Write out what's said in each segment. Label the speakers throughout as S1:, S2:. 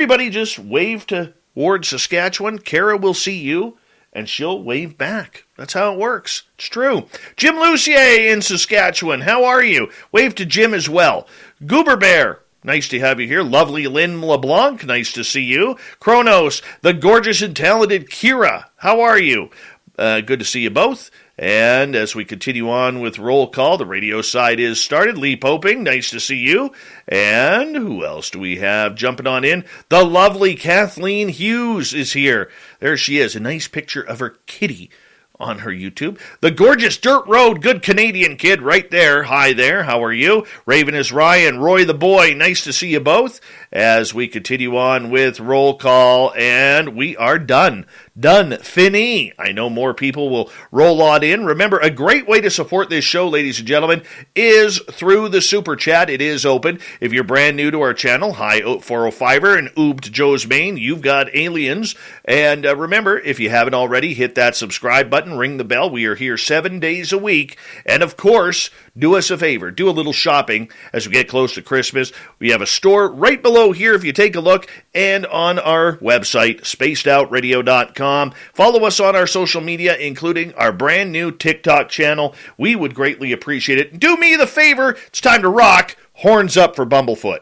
S1: Everybody just wave towards Saskatchewan. Kara will see you, and she'll wave back. That's how it works. It's true. Jim Lucier in Saskatchewan, how are you? Wave to Jim as well. Goober Bear, nice to have you here. Lovely Lynn LeBlanc, nice to see you. Kronos, the gorgeous and talented Kira, how are you? Good to see you both. And as we continue on with roll call, the radio side is started. Lee Poping, nice to see you. And who else do we have jumping on in? The lovely Kathleen Hughes is here. There she is, a nice picture of her kitty on her YouTube. The gorgeous Dirt Road, good Canadian kid right there. Hi there, how are you? Raven is Ryan, Roy the boy, nice to see you both. As we continue on with roll call, and we are done. Done. Fini. I know more people will roll on in. Remember, a great way to support this show, ladies and gentlemen, is through the Super Chat. It is open. If you're brand new to our channel, hi 405er and oob to Joe's Main, you've got aliens. And remember, if you haven't already, hit that subscribe button, ring the bell. We are here 7 days a week. And of course, do us a favor. Do a little shopping as we get close to Christmas. We have a store right below here if you take a look, and on our website, spacedoutradio.com. Follow us on our social media, including our brand new TikTok channel. We would greatly appreciate it. Do me the favor. It's time to rock. Horns up for Bumblefoot.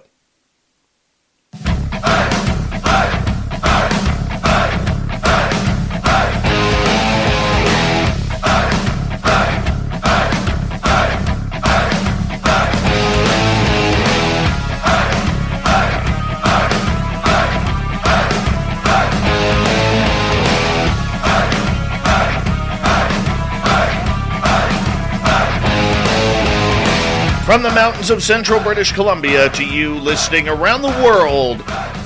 S1: From the mountains of central British Columbia to you listening around the world,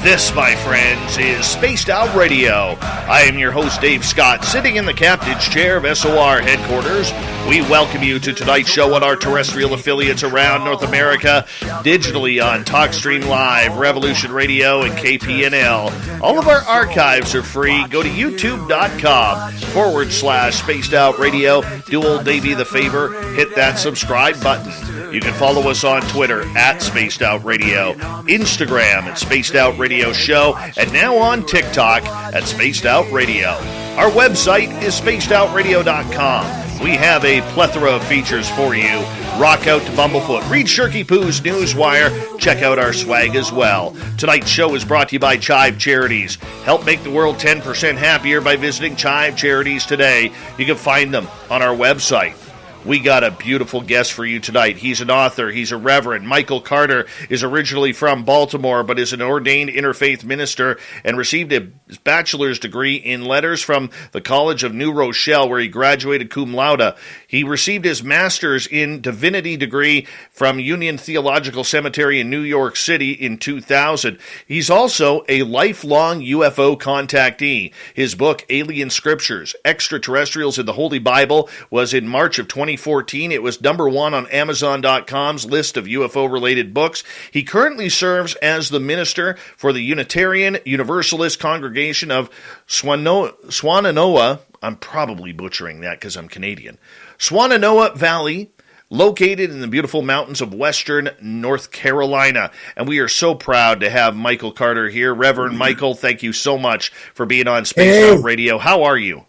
S1: this, my friends, is Spaced Out Radio. I am your host, Dave Scott, sitting in the captain's chair of SOR headquarters. We welcome you to tonight's show on our terrestrial affiliates around North America, digitally on TalkStream Live, Revolution Radio, and KPNL. All of our archives are free. Go to youtube.com/Spaced Out Radio. Do old Davey the favor, hit that subscribe button. You can follow us on Twitter at Spaced Out Radio, Instagram at Spaced Out Radio Show, and now on TikTok at Spaced Out Radio. Our website is spacedoutradio.com. We have a plethora of features for you. Rock out to Bumblefoot. Read Shirky Poo's Newswire. Check out our swag as well. Tonight's show is brought to you by Chive Charities. Help make the world 10% happier by visiting Chive Charities today. You can find them on our website. We got a beautiful guest for you tonight. He's an author. He's a reverend. Michael Carter is originally from Baltimore, but is an ordained interfaith minister and received a bachelor's degree in letters from the College of New Rochelle, where he graduated cum laude. He received his master's in divinity degree from Union Theological Seminary in New York City in 2000. He's also a lifelong UFO contactee. His book, Alien Scriptures, Extraterrestrials in the Holy Bible, was in March of 2014. It was number one on Amazon.com's list of UFO-related books. He currently serves as the minister for the Unitarian Universalist Congregation of Swanannoa. I'm probably butchering that because I'm Canadian. Swanannoa Valley, located in the beautiful mountains of western North Carolina. And we are so proud to have Michael Carter here. Reverend Michael, thank you so much for being on Space Out Radio. How are you?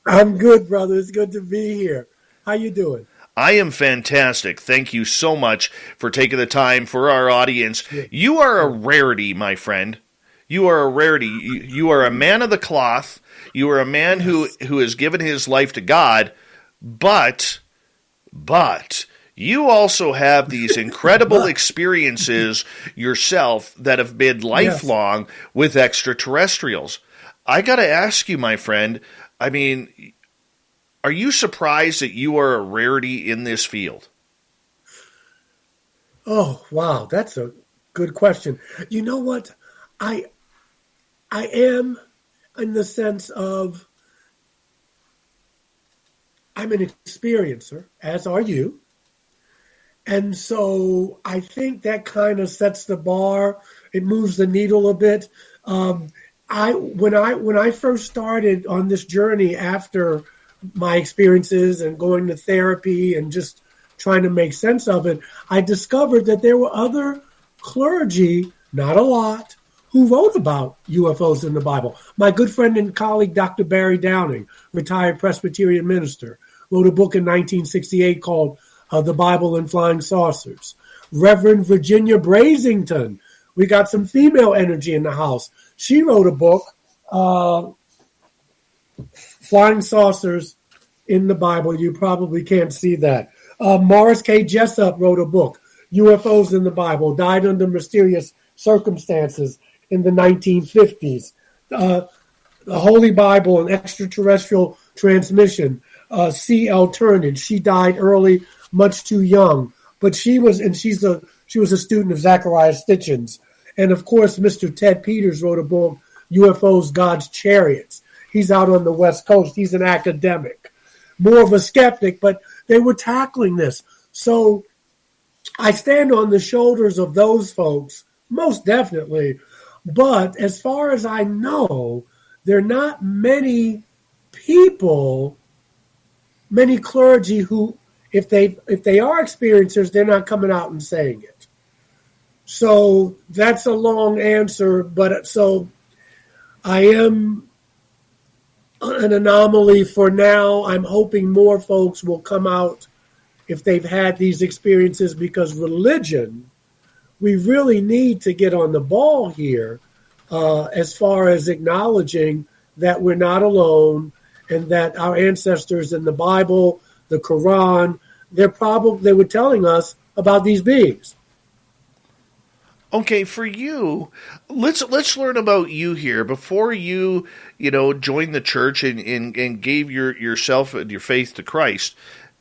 S2: I'm good, brother. It's good to be here. How you doing?
S1: I am fantastic. Thank you so much for taking the time for our audience. You are a rarity, my friend. You are a rarity. You are a man of the cloth. You are a man who has given his life to God, but you also have these incredible experiences yourself that have been lifelong with extraterrestrials. I got to ask you, my friend, I mean, are you surprised that you are a rarity in this field?
S2: Oh, wow. That's a good question. You know what? I am, in the sense of I'm an experiencer, as are you. And so I think that kind of sets the bar. It moves the needle a bit. When I first started on this journey after my experiences and going to therapy and just trying to make sense of it, I discovered that there were other clergy, not a lot, who wrote about UFOs in the Bible. My good friend and colleague, Dr. Barry Downing, retired Presbyterian minister, wrote a book in 1968 called The Bible and Flying Saucers. Reverend Virginia Brazington, we got some female energy in the house. She wrote a book, Flying Saucers in the Bible. You probably can't see that. Morris K. Jessup wrote a book, UFOs in the Bible, died under mysterious circumstances in the 1950s. The Holy Bible and Extraterrestrial Transmission, C.L. Turnage. She died early, much too young. But she was a student of Zachariah Stitchin's. And of course, Mr. Ted Peters wrote a book, UFOs, God's Chariots. He's out on the West Coast. He's an academic, more of a skeptic, but they were tackling this. So I stand on the shoulders of those folks, most definitely. But as far as I know, there are not many people, many clergy who, if they are experiencers, they're not coming out and saying it. So that's a long answer, but so I am an anomaly for now. I'm hoping more folks will come out if they've had these experiences, because religion, we really need to get on the ball here as far as acknowledging that we're not alone and that our ancestors in the Bible, the Quran, they were telling us about these beings.
S1: Okay, for you, let's learn about you here. Before you joined the church and gave yourself and your faith to Christ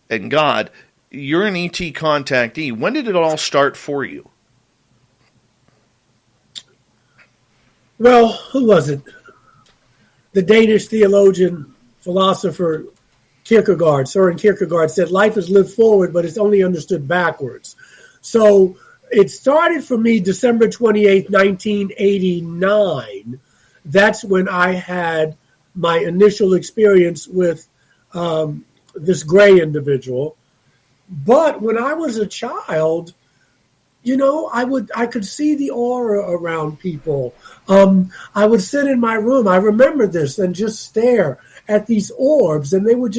S1: and God, you're an ET contactee. When did it all start for you?
S2: Well, who was it? The Danish theologian, philosopher Kierkegaard, Søren Kierkegaard, said life is lived forward, but it's only understood backwards. So it started for me December 28th, 1989. That's when I had my initial experience with this gray individual. But when I was a child, I could see the aura around people. I would sit in my room. I remember this and just stare at these orbs, and they would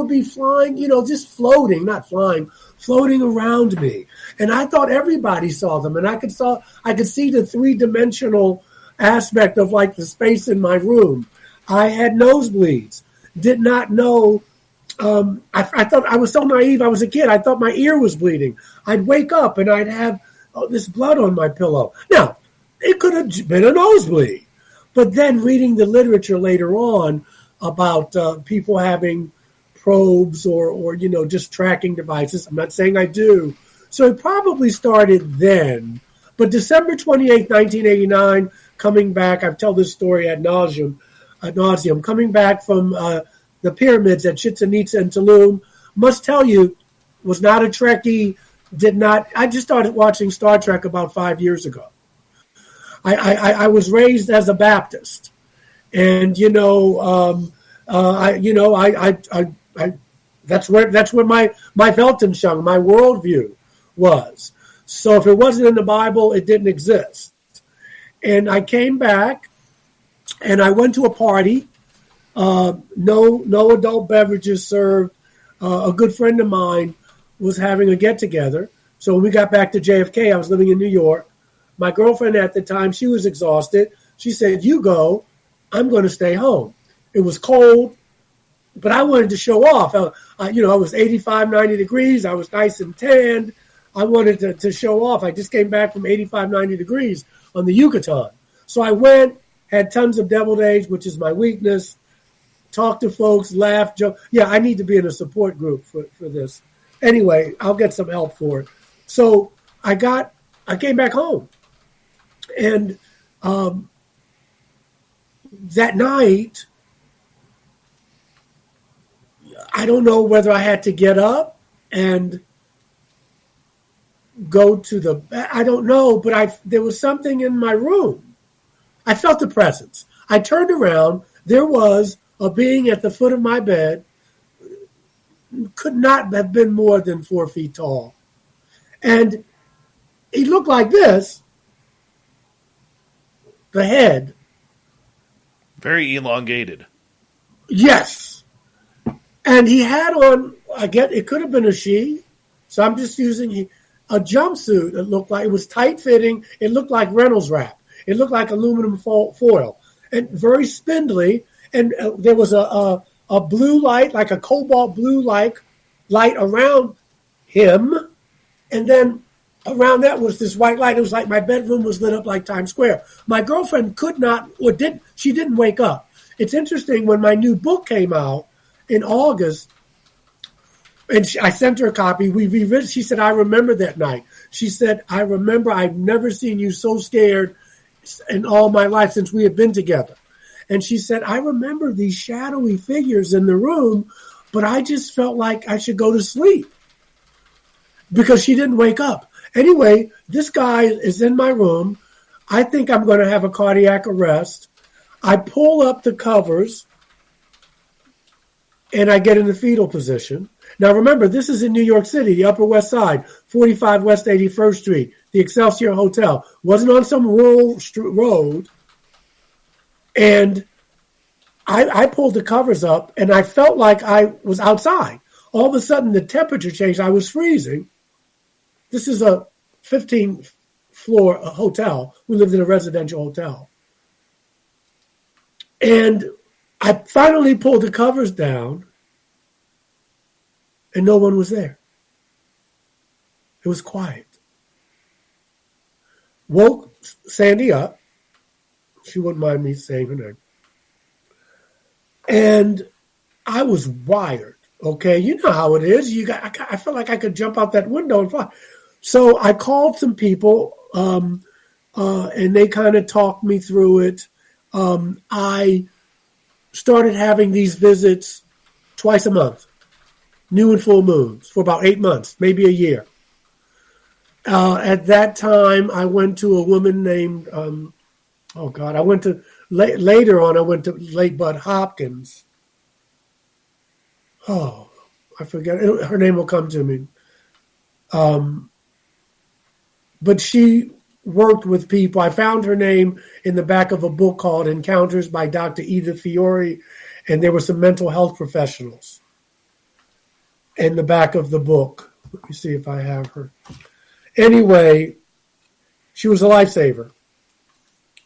S2: be flying, just floating, not flying, floating around me. And I thought everybody saw them, and I could see the three-dimensional aspect of like the space in my room. I had nosebleeds, did not know. I thought I was so naive. I was a kid. I thought my ear was bleeding. I'd wake up and I'd have this blood on my pillow. Now, it could have been a nosebleed. But then reading the literature later on about people having probes or just tracking devices. I'm not saying I do. So it probably started then. But December 28th, 1989, coming back, I've told this story ad nauseum, coming back from the pyramids at Chichen Itza and Tulum, must tell you, was not a Trekkie, I just started watching Star Trek about 5 years ago. I was raised as a Baptist, and that's where my Weltanschauung, my worldview was. So if it wasn't in the Bible, it didn't exist. And I came back, and I went to a party. No adult beverages served. A good friend of mine was having a get-together. So when we got back to JFK, I was living in New York. My girlfriend at the time, she was exhausted. She said, "You go. I'm going to stay home." It was cold, but I wanted to show off. I was 85, 90 degrees. I was nice and tanned. I wanted to show off. I just came back from 85, 90 degrees on the Yucatan. So I went, had tons of deviled eggs, which is my weakness, talked to folks, laughed, joke. Yeah, I need to be in a support group for this. Anyway, I'll get some help for it. So I came back home. And that night, I don't know whether I had to get up and go to the, I don't know, but there was something in my room. I felt the presence. I turned around. There was a being at the foot of my bed, could not have been more than 4 feet tall. And he looked like this. the head.
S1: Very elongated.
S2: Yes. And he had on, it could have been a she, so I'm just using a jumpsuit. It looked like it was tight fitting. It looked like Reynolds wrap. It looked like aluminum foil and very spindly. And there was a blue light, like a cobalt blue light around him. And then around that was this white light. It was like my bedroom was lit up like Times Square. My girlfriend she didn't wake up. It's interesting, when my new book came out in August, and I sent her a copy. We reread. She said, "I remember that night." She said, "I remember. I've never seen you so scared in all my life since we had been together." And she said, "I remember these shadowy figures in the room, but I just felt like I should go to sleep," because she didn't wake up. Anyway, this guy is in my room. I think I'm going to have a cardiac arrest. I pull up the covers, and I get in the fetal position. Now, remember, this is in New York City, the Upper West Side, 45 West 81st Street, the Excelsior Hotel. Wasn't on some rural road. And I pulled the covers up, and I felt like I was outside. All of a sudden, the temperature changed. I was freezing. This is a 15-floor hotel. We lived in a residential hotel. And I finally pulled the covers down, and no one was there. It was quiet. Woke Sandy up. She wouldn't mind me saying her name. And I was wired, okay? You know how it is. I felt like I could jump out that window and fly. So I called some people, and they kind of talked me through it. I started having these visits twice a month, new and full moons, for about 8 months, maybe a year. At that time, I went to a woman named, later on, I went to late Bud Hopkins. Oh, I forget. Her name will come to me. But she worked with people. I found her name in the back of a book called Encounters by Dr. Edith Fiore, and there were some mental health professionals in the back of the book. Let me see if I have her. Anyway, she was a lifesaver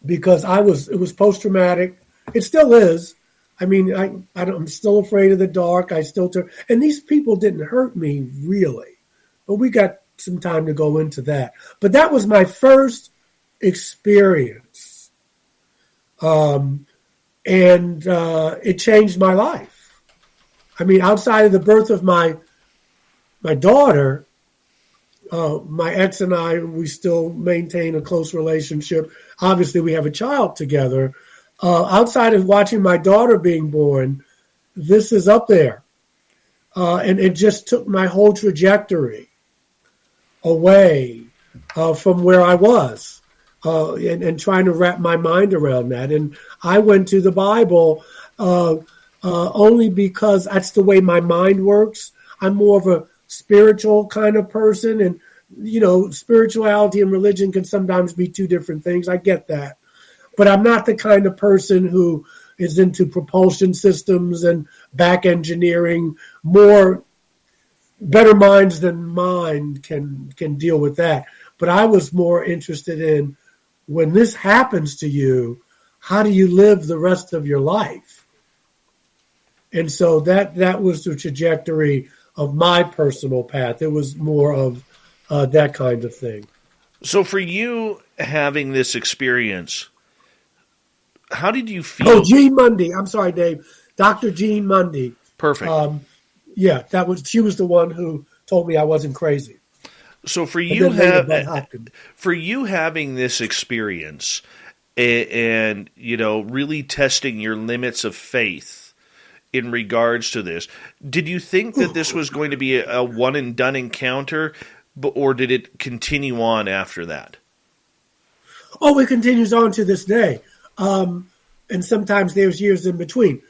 S2: because it was post-traumatic. It still is. I mean, I'm still afraid of the dark. And these people didn't hurt me really, but we got some time to go into that. But that was my first experience. And it changed my life. I mean, outside of the birth of my daughter, my ex and I, we still maintain a close relationship. Obviously, we have a child together. Outside of watching my daughter being born, this is up there. And it just took my whole trajectory away from where I was and trying to wrap my mind around that. And I went to the Bible only because that's the way my mind works. I'm more of a spiritual kind of person, and spirituality and religion can sometimes be two different things. I get that. But I'm not the kind of person who is into propulsion systems and back engineering. Better minds than mine can deal with that. But I was more interested in, when this happens to you, how do you live the rest of your life? And so that was the trajectory of my personal path. It was more of that kind of thing.
S1: So for you having this experience, how did you feel?
S2: Oh, Jean Mundy. I'm sorry, Dave. Dr. Jean Mundy.
S1: Perfect.
S2: Yeah, she was the one who told me I wasn't crazy.
S1: So for you having this experience and really testing your limits of faith in regards to this, did you think that this was going to be a one and done encounter, or did it continue on after that?
S2: Oh, it continues on to this day. And sometimes there's years in between.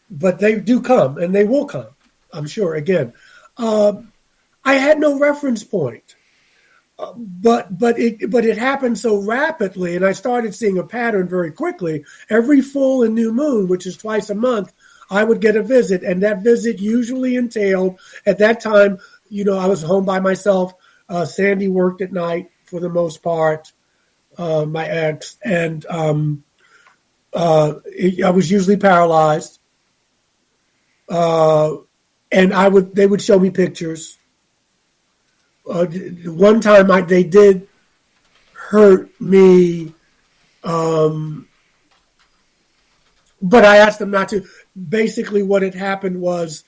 S2: But they do come, and they will come, I'm sure, again. I had no reference point. but it happened so rapidly, and I started seeing a pattern very quickly. Every full and new moon, which is twice a month, I would get a visit, and that visit usually entailed, at that time, I was home by myself. Sandy worked at night for the most part, my ex, and I was usually paralyzed. And they would show me pictures. One time they did hurt me, but I asked them not to. Basically, what had happened was,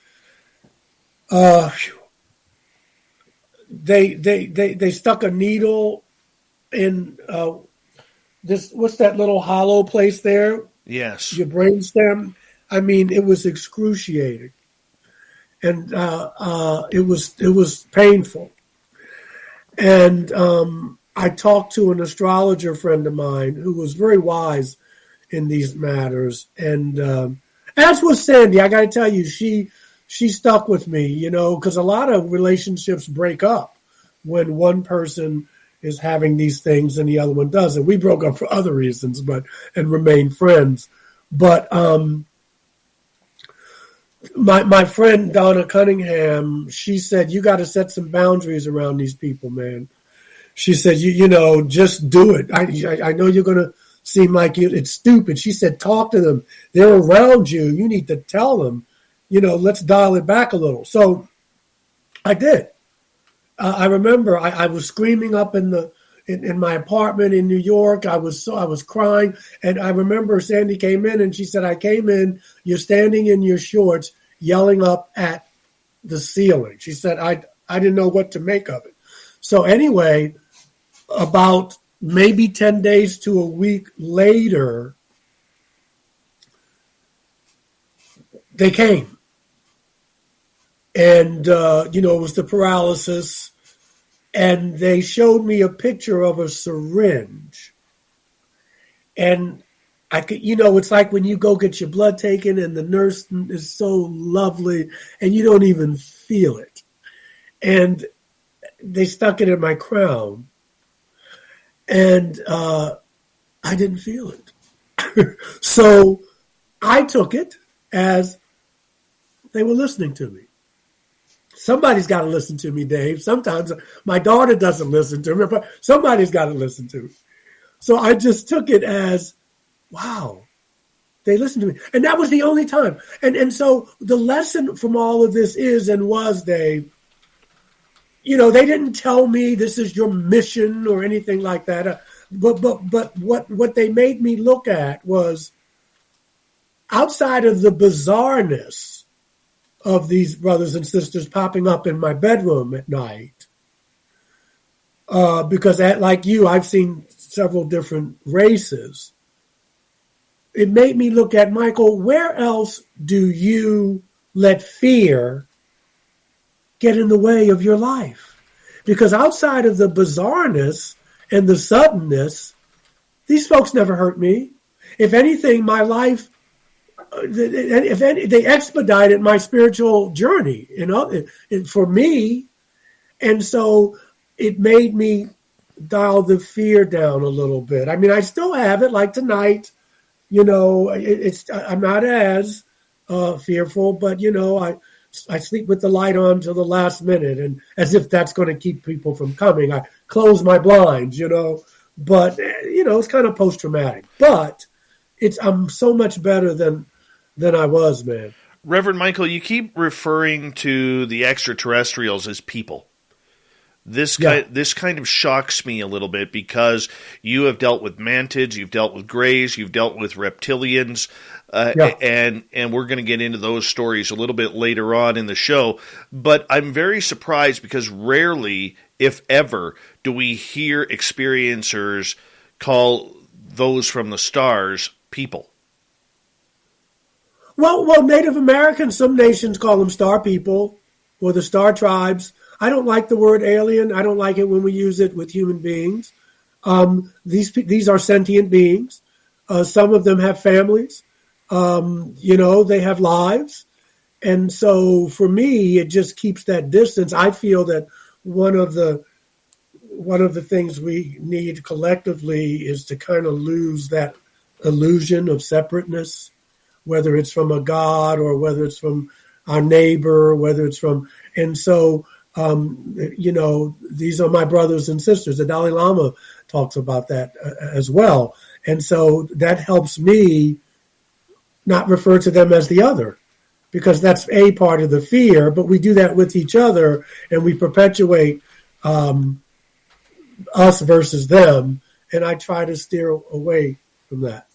S2: they stuck a needle in this. What's that little hollow place there?
S1: Yes,
S2: your brainstem. I mean, it was excruciating, and it was painful. And I talked to an astrologer friend of mine who was very wise in these matters, and as was Sandy. I got to tell you, she stuck with me, because a lot of relationships break up when one person is having these things and the other one doesn't. We broke up for other reasons, and remained friends. But my friend Donna Cunningham, she said, you got to set some boundaries around these people, man. She said, just do it. I know you're going to seem like it's stupid. She said, talk to them. They're around you. You need to tell them, let's dial it back a little. So I did. I remember I was screaming up in my apartment in New York. I was crying, and I remember Sandy came in and she said, I came in, you're standing in your shorts yelling up at the ceiling. She said, I didn't know what to make of it. So anyway, about maybe 10 days to a week later, they came. And, it was the paralysis. And they showed me a picture of a syringe. And I could, it's like when you go get your blood taken and the nurse is so lovely and you don't even feel it. And they stuck it in my crown. And I didn't feel it. So I took it as they were listening to me. Somebody's got to listen to me, Dave. Sometimes my daughter doesn't listen to me, but somebody's got to listen to me. So I just took it as, wow, they listened to me. And that was the only time. And so the lesson from all of this was, Dave, they didn't tell me this is your mission or anything like that. But what they made me look at was, outside of the bizarreness of these brothers and sisters popping up in my bedroom at night, because like you, I've seen several different races. It made me look at, Michael, where else do you let fear get in the way of your life? Because outside of the bizarreness and the suddenness, these folks never hurt me. If anything, my life, they expedited my spiritual journey, for me. And so it made me dial the fear down a little bit. I mean, I still have it, like tonight, I'm not as fearful, but, I sleep with the light on till the last minute, and as if that's going to keep people from coming. I close my blinds, but, it's kind of post-traumatic. But I'm so much better than I was, man.
S1: Reverend Michael, you keep referring to the extraterrestrials as people. This kind of shocks me a little bit, because you have dealt with mantids, you've dealt with greys, you've dealt with reptilians, and we're going to get into those stories a little bit later on in the show. But I'm very surprised, because rarely, if ever, do we hear experiencers call those from the stars people.
S2: Well, Native Americans, some nations call them star people or the star tribes. I don't like the word alien. I don't like it when we use it with human beings. These are sentient beings. Some of them have families. They have lives. And so for me, it just keeps that distance. I feel that one of the one of the things we need collectively is to kind of lose that illusion of separateness, whether it's from a God or whether it's from our neighbor, whether it's from, and so, these are my brothers and sisters. The Dalai Lama talks about that as well. And so that helps me not refer to them as the other, because that's a part of the fear, but we do that with each other and we perpetuate us versus them. And I try to steer away from that.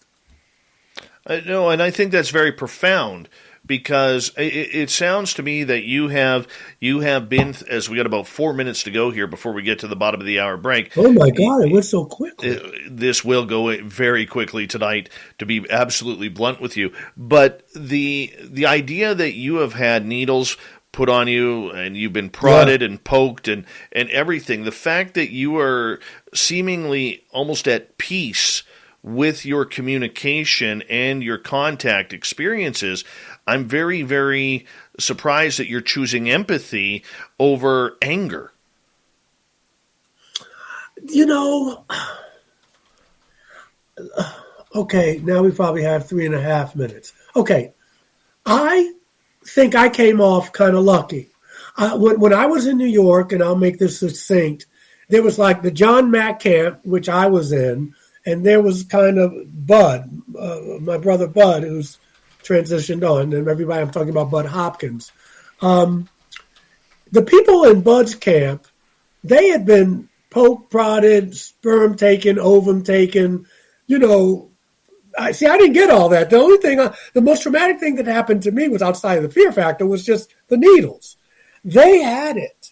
S1: No, and I think that's very profound, because it sounds to me that you have been, as we got about 4 minutes to go here before we get to the bottom of the hour break.
S2: Oh my God, it went so quickly.
S1: This will go very quickly tonight, to be absolutely blunt with you. But the idea that you have had needles put on you and you've been prodded and poked and everything, the fact that you are seemingly almost at peace with your communication and your contact experiences, I'm very, very surprised that you're choosing empathy over anger.
S2: Okay, now we probably have 3.5 minutes. Okay, I think I came off kind of lucky. When I was in New York, and I'll make this succinct, there was like the John Mack camp, which I was in, and there was kind of Bud, my brother Bud, who's transitioned on, and everybody, I'm talking about Bud Hopkins. The people in Bud's camp, they had been poked, prodded, sperm taken, ovum taken, I didn't get all that. The only thing, the most traumatic thing that happened to me was outside of the fear factor was just the needles. They had it.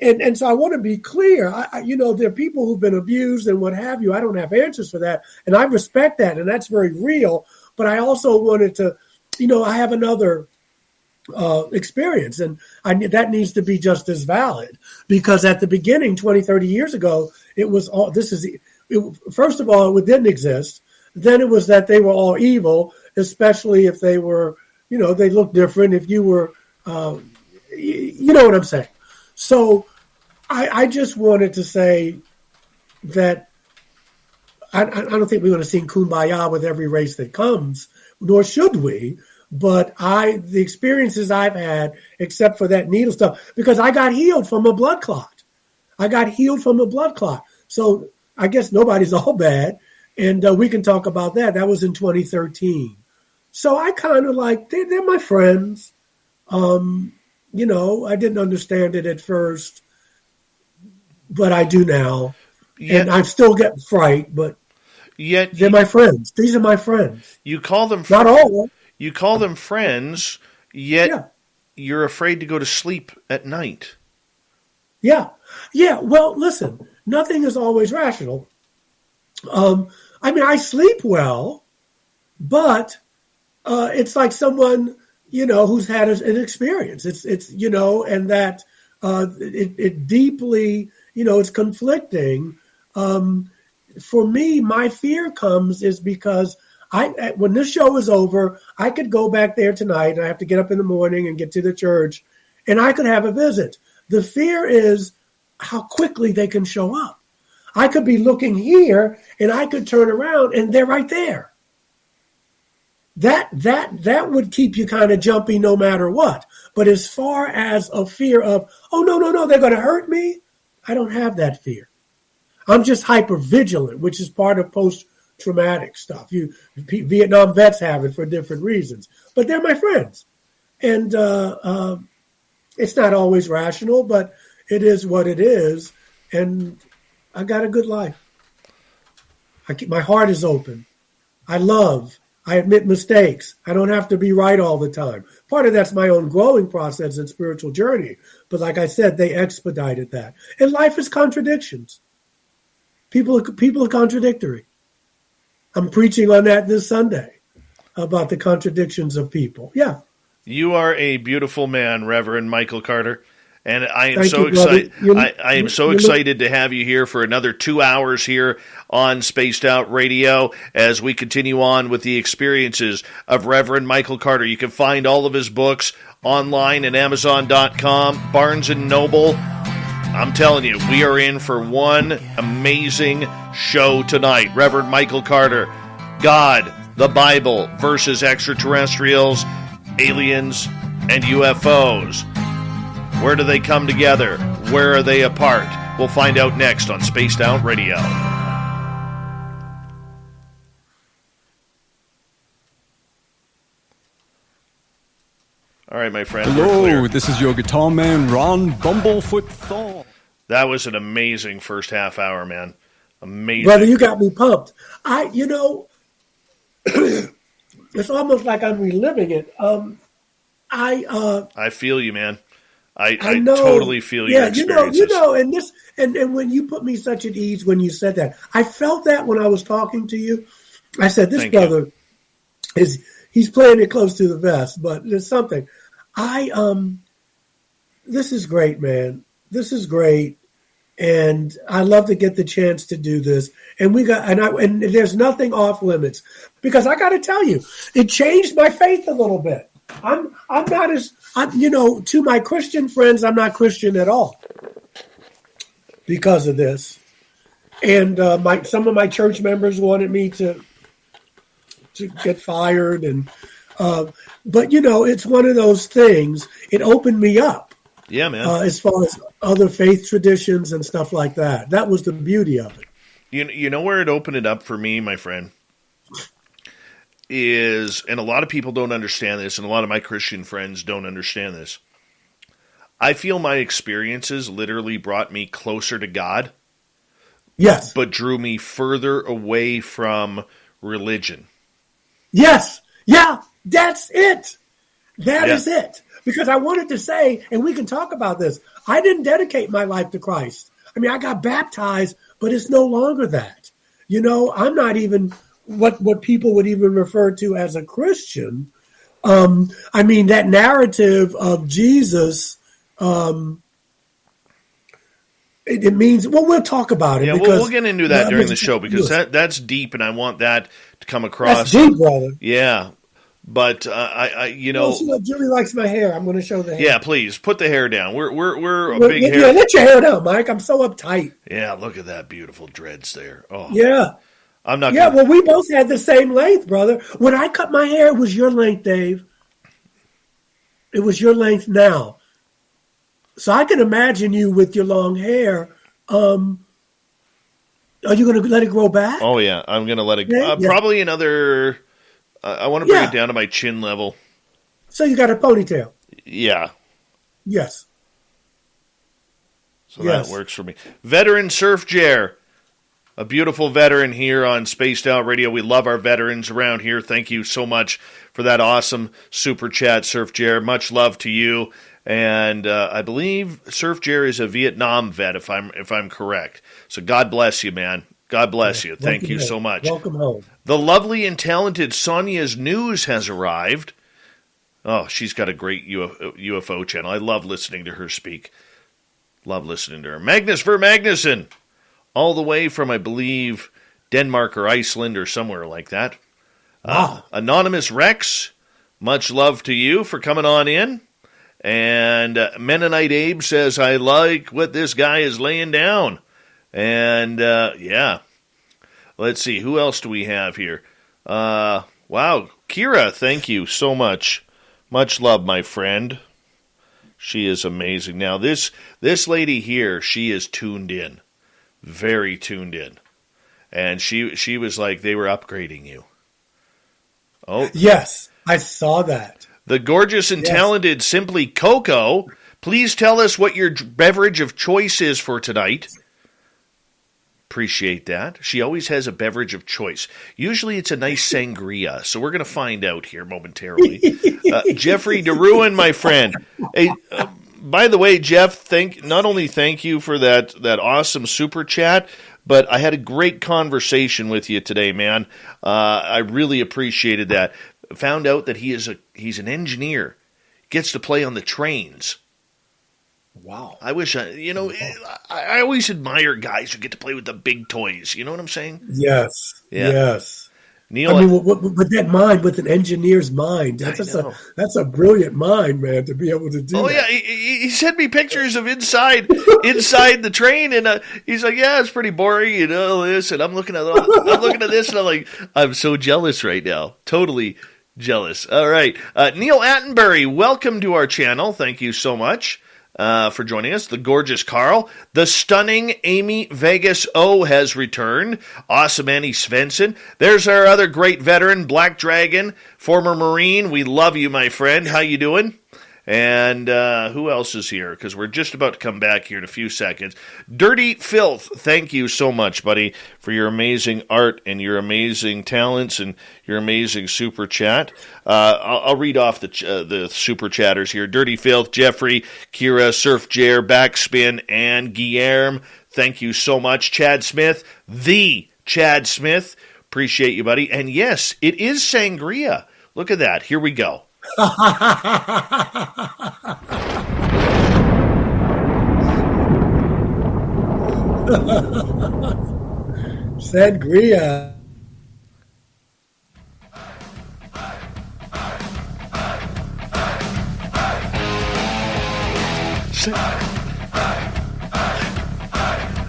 S2: And so I want to be clear. There are people who've been abused and what have you. I don't have answers for that. And I respect that. And that's very real. But I also wanted to, I have another experience. And that needs to be just as valid. Because at the beginning, 20, 30 years ago, it was all, first of all, it didn't exist. Then it was that they were all evil, especially if they were, they looked different. If you were, you know what I'm saying. So I just wanted to say that I don't think we're going to sing Kumbaya with every race that comes, nor should we. But the experiences I've had, except for that needle stuff, because I got healed from a blood clot. So I guess nobody's all bad. And we can talk about that. That was in 2013. So I kind of they're my friends. I didn't understand it at first, but I do now. And I still get fright, but yet they're my friends. These are my friends.
S1: You call them
S2: not all of them.
S1: You call them friends, yet you're afraid to go to sleep at night.
S2: Yeah. Well, listen, nothing is always rational. I sleep well, but it's like someone, who's had an experience. It's and that it deeply, it's conflicting. For me, my fear comes is because when this show is over, I could go back there tonight, and I have to get up in the morning and get to the church, and I could have a visit. The fear is how quickly they can show up. I could be looking here, and I could turn around, and they're right there. That would keep you kind of jumpy no matter what. But as far as a fear of, oh, no, they're going to hurt me, I don't have that fear. I'm just hyper vigilant, which is part of post-traumatic stuff. Vietnam vets have it for different reasons. But they're my friends. And it's not always rational, but it is what it is. And I got a good life. My heart is open. I love. I admit mistakes. I don't have to be right all the time. Part of that's my own growing process and spiritual journey. But like I said, they expedited that. And life is contradictions. People are contradictory. I'm preaching on that this Sunday about the contradictions of people. Yeah.
S1: You are a beautiful man, Reverend Michael Carter. And I am so excited. I am so excited to have you here for another 2 hours here on Spaced Out Radio as we continue on with the experiences of Reverend Michael Carter. You can find all of his books online at Amazon.com, Barnes & Noble, I'm telling you, we are in for one amazing show tonight. Reverend Michael Carter, God, the Bible versus extraterrestrials, aliens, and UFOs. Where do they come together? Where are they apart? We'll find out next on Spaced Out Radio. All right, my friend.
S3: Hello, this is your guitar man, Ron Bumblefoot Thorne.
S1: That was an amazing first half hour, man. Amazing.
S2: Brother, you got me pumped. It's almost like I'm reliving it.
S1: I feel you, man. I
S2: know,
S1: totally feel your experiences.
S2: And when you put me such at ease when you said that, I felt that when I was talking to you. I said, this brother he's playing it close to the vest, but there's something. This is great, man. This is great. And I love to get the chance to do this. And and there's nothing off limits, because I got to tell you, it changed my faith a little bit. I'm not to my Christian friends, I'm not Christian at all because of this. And some of my church members wanted me to get fired, but it's one of those things. It opened me up.
S1: Yeah, man.
S2: As far as other faith traditions and stuff like that. That was the beauty of it.
S1: You know where it opened it up for me, my friend, is, and a lot of people don't understand this, and a lot of my Christian friends don't understand this. I feel my experiences literally brought me closer to God.
S2: Yes.
S1: But drew me further away from religion.
S2: Yes. Yeah, that's it. That is it. Because I wanted to say, and we can talk about this, I didn't dedicate my life to Christ. I mean, I got baptized, but it's no longer that. I'm not even what people would even refer to as a Christian. I mean, that narrative of Jesus, it means, well, we'll talk about it.
S1: Yeah,
S2: because,
S1: we'll get into that during the show, because that's deep, and I want that to come across.
S2: That's deep, brother.
S1: Yeah. But
S2: Julie likes my hair. I'm going to show the hair.
S1: Yeah, please put the hair down. We're a big hair.
S2: Yeah, let your hair down, Mike. I'm so uptight.
S1: Yeah, look at that beautiful dreads there. Oh,
S2: yeah.
S1: I'm not.
S2: Yeah, well, we both had the same length, brother. When I cut my hair, it was your length, Dave. It was your length now. So I can imagine you with your long hair. Are you going to let it grow back?
S1: Oh yeah, I'm going to let it. Probably another. I want to bring it down to my chin level.
S2: So you got a ponytail?
S1: Yeah.
S2: Yes.
S1: So that works for me. Veteran Surf Jer, a beautiful veteran here on Spaced Out Radio. We love our veterans around here. Thank you so much for that awesome super chat, Surf Jer. Much love to you. And I believe Surf Jer is a Vietnam vet, if I'm correct. So God bless you, man. God bless you. Thank you so much.
S2: Welcome home.
S1: The lovely and talented Sonia's News has arrived. Oh, she's got a great UFO channel. I love listening to her speak. Love listening to her. Magnus Ver Magnuson, all the way from, I believe, Denmark or Iceland or somewhere like that. Anonymous Rex, much love to you for coming on in. And Mennonite Abe says, I like what this guy is laying down. And, let's see, who else do we have here? Wow, Kira, thank you so much. Much love, my friend. She is amazing. Now, this lady here, she is tuned in. Very tuned in. And she was like, they were upgrading you. Oh.
S2: Yes, I saw that.
S1: The gorgeous and talented Simply Coco, please tell us what your beverage of choice is for tonight. Appreciate that. She always has a beverage of choice. Usually it's a nice sangria, so we're going to find out here momentarily. Jeffrey DeRuin, my friend. Hey, by the way, Jeff, not only thank you for that awesome super chat, but I had a great conversation with you today, man. I really appreciated that. Found out that he's an engineer. Gets to play on the trains.
S2: Wow.
S1: I wish I always admire guys who get to play with the big toys. You know what I'm saying?
S2: Yes.
S1: Yeah.
S2: Yes.
S1: Neil,
S2: I mean, with that mind, with an engineer's mind, that's a brilliant mind, man, to be able to do that.
S1: Oh yeah, he sent me pictures of inside the train, and he's like, "Yeah, it's pretty boring, and all this." And I'm looking at this, and I'm like, I'm so jealous right now, totally jealous. All right, Neil Attenbury, welcome to our channel. Thank you so much for joining us. The gorgeous Carl, the stunning Amy Vegas O has returned. Awesome Annie Svensson. There's our other great veteran, Black Dragon, former Marine. We love you, my friend. How you doing? And who else is here? Because we're just about to come back here in a few seconds. Dirty Filth, thank you so much, buddy, for your amazing art and your amazing talents and your amazing super chat. I'll read off the super chatters here. Dirty Filth, Jeffrey, Kira, Surf Jer, Backspin, and Guillermo. Thank you so much. Chad Smith, the Chad Smith. Appreciate you, buddy. And yes, it is sangria. Look at that. Here we go.
S2: Sangria.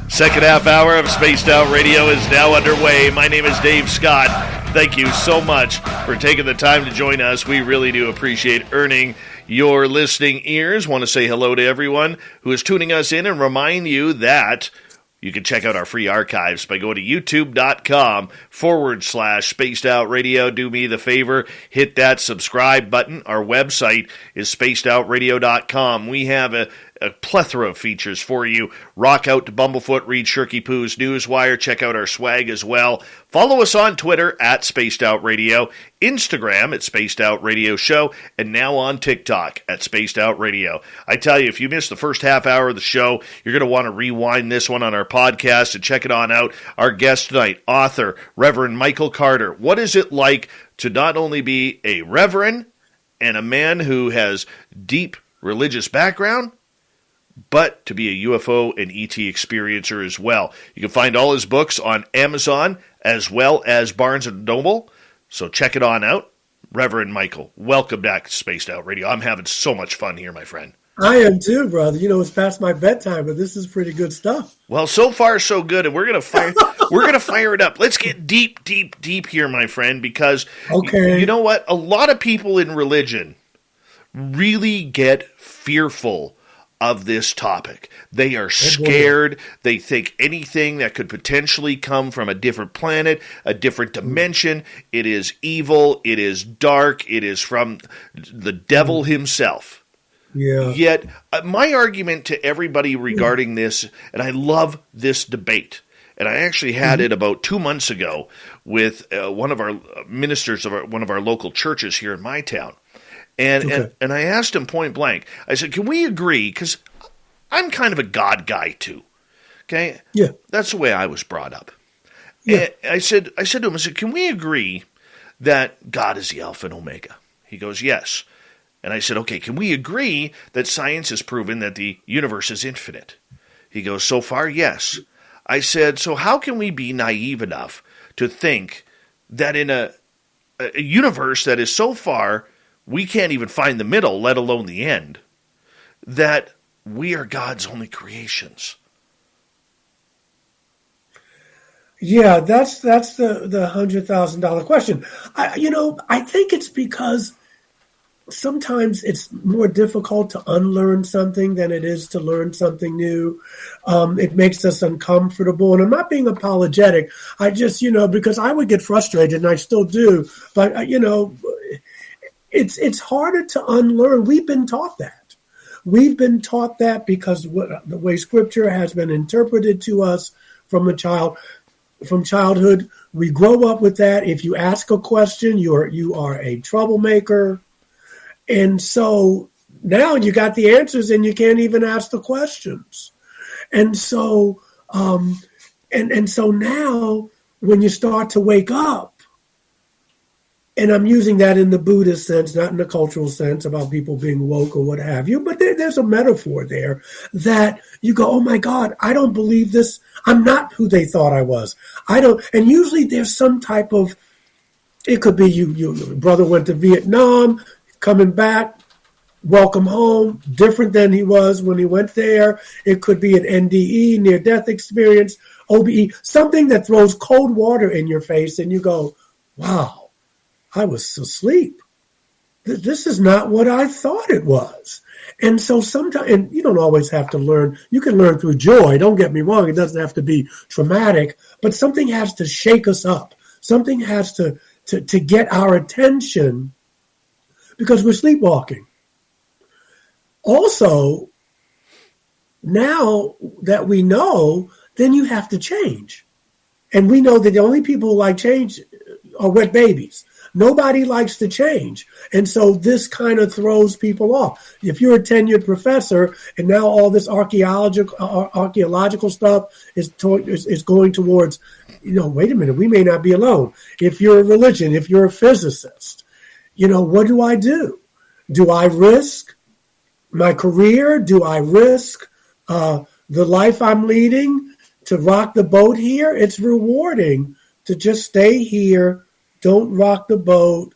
S1: Second half hour of Spaced Out Radio is now underway. My name is Dave Scott. Thank you so much for taking the time to join us. We really do appreciate earning your listening ears. Want to say hello to everyone who is tuning us in and remind you that you can check out our free archives by going to youtube.com/Spaced Out Radio. Do me the favor, hit that subscribe button. Our website is spacedoutradio.com. We have a plethora of features for you. Rock out to Bumblefoot, read Shirky Poo's Newswire, check out our swag as well. Follow us on Twitter at Spaced Out Radio, Instagram at Spaced Out Radio Show, and now on TikTok at Spaced Out Radio. I tell you, if you missed the first half hour of the show, you're going to want to rewind this one on our podcast and check it on out. Our guest tonight, author, Reverend Michael Carter. What is it like to not only be a reverend and a man who has deep religious background, but to be a UFO and ET experiencer as well? You can find all his books on Amazon as well as Barnes & Noble, so check it on out. Reverend Michael, welcome back to Spaced Out Radio. I'm having so much fun here, my friend.
S2: I am too, brother. You know, it's past my bedtime, but this is pretty good stuff.
S1: Well, so far so good, and we're gonna fire it up. Let's get deep here, my friend, because you know what? A lot of people in religion really get fearful of this topic. They are scared. They think anything that could potentially come from a different planet, a different dimension, it is evil, it is dark, it is from the devil himself.
S2: Yeah.
S1: Yet, my argument to everybody regarding this, and I love this debate, and I actually had it about 2 months ago with one of our ministers of one of our local churches here in my town. And I asked him point blank, I said, can we agree, because I'm kind of a God guy too, okay?
S2: Yeah.
S1: That's the way I was brought up.
S2: Yeah.
S1: And I said to him, I said, can we agree that God is the Alpha and Omega? He goes, yes. And I said, okay, can we agree that science has proven that the universe is infinite? He goes, so far, yes. I said, so how can we be naive enough to think that in a universe that is so far we can't even find the middle, let alone the end, that we are God's only creations?
S2: Yeah, that's the $100,000 question. I think it's because sometimes it's more difficult to unlearn something than it is to learn something new. It makes us uncomfortable, and I'm not being apologetic. I just, because I would get frustrated, and I still do, but It's harder to unlearn. We've been taught that. We've been taught that because the way Scripture has been interpreted to us from childhood. We grow up with that. If you ask a question, you are a troublemaker, and so now you got the answers, and you can't even ask the questions. And so, and so now, when you start to wake up. And I'm using that in the Buddhist sense, not in the cultural sense about people being woke or what have you. But there's a metaphor there that you go, oh, my God, I don't believe this. I'm not who they thought I was. I don't. And usually there's some type of It could be your brother went to Vietnam, coming back, welcome home, different than he was when he went there. It could be an NDE, near-death experience, OBE, something that throws cold water in your face and you go, wow, I was asleep. This is not what I thought it was. And so sometimes, and you don't always have to learn. You can learn through joy. Don't get me wrong. It doesn't have to be traumatic, but something has to shake us up. Something has to get our attention because we're sleepwalking. Also, now that we know, then you have to change. And we know that the only people who like change are wet babies. Nobody likes to change. And so this kind of throws people off. If you're a tenured professor and now all this archaeological stuff is going towards, wait a minute, we may not be alone. If you're a religion, if you're a physicist, what do I do? Do I risk my career? Do I risk the life I'm leading to rock the boat here? It's rewarding to just stay here. Don't rock the boat.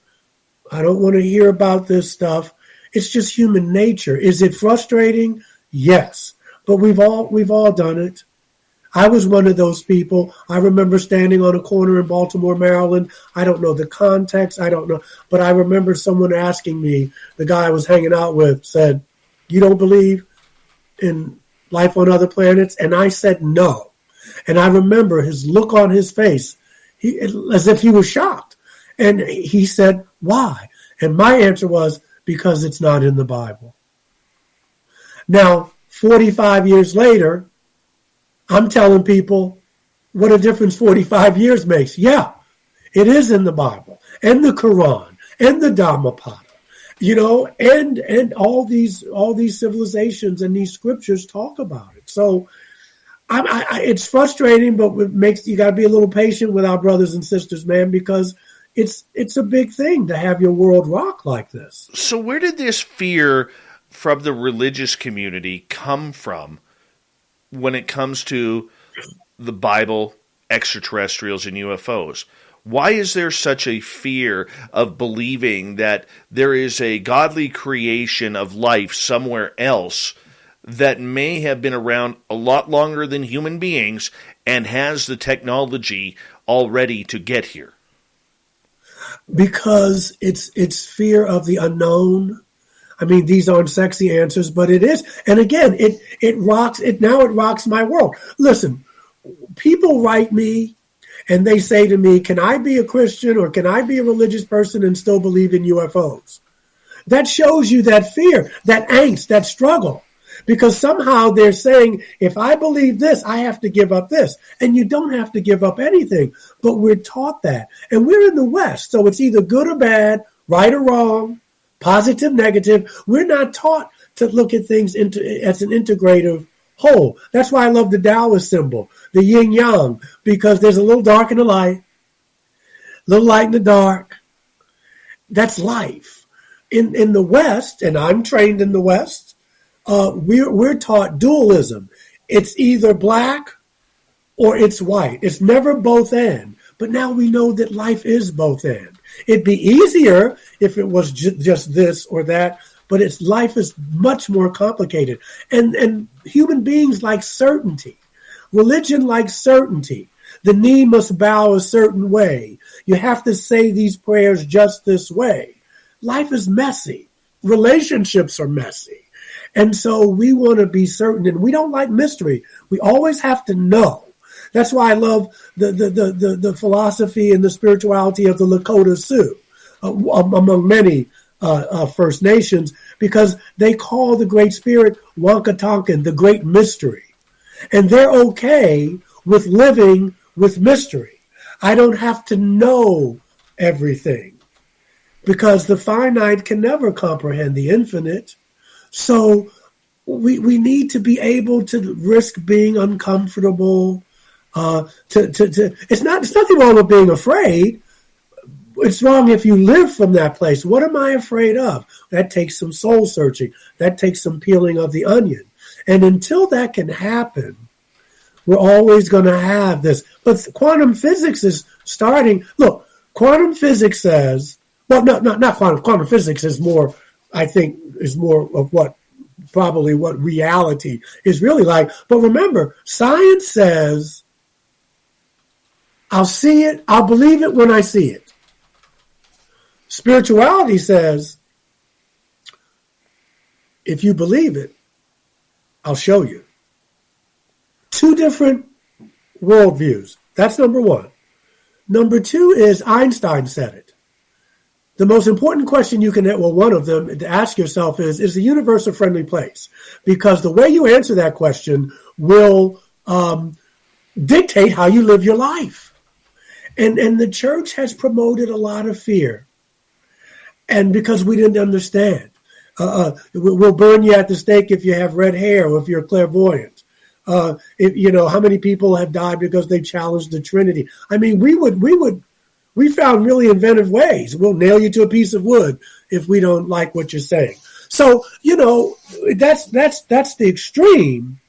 S2: I don't want to hear about this stuff. It's just human nature. Is it frustrating? Yes. But we've all done it. I was one of those people. I remember standing on a corner in Baltimore, Maryland. I don't know the context. I don't know. But I remember someone asking me, the guy I was hanging out with said, "You don't believe in life on other planets?" And I said no. And I remember his look on his face, as if he was shocked. And he said, "Why?" And my answer was, because it's not in the Bible. Now, 45 years later, I'm telling people what a difference 45 years makes. Yeah, it is in the Bible and the Quran and the Dhammapada, and all these civilizations and these scriptures talk about it. So it's frustrating, but you got to be a little patient with our brothers and sisters, man, because it's a big thing to have your world rock like this.
S1: So where did this fear from the religious community come from when it comes to the Bible, extraterrestrials, and UFOs? Why is there such a fear of believing that there is a godly creation of life somewhere else that may have been around a lot longer than human beings and has the technology already to get here?
S2: Because it's fear of the unknown. I mean, these aren't sexy answers, but it is. And again, it rocks my world. Listen, people write me and they say to me, can I be a Christian or can I be a religious person and still believe in UFOs? That shows you that fear, that angst, that struggle. Because somehow they're saying, if I believe this, I have to give up this. And you don't have to give up anything. But we're taught that. And we're in the West. So it's either good or bad, right or wrong, positive, negative. We're not taught to look at things as an integrative whole. That's why I love the Taoist symbol, the yin yang, because there's a little dark in the light, a little light in the dark. That's life. In the West, and I'm trained in the West, we're taught dualism. It's either black or it's white. It's never both and. But now we know that life is both and. It'd be easier if it was just this or that, but life is much more complicated. And human beings like certainty. Religion likes certainty. The knee must bow a certain way. You have to say these prayers just this way. Life is messy. Relationships are messy. And so we want to be certain, and we don't like mystery. We always have to know. That's why I love the philosophy and the spirituality of the Lakota Sioux, among many First Nations, because they call the Great Spirit Wankatonkin, the Great Mystery. And they're okay with living with mystery. I don't have to know everything, because the finite can never comprehend the infinite. So we need to be able to risk being uncomfortable. It's nothing wrong with being afraid. It's wrong if you live from that place. What am I afraid of? That takes some soul searching. That takes some peeling of the onion. And until that can happen, we're always going to have this. But quantum physics is starting. Look, Quantum physics says, well, no, not quantum. Quantum physics is more, I think, is more of what reality is really like. But remember, science says, I'll see it, I'll believe it when I see it. Spirituality says, if you believe it, I'll show you. Two different worldviews. That's number one. Number two is Einstein said it. The most important question you can, well, one of them to ask yourself is the universe a friendly place? Because the way you answer that question will dictate how you live your life. And the church has promoted a lot of fear. And because we didn't understand. We'll burn you at the stake if you have red hair or if you're clairvoyant. How many people have died because they challenged the Trinity? I mean, we found really inventive ways. We'll nail you to a piece of wood if we don't like what you're saying. So, that's the extreme.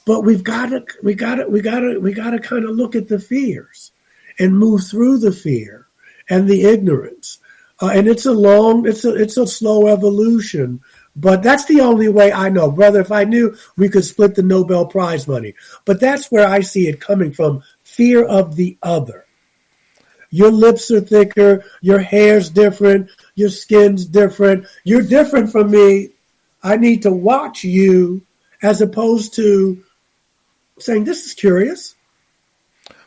S2: But we gotta kind of look at the fears and move through the fear and the ignorance. And it's a slow evolution. But that's the only way I know. Brother, if I knew, we could split the Nobel Prize money. But that's where I see it coming from, fear of the other. Your lips are thicker, your hair's different, your skin's different. You're different from me. I need to watch you, as opposed to saying, this is curious.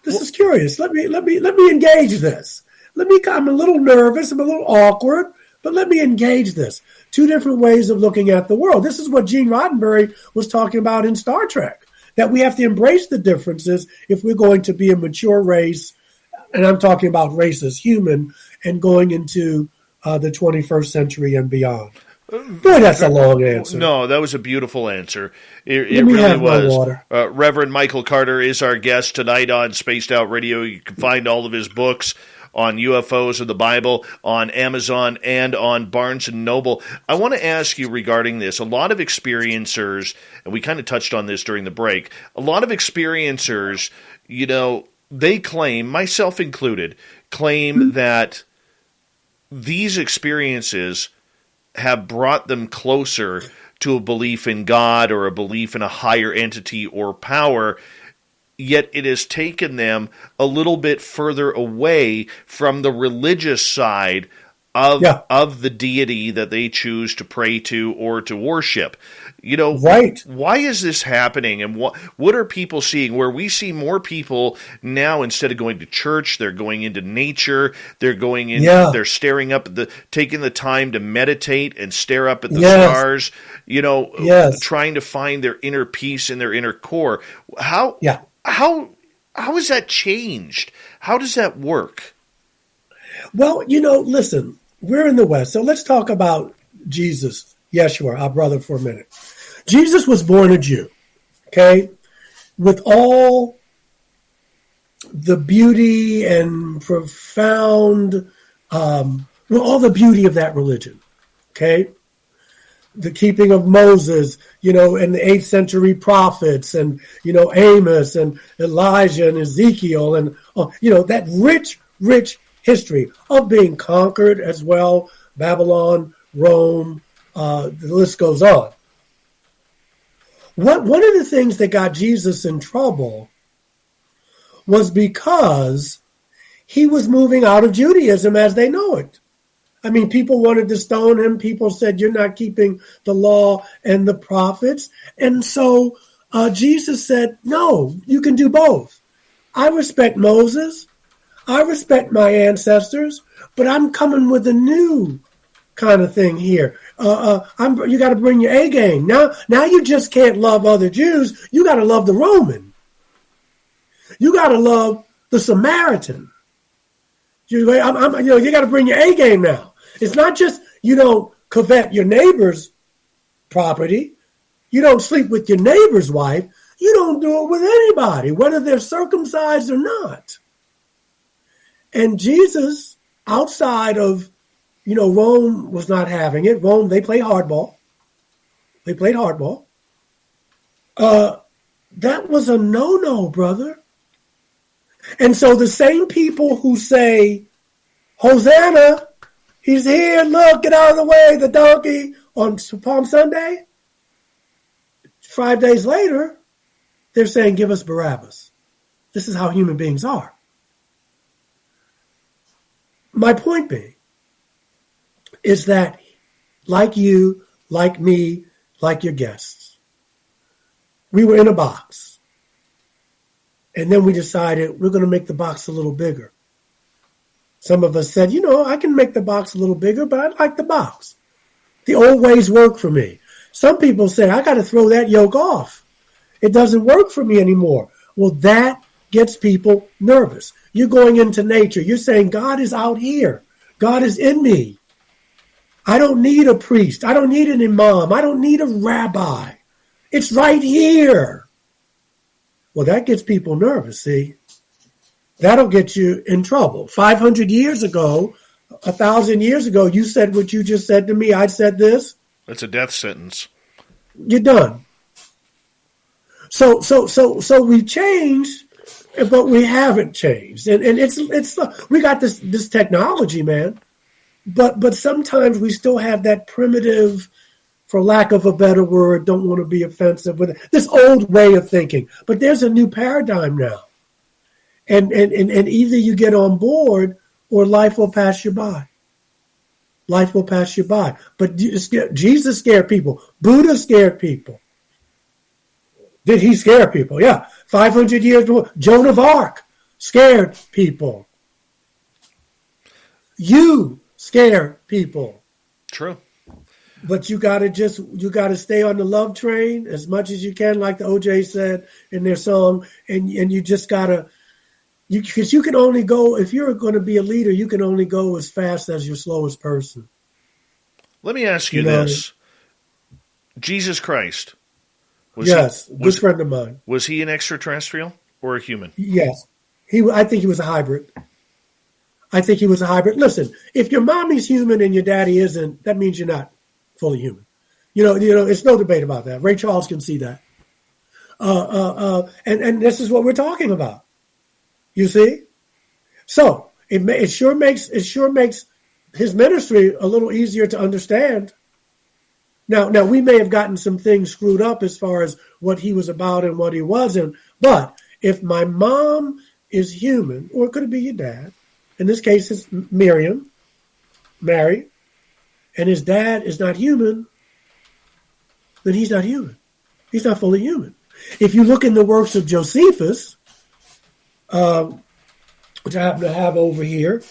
S2: This is curious. Let me engage this. I'm a little nervous, I'm a little awkward, but let me engage this. Two different ways of looking at the world. This is what Gene Roddenberry was talking about in Star Trek, that we have to embrace the differences if we're going to be a mature race, and I'm talking about race as human, and going into the 21st century and beyond. Boy, that's a long answer.
S1: No, that was a beautiful answer. It really was. Reverend Michael Carter is our guest tonight on Spaced Out Radio. You can find all of his books on UFOs of the Bible, on Amazon, and on Barnes & Noble. I want to ask you regarding this. A lot of experiencers, and we kind of touched on this during the break, a lot of experiencers, they claim, myself included, claim that these experiences have brought them closer to a belief in God or a belief in a higher entity or power, yet it has taken them a little bit further away from the religious side of the deity that they choose to pray to or to worship.
S2: Right.
S1: Why is this happening, and what are people seeing? Where we see more people now, instead of going to church, they're going into nature, they're going in, they're staring up at taking the time to meditate and stare up at the stars, trying to find their inner peace in their inner core. How has that changed? How does that work?
S2: Well, listen, we're in the West, so let's talk about Jesus, Yeshua, our brother, for a minute. Jesus was born a Jew, okay, with all the beauty and profound, all the beauty of that religion, okay? The keeping of Moses, and the 8th century prophets, and, Amos and Elijah and Ezekiel, and, that rich history of being conquered as well, Babylon, Rome, the list goes on. One of the things that got Jesus in trouble was because he was moving out of Judaism as they know it. I mean, people wanted to stone him. People said, you're not keeping the law and the prophets. And so Jesus said, no, you can do both. I respect Moses. I respect my ancestors, but I'm coming with a new kind of thing here. You got to bring your A game. Now you just can't love other Jews. You got to love the Roman. You got to love the Samaritan. You got to bring your A game now. It's not just you don't covet your neighbor's property. You don't sleep with your neighbor's wife. You don't do it with anybody, whether they're circumcised or not. And Jesus, outside of, Rome was not having it. Rome, they play hardball. That was a no-no, brother. And so the same people who say Hosanna, he's here, look, get out of the way, the donkey, on Palm Sunday. 5 days later, they're saying, give us Barabbas. This is how human beings are. My point being is that, like you, like me, like your guests, we were in a box. And then we decided we're going to make the box a little bigger. Some of us said, I can make the box a little bigger, but I like the box. The old ways work for me. Some people say, I got to throw that yoke off. It doesn't work for me anymore. Well, that gets people nervous. You're going into nature. You're saying, God is out here. God is in me. I don't need a priest. I don't need an imam. I don't need a rabbi. It's right here. Well, that gets people nervous, see? That'll get you in trouble. 500 years ago, 1,000 years ago, you said what you just said to me. I said this.
S1: That's a death sentence.
S2: You're done. So we've changed, but we haven't changed. And it's we got this technology, man. But sometimes we still have that primitive, for lack of a better word, don't want to be offensive, with this old way of thinking. But there's a new paradigm now. And either you get on board or life will pass you by. Life will pass you by. But Jesus scared people. Buddha scared people. Did he scare people? Yeah. 500 years before. Joan of Arc scared people. You scare people.
S1: True.
S2: But you gotta stay on the love train as much as you can, like the OJ said in their song, and you just gotta, because you can only go, if you're going to be a leader, you can only go as fast as your slowest person.
S1: Let me ask you this: Jesus Christ,
S2: good friend of mine.
S1: Was he an extraterrestrial or a human?
S2: Yes, I think he was a hybrid. Listen, if your mommy's human and your daddy isn't, that means you're not fully human. It's no debate about that. Ray Charles can see that. And this is what we're talking about. You see? So it sure makes his ministry a little easier to understand. Now we may have gotten some things screwed up as far as what he was about and what he wasn't, but if my mom is human, or could it be your dad? In this case, it's Mary, and his dad is not human, then he's not human. He's not fully human. If you look in the works of Josephus, which I happen to have over here,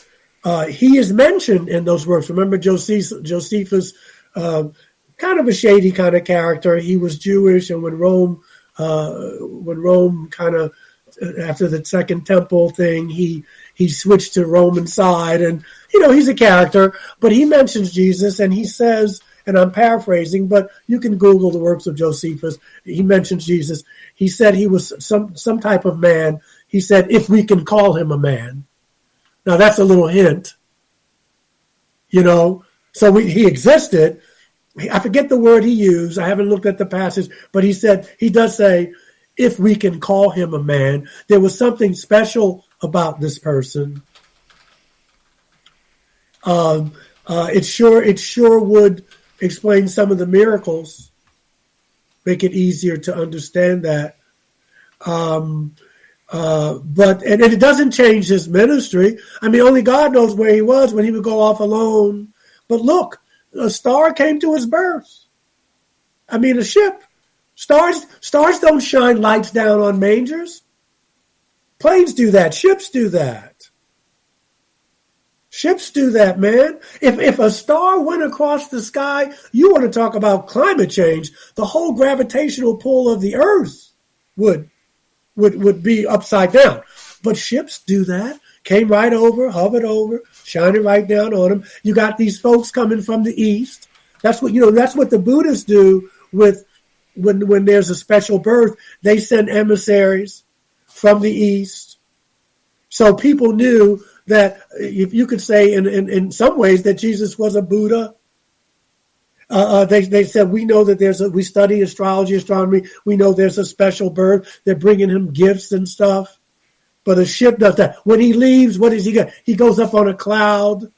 S2: he is mentioned in those works. Remember Josephus, kind of a shady kind of character. He was Jewish, and when Rome kind of, after the Second Temple thing, he switched to Roman side, and he's a character, but he mentions Jesus, and he says, and I'm paraphrasing, but you can Google the works of Josephus. He mentions Jesus. He said he was some type of man. He said, if we can call him a man. Now that's a little hint, so he existed. I forget the word he used. I haven't looked at the passage, but he does say, if we can call him a man. There was something special about this person. It sure would explain some of the miracles, make it easier to understand that. But it doesn't change his ministry. I mean, only God knows where he was when he would go off alone. But look, a star came to his birth. I mean, a ship. Stars don't shine lights down on mangers. Planes do that. Ships do that. Ships do that, man. If a star went across the sky, you want to talk about climate change, the whole gravitational pull of the earth would be upside down. But ships do that. Came right over, hovered over, shining right down on them. You got these folks coming from the east. That's what the Buddhists do with when there's a special birth. They send emissaries from the east. So people knew that, if you could say in some ways, that Jesus was a Buddha. They said, we know that we study astrology, astronomy. We know there's a special birth. They're bringing him gifts and stuff. But a ship does that. When he leaves, what does he get? He goes up on a cloud.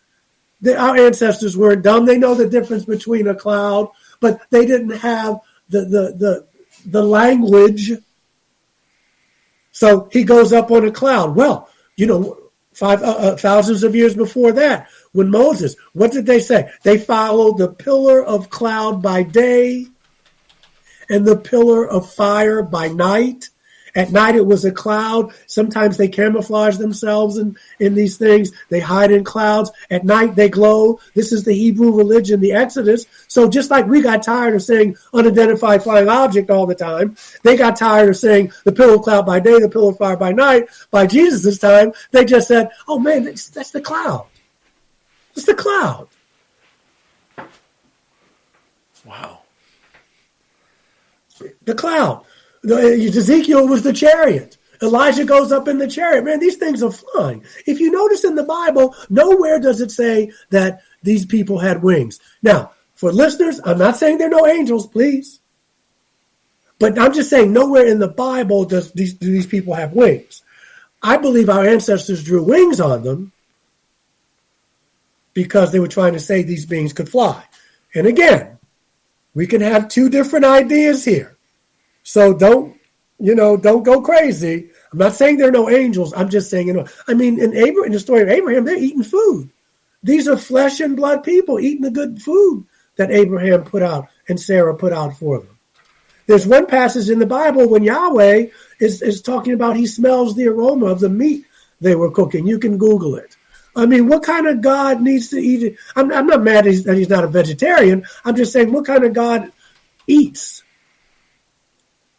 S2: Our ancestors weren't dumb. They know the difference between a cloud, but they didn't have the language. So he goes up on a cloud. Well, thousands of years before that, when Moses, what did they say? They followed the pillar of cloud by day and the pillar of fire by night. At night it was a cloud. Sometimes they camouflage themselves in these things. They hide in clouds. At night they glow. This is the Hebrew religion, the Exodus. So just like we got tired of saying unidentified flying object all the time, they got tired of saying the pillar of cloud by day, the pillar of fire by night. By Jesus' time, they just said, oh man, that's the cloud. It's the cloud.
S1: Wow.
S2: The cloud. Ezekiel was the chariot. Elijah goes up in the chariot. Man, these things are flying. If you notice in the Bible, nowhere does it say that these people had wings. Now, for listeners, I'm not saying they're no angels, please. But I'm just saying nowhere in the Bible do these people have wings. I believe our ancestors drew wings on them because they were trying to say these beings could fly. And again, we can have two different ideas here. So don't go crazy. I'm not saying there are no angels. I'm just saying, in the story of Abraham, they're eating food. These are flesh and blood people eating the good food that Abraham put out and Sarah put out for them. There's one passage in the Bible when Yahweh is talking about he smells the aroma of the meat they were cooking. You can Google it. I mean, what kind of God needs to eat it? I'm not mad that he's not a vegetarian. I'm just saying, what kind of God eats?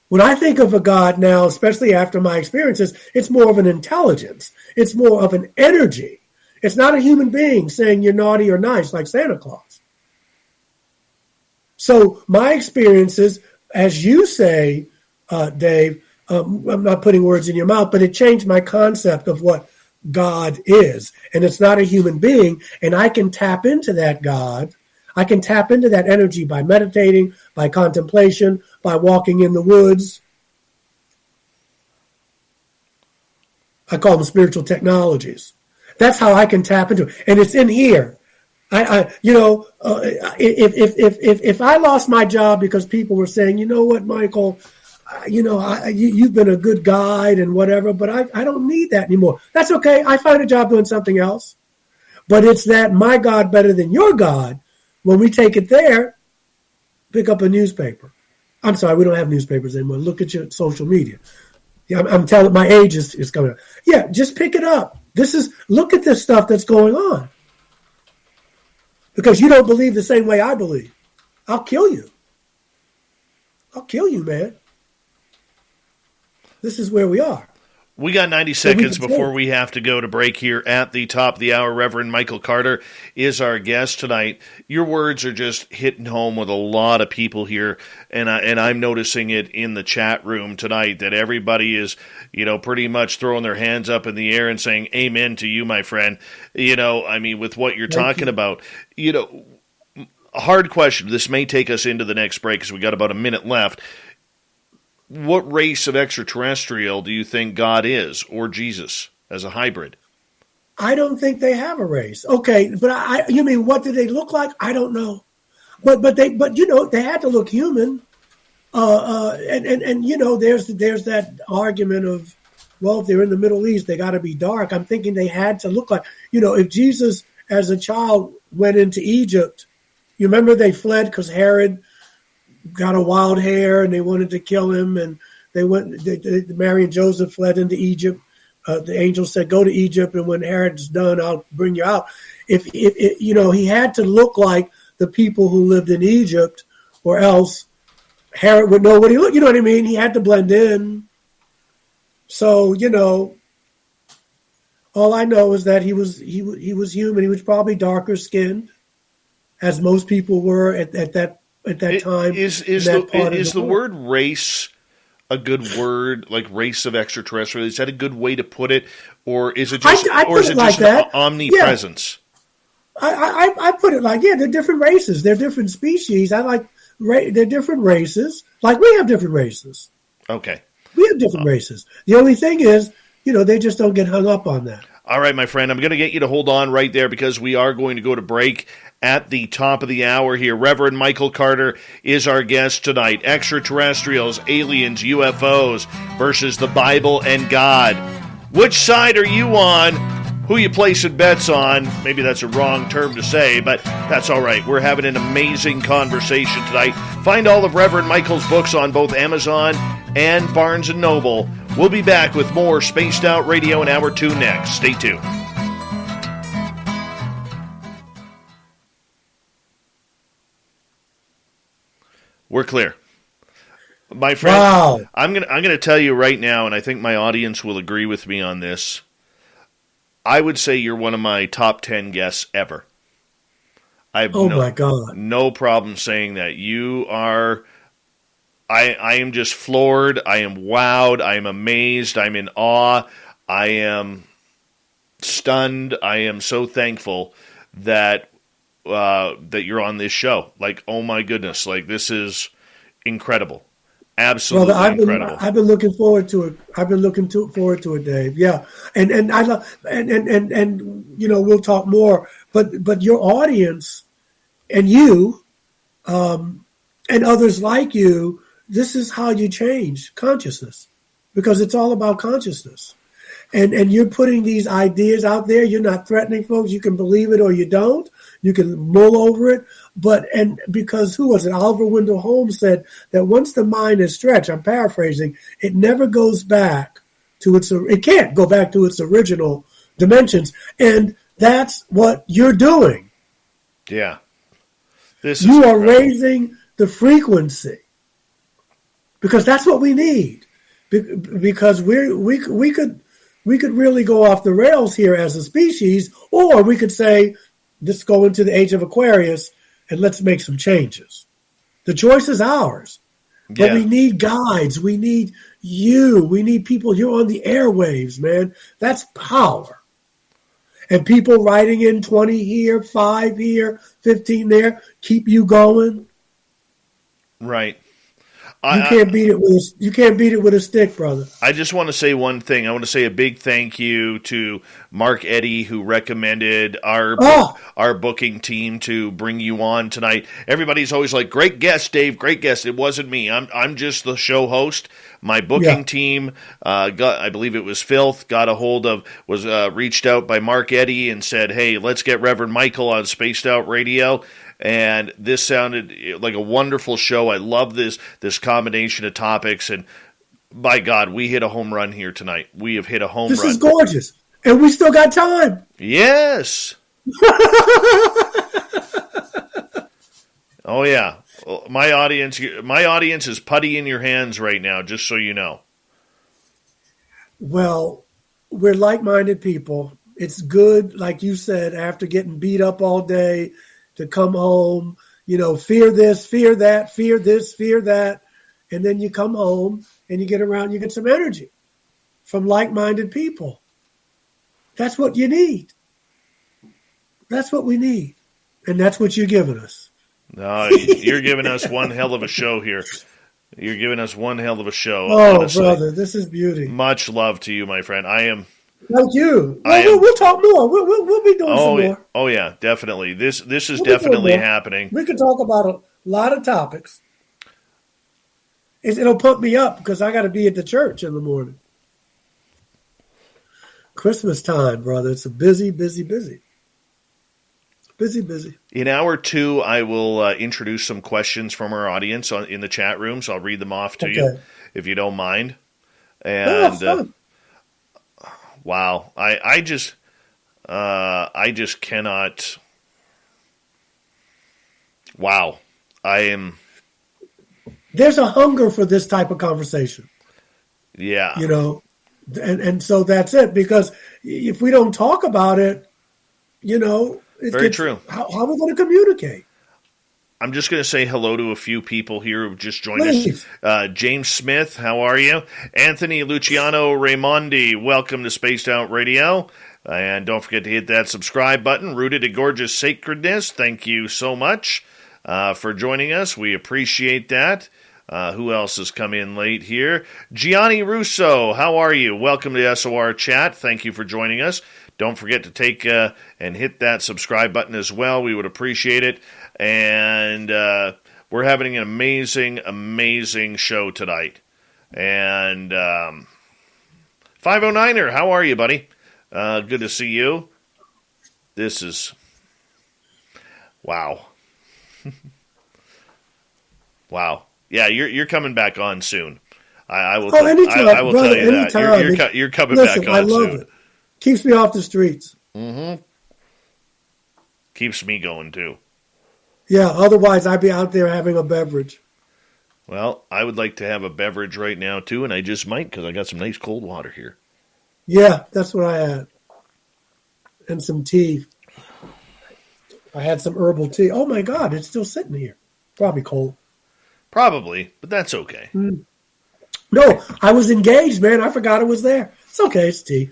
S2: When I think of a God now, especially after my experiences, it's more of an intelligence. It's more of an energy. It's not a human being saying you're naughty or nice like Santa Claus. So my experiences, as you say, Dave, I'm not putting words in your mouth, but it changed my concept of what God is. And it's not a human being. And I can tap into that God. I can tap into that energy by meditating, by contemplation, by walking in the woods. I call them spiritual technologies. That's how I can tap into it. And it's in here. If I lost my job because people were saying, you know what, Michael, you've been a good guide and whatever, but I don't need that anymore. That's okay. I find a job doing something else. But it's that my God better than your God. When we take it there, pick up a newspaper. I'm sorry, we don't have newspapers anymore. Look at your social media. Yeah, I'm telling my age is coming up. Yeah, just pick it up. Look at this stuff that's going on. Because you don't believe the same way I believe. I'll kill you. I'll kill you, man. This is where we are.
S1: We got 90 seconds before we have to go to break here at the top of the hour. Reverend Michael Carter is our guest tonight. Your words are just hitting home with a lot of people here, and I'm noticing it in the chat room tonight that everybody is, pretty much throwing their hands up in the air and saying, amen to you, my friend. With what you're talking about. A hard question. This may take us into the next break because we got about a minute left. What race of extraterrestrial do you think God is, or Jesus as a hybrid?
S2: I don't think they have a race. Okay, but you mean what do they look like? I don't know. But they had to look human. There's that argument of, well, if they're in the Middle East, they got to be dark. I'm thinking they had to look like, if Jesus as a child went into Egypt, you remember they fled because Herod got a wild hair and they wanted to kill him, and Mary and Joseph fled into Egypt. The angel said, go to Egypt, and when Herod's done, I'll bring you out. If he had to look like the people who lived in Egypt, or else Herod would know what he looked. You know what I mean? He had to blend in. So, all I know is that he was human. He was probably darker skinned, as most people were at that time.
S1: Is the word race a good word, like race of extraterrestrial? Is that a good way to put it, or is it just an omnipresence?
S2: Yeah. I put it like, they're different races, they're different species. They're different races, like we have different races.
S1: Okay,
S2: we have different races. The only thing is, they just don't get hung up on that.
S1: All right, my friend, I'm going to get you to hold on right there because we are going to go to break at the top of the hour here. Reverend Michael Carter is our guest tonight. Extraterrestrials, aliens, UFOs versus the Bible and God. Which side are you on? Who you placing bets on? Maybe that's a wrong term to say, but that's all right. We're having an amazing conversation tonight. Find all of Reverend Michael's books on both Amazon and Barnes & Noble. We'll be back with more Spaced Out Radio in Hour 2 next. Stay tuned. We're clear. My friend,
S2: wow.
S1: I'm gonna tell you right now, and I think my audience will agree with me on this. I would say you're one of my top 10 guests ever. I have
S2: my God.
S1: No problem saying that. You are... I am just floored. I am wowed. I am amazed. I'm in awe. I am stunned. I am so thankful that you're on this show. Like, oh my goodness! Like, this is incredible. Absolutely incredible.
S2: I've been looking forward to it. I've been looking forward to it, Dave. Yeah, and I love and we'll talk more. But your audience and you, and others like you. This is how you change consciousness, because it's all about consciousness. And you're putting these ideas out there. You're not threatening folks. You can believe it or you don't. You can mull over it. Because who was it? Oliver Wendell Holmes said that once the mind is stretched, I'm paraphrasing, it never goes back to it can't go back to its original dimensions. And that's what you're doing.
S1: Yeah.
S2: You are raising the frequency. Because that's what we need. Because we could really go off the rails here as a species, or we could say, let's go into the age of Aquarius and let's make some changes. The choice is ours. But we need guides. We need you. We need people. You're on the airwaves, man. That's power. And people writing in 20 here, 5 here, 15 there, keep you going.
S1: Right.
S2: You can't beat it with a stick, brother.
S1: I just want to say one thing. I want to say a big thank you to Mark Eddy, who recommended our booking team to bring you on tonight. Everybody's always like, "Great guest, Dave. Great guest." It wasn't me. I'm just the show host. My booking team I believe it was Filth, reached out by Mark Eddy and said, "Hey, let's get Reverend Michael on Spaced Out Radio." And this sounded like a wonderful show. I love this combination of topics. And by God, we hit a home run here tonight. We have hit a home run.
S2: This is gorgeous. And we still got time.
S1: Yes. Oh, yeah. My audience is putty in your hands right now, just so you know.
S2: Well, we're like-minded people. It's good, like you said, after getting beat up all day, to come home, fear this, fear that, fear this, fear that. And then you come home and you get some energy from like-minded people. That's what you need. That's what we need. And that's what you're giving us.
S1: No, you're giving us one hell of a show here. You're giving us one hell of a show.
S2: Oh, honestly. Brother, this is beauty.
S1: Much love to you, my friend. I am...
S2: Thank you. We'll talk more. We'll be doing some more.
S1: Oh, yeah, definitely. This is definitely happening.
S2: We can talk about a lot of topics. It'll pump me up because I got to be at the church in the morning. Christmas time, brother. It's a busy. Busy.
S1: In hour 2, I will introduce some questions from our audience in the chat room, so I'll read them off to you, if you don't mind. And wow, I just cannot. Wow, I am.
S2: There's a hunger for this type of conversation.
S1: Yeah,
S2: and so that's it. Because if we don't talk about it,
S1: very true.
S2: How are we going to communicate?
S1: I'm just going to say hello to a few people here who just joined us. James Smith, how are you? Anthony Luciano Raimondi, welcome to Spaced Out Radio. And don't forget to hit that subscribe button. Rooted in Gorgeous Sacredness, thank you so much for joining us. We appreciate that. Who else has come in late here? Gianni Russo, how are you? Welcome to SOR Chat. Thank you for joining us. Don't forget to take and hit that subscribe button as well. We would appreciate it. And we're having an amazing show tonight. And 509er, how are you, buddy? Good to see you. This is... Wow. Wow. Yeah, you're coming back on soon. I will. I will tell you that you're coming back on soon. I love it.
S2: Keeps me off the streets.
S1: Mm-hmm. Keeps me going too.
S2: Yeah. Otherwise, I'd be out there having a beverage.
S1: Well, I would like to have a beverage right now too, and I just might because I got some nice cold water here.
S2: Yeah, that's what I had, and some tea. I had some herbal tea. Oh my God, it's still sitting here. Probably cold.
S1: Probably, but that's okay.
S2: No, I was engaged, man. I forgot it was there. It's okay. It's tea.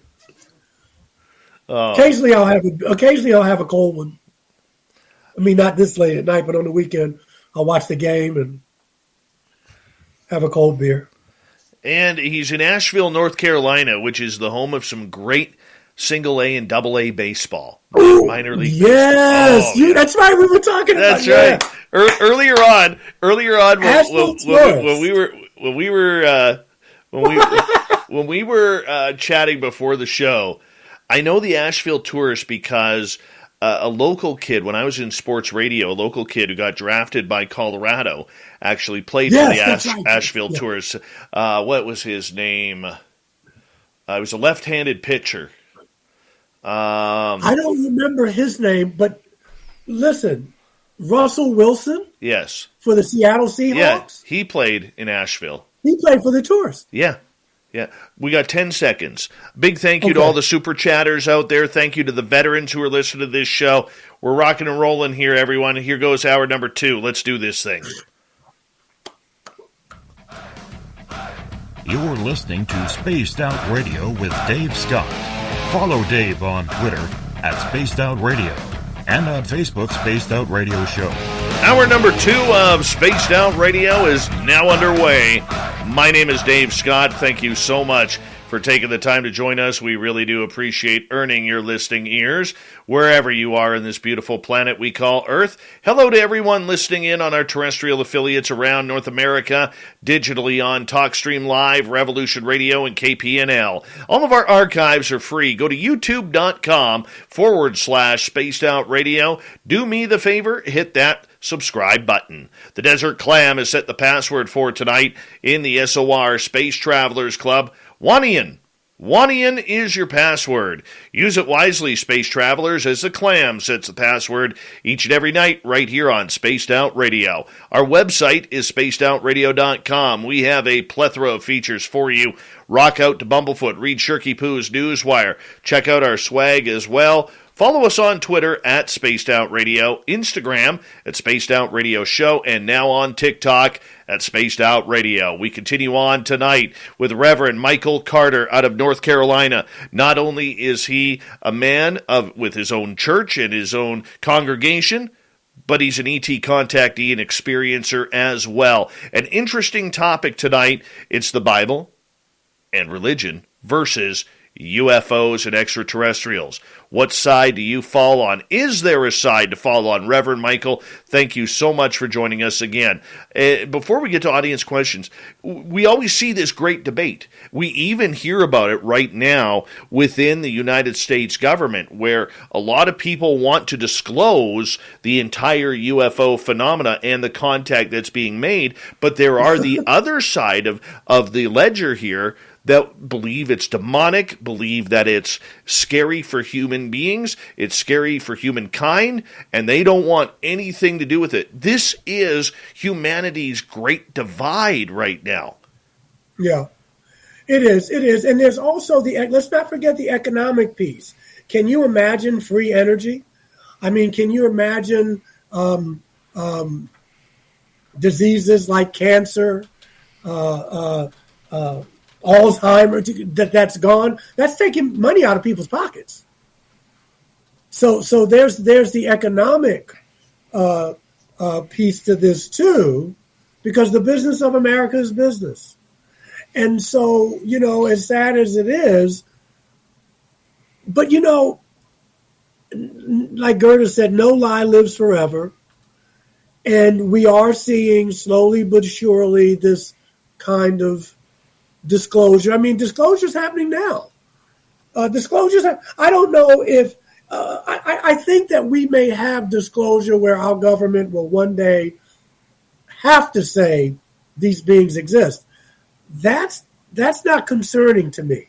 S2: Occasionally, I'll have a cold one. I mean, not this late at night, but on the weekend, I'll watch the game and have a cold beer.
S1: And he's in Asheville, North Carolina, which is the home of some great single A and double A baseball. Minor league
S2: yes,
S1: baseball.
S2: That's right. We were talking about
S1: that. That's right. Earlier on, when we were chatting before the show, I know the Asheville Tourists because a local kid, when I was in sports radio, a local kid who got drafted by Colorado actually played for the Asheville Tourists. What was his name? He was a left-handed pitcher.
S2: I don't remember his name, but listen, Russell Wilson?
S1: Yes.
S2: For the Seattle Seahawks?
S1: Yeah, he played in Asheville.
S2: He played for the Tourists.
S1: Yeah. We got 10 seconds. Big thank you to all the super chatters out there. Thank you to the veterans who are listening to this show. We're rocking and rolling here, everyone. Here goes hour number 2. Let's do this thing.
S4: You're listening to Spaced Out Radio with Dave Scott. Follow Dave on Twitter at Spaced Out Radio and on Facebook, Spaced Out Radio Show.
S1: Hour number 2 of Spaced Out Radio is now underway. My name is Dave Scott. Thank you so much for taking the time to join us. We really do appreciate earning your listening ears wherever you are in this beautiful planet we call Earth. Hello to everyone listening in on our terrestrial affiliates around North America, digitally on TalkStream Live, Revolution Radio, and KPNL. All of our archives are free. Go to youtube.com/Spaced Out Radio. Do me the favor, hit that subscribe button. The Desert Clam has set the password for tonight in the SOR Space Travelers Club. Wanian. Wanian is your password. Use it wisely, space travelers, as the Clam sets the password each and every night right here on Spaced Out Radio. Our website is spacedoutradio.com. We have a plethora of features for you. Rock out to Bumblefoot. Read Shirky Poo's Newswire. Check out our swag as well. Follow us on Twitter at Spaced Out Radio, Instagram at Spaced Out Radio Show, and now on TikTok at Spaced Out Radio. We continue on tonight with Reverend Michael Carter out of North Carolina. Not only is he a man with his own church and his own congregation, but he's an ET contactee and experiencer as well. An interesting topic tonight. It's the Bible and religion versus UFOs and extraterrestrials. What side do you fall on? Is there a side to fall on? Reverend Michael, thank you so much for joining us again. Before we get to audience questions, we always see this great debate. We even hear about it right now within the United States government, where a lot of people want to disclose the entire UFO phenomena and the contact that's being made, but there are the other side of the ledger here that believe it's demonic, believe that it's scary for human beings, it's scary for humankind, and they don't want anything to do with it. This is humanity's great divide right now.
S2: Yeah, it is. It is. And there's also let's not forget the economic piece. Can you imagine free energy? I mean, can you imagine diseases like cancer, Alzheimer's, that's gone? That's taking money out of people's pockets. So there's the economic piece to this too, because the business of America is business. And so, as sad as it is, but, like Gerda said, no lie lives forever. And we are seeing slowly but surely this kind of disclosure. I mean, disclosure's happening now. I don't know if, I think that we may have disclosure where our government will one day have to say these beings exist. That's not concerning to me.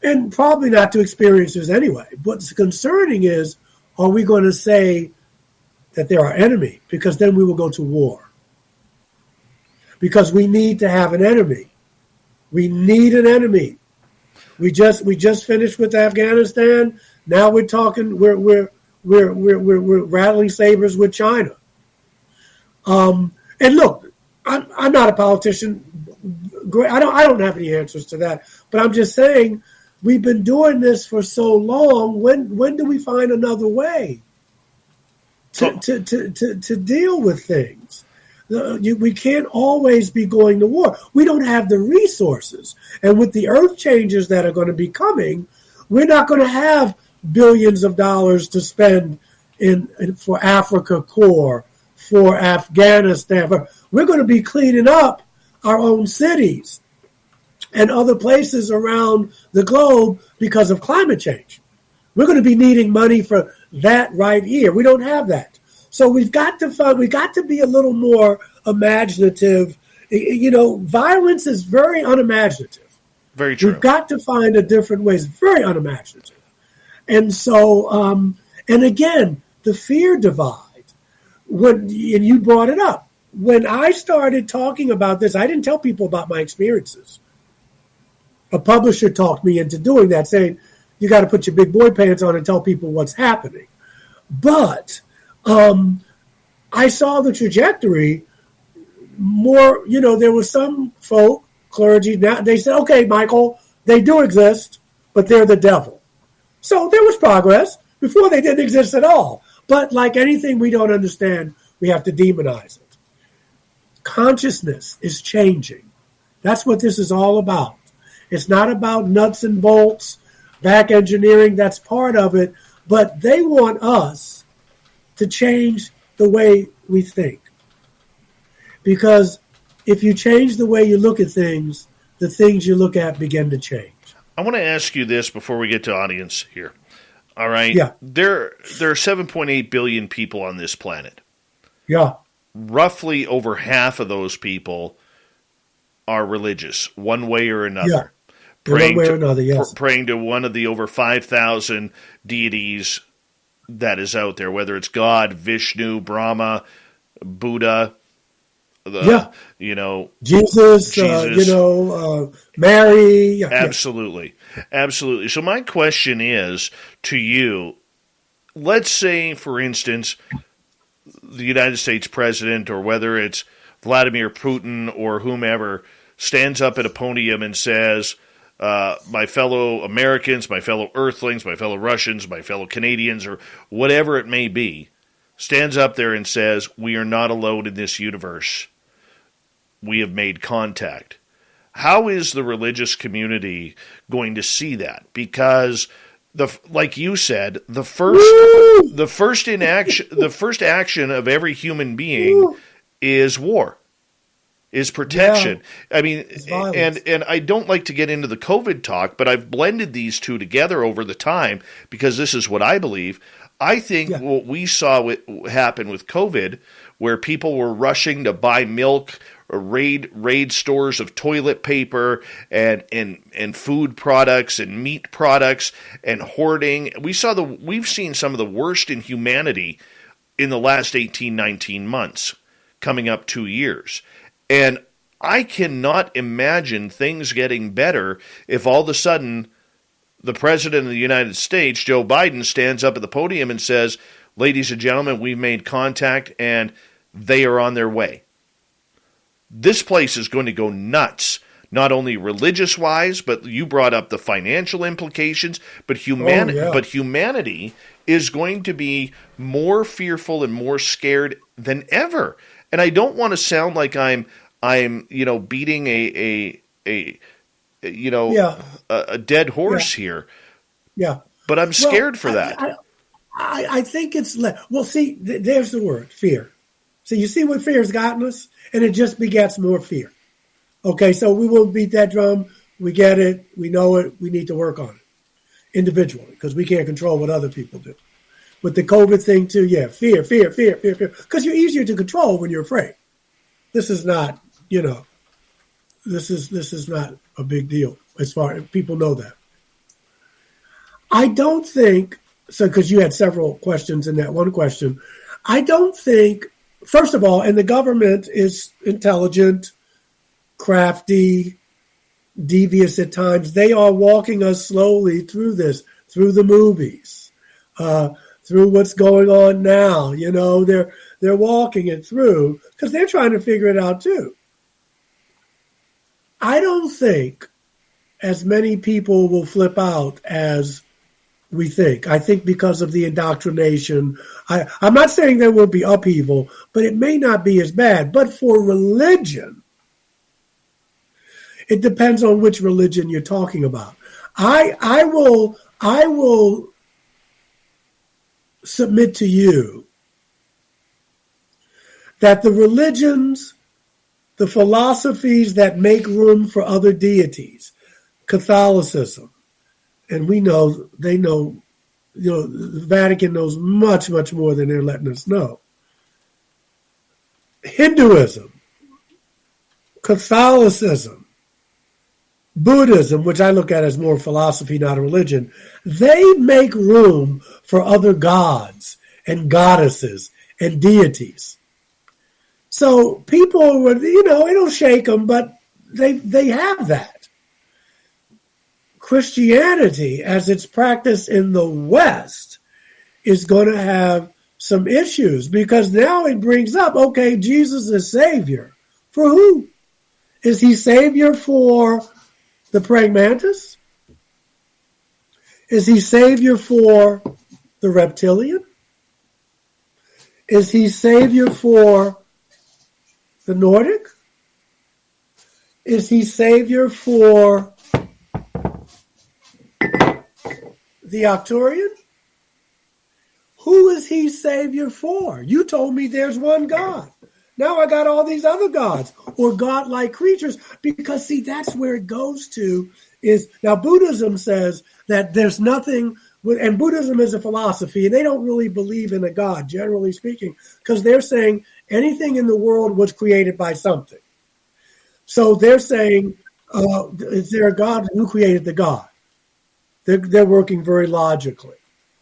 S2: And probably not to experiencers anyway. What's concerning is, are we going to say that they're our enemy? Because then we will go to war. Because we need to have an enemy. We need an enemy. We just finished with Afghanistan. Now we're talking. We're rattling sabers with China. And look, I'm not a politician. I don't have any answers to that. But I'm just saying, we've been doing this for so long. When do we find another way to deal with things? We can't always be going to war. We don't have the resources. And with the earth changes that are going to be coming, we're not going to have billions of dollars to spend for Africa Corps, for Afghanistan. We're going to be cleaning up our own cities and other places around the globe because of climate change. We're going to be needing money for that right here. We don't have that. So we've got to be a little more imaginative. Violence is very unimaginative.
S1: Very true.
S2: We've got to find a different way. It's very unimaginative. And so, and again, the fear divide. And you brought it up. When I started talking about this, I didn't tell people about my experiences. A publisher talked me into doing that, saying, you got to put your big boy pants on and tell people what's happening. But I saw the trajectory more, there was some folk, clergy, now they said, okay, Michael, they do exist, but they're the devil. So there was progress. Before they didn't exist at all. But like anything we don't understand, we have to demonize it. Consciousness is changing. That's what this is all about. It's not about nuts and bolts, back engineering, that's part of it, but they want us to change the way we think. Because if you change the way you look at things, the things you look at begin to change.
S1: I want to ask you this before we get to audience here. All right?
S2: Yeah.
S1: There are 7.8 billion people on this planet.
S2: Yeah.
S1: Roughly over half of those people are religious, one way or another.
S2: Yeah. One way or another, yes.
S1: Praying to one of the over 5,000 deities that is out there, whether it's God, Vishnu, Brahma, Buddha,
S2: Jesus, Mary. Yeah,
S1: absolutely. Absolutely. So my question is to you, let's say, for instance, the United States president, or whether it's Vladimir Putin or whomever, stands up at a podium and says, my fellow Americans, my fellow Earthlings, my fellow Russians, my fellow Canadians, or whatever it may be, stands up there and says, we are not alone in this universe. We have made contact. How is the religious community going to see that? Because like you said, the first action of every human being is war, is protection. Yeah, I mean, and I don't like to get into the COVID talk, but I've blended these two together over the time because this is what I believe. I think what we saw happen with COVID, where people were rushing to buy milk, or raid stores of toilet paper and food products and meat products and hoarding. We've seen some of the worst in humanity in the last 18, 19 months, coming up 2 years. And I cannot imagine things getting better if all of a sudden the President of the United States, Joe Biden, stands up at the podium and says, ladies and gentlemen, we've made contact and they are on their way. This place is going to go nuts, not only religious-wise, but you brought up the financial implications, but humanity is going to be more fearful and more scared than ever. And I don't want to sound like I'm beating a dead horse here.
S2: Yeah.
S1: But I'm scared for that.
S2: I think it's see, there's the word, fear. So you see what fear has gotten us, and it just begets more fear. Okay, so we won't beat that drum. We get it. We know it. We need to work on it individually because we can't control what other people do. With the COVID thing too, yeah, fear. Because you're easier to control when you're afraid. This is not, this is not a big deal as far as people know that. I don't think, so because you had several questions in that one question, I don't think, first of all, and the government is intelligent, crafty, devious at times. They are walking us slowly through this, through the movies, through what's going on now. They're walking it through because they're trying to figure it out too. I don't think as many people will flip out as we think. I think because of the indoctrination. I'm not saying there will be upheaval, but it may not be as bad. But for religion, it depends on which religion you're talking about. I will submit to you that the religions, the philosophies that make room for other deities, Catholicism, and they know, the Vatican knows much, much more than they're letting us know. Hinduism, Catholicism, Buddhism, which I look at as more philosophy, not a religion, they make room for other gods and goddesses and deities. So people, it'll shake them, but they have that. Christianity, as it's practiced in the West, is going to have some issues because now it brings up, okay, Jesus is Savior. For who? Is he Savior for the praying mantis? Is he Savior for the reptilian? Is he Savior for the Nordic? Is he Savior for the Arcturian? Who is he Savior for? You told me there's one God. Now I got all these other gods or godlike creatures because, see, that's where it goes to is, now Buddhism says that there's nothing, and Buddhism is a philosophy, and they don't really believe in a God, generally speaking, because they're saying anything in the world was created by something. So they're saying, is there a God? Who created the God? They're working very logically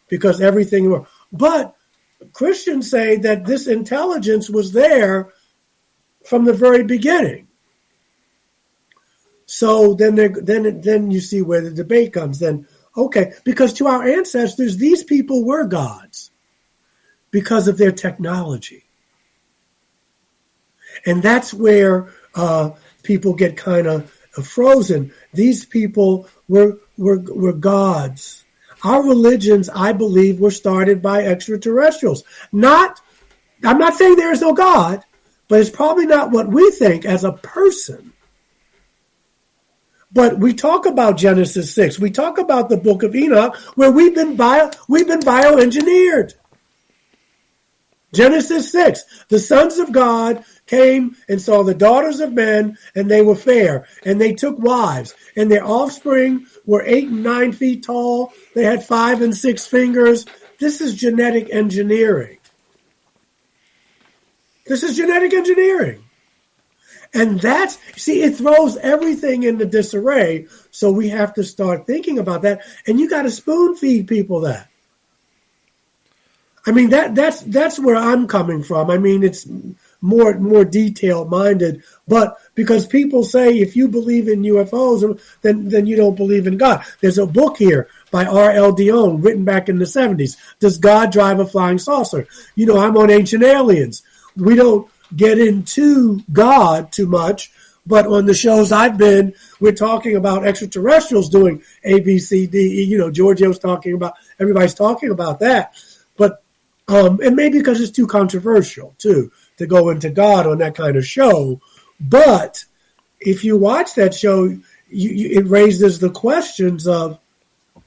S2: because everything. But Christians say that this intelligence was there from the very beginning. So then you see where the debate comes. Then okay, because to our ancestors, these people were gods because of their technology, and that's where people get kind of frozen. These people were gods. Our religions, I believe, were started by extraterrestrials. I'm not saying there is no God, but it's probably not what we think as a person. But we talk about Genesis 6. We talk about the book of Enoch, where we've been bioengineered. Genesis 6, the sons of God came and saw the daughters of men, and they were fair, and they took wives, and their offspring were 8 and 9 feet tall. They had 5 and 6 fingers. This is genetic engineering. And it throws everything into disarray, so we have to start thinking about that, and you got to spoon feed people that. I mean, that's where I'm coming from. I mean, it's more detail-minded, but because people say if you believe in UFOs, then you don't believe in God. There's a book here by R.L. Dion, written back in the 70s. Does God drive a flying saucer? I'm on Ancient Aliens. We don't get into God too much, But on the shows I've been, we're talking about extraterrestrials doing A, B, C, D, E. You know, Giorgio's talking about, everybody's talking about that. But, and maybe because it's too controversial, too, to go into God on that kind of show. But if you watch that show, it raises the questions of,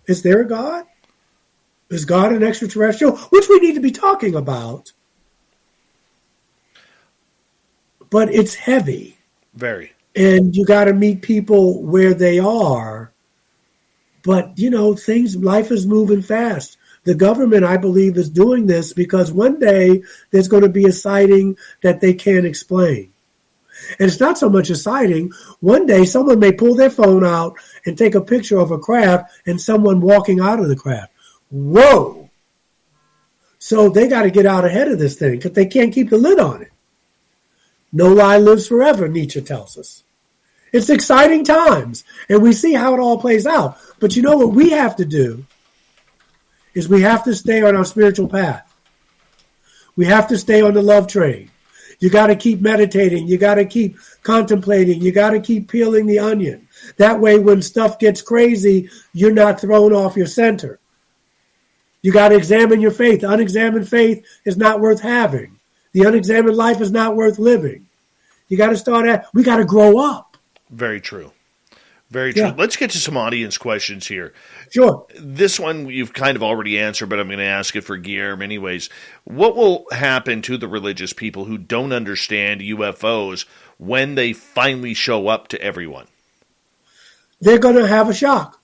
S2: is there a God? Is God an extraterrestrial? Which we need to be talking about. But it's heavy.
S1: Very.
S2: And you got to meet people where they are. But, you know, life is moving fast. The government, I believe, is doing this because one day there's going to be a sighting that they can't explain. And it's not so much a sighting. One day someone may pull their phone out and take a picture of a craft and someone walking out of the craft. Whoa! So they got to get out ahead of this thing because they can't keep the lid on it. No lie lives forever, Nietzsche tells us. It's exciting times, and we see how it all plays out. But you know what we have to do is we have to stay on our spiritual path. We have to stay on the love train. You got to keep meditating. You got to keep contemplating. You got to keep peeling the onion. That way, when stuff gets crazy, you're not thrown off your center. You got to examine your faith. Unexamined faith is not worth having. The unexamined life is not worth living. You got to start we got to grow up.
S1: Very true. Very true.
S2: Yeah.
S1: Let's get to some audience questions here.
S2: Sure.
S1: This one you've kind of already answered, but I'm going to ask it for Guillermo anyways. What will happen to the religious people who don't understand UFOs when they finally show up to everyone?
S2: They're going to have a shock.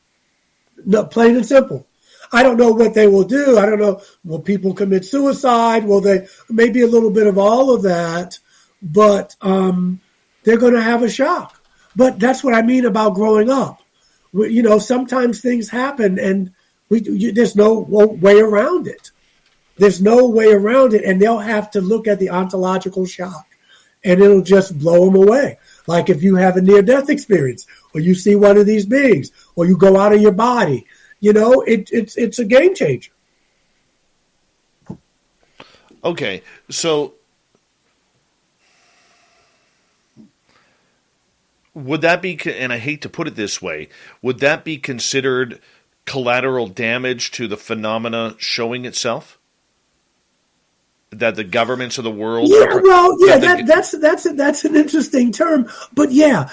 S2: No, plain and simple. I don't know what they will do. I don't know. Will people commit suicide? Will they? Maybe a little bit of all of that, but they're going to have a shock. But that's what I mean about growing up. You know, sometimes things happen, and there's no way around it. There's no way around it, and they'll have to look at the ontological shock, and it'll just blow them away. Like if you have a near-death experience, or you see one of these beings, or you go out of your body. You know, it's a game changer.
S1: Okay, so would that be, and I hate to put it this way, would that be considered collateral damage to the phenomena showing itself? That the governments of the world...
S2: Yeah, well, yeah, that's an interesting term. But yeah,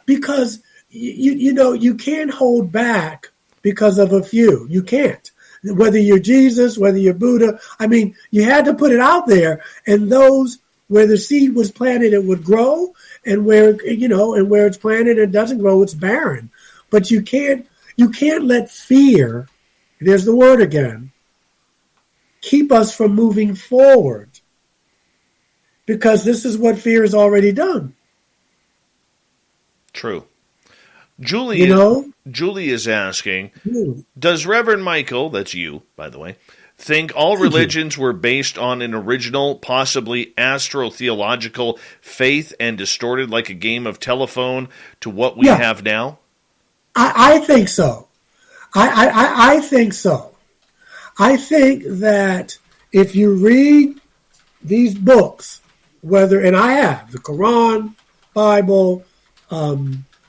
S2: because, you know, you can't hold back because of a few. You can't. Whether you're Jesus, whether you're Buddha. I mean, you had to put it out there. And those where the seed was planted, it would grow. And where, you know, and where it's planted and doesn't grow, it's barren. But you can't let fear, there's the word again, keep us from moving forward. Because this is what fear has already done.
S1: True. Julie is asking, does Reverend Michael, that's you, by the way, think all religions were based on an original, possibly astro-theological faith and distorted like a game of telephone to what we have now?
S2: I think so. I think so. I think that if you read these books, and I have, the Quran, Bible,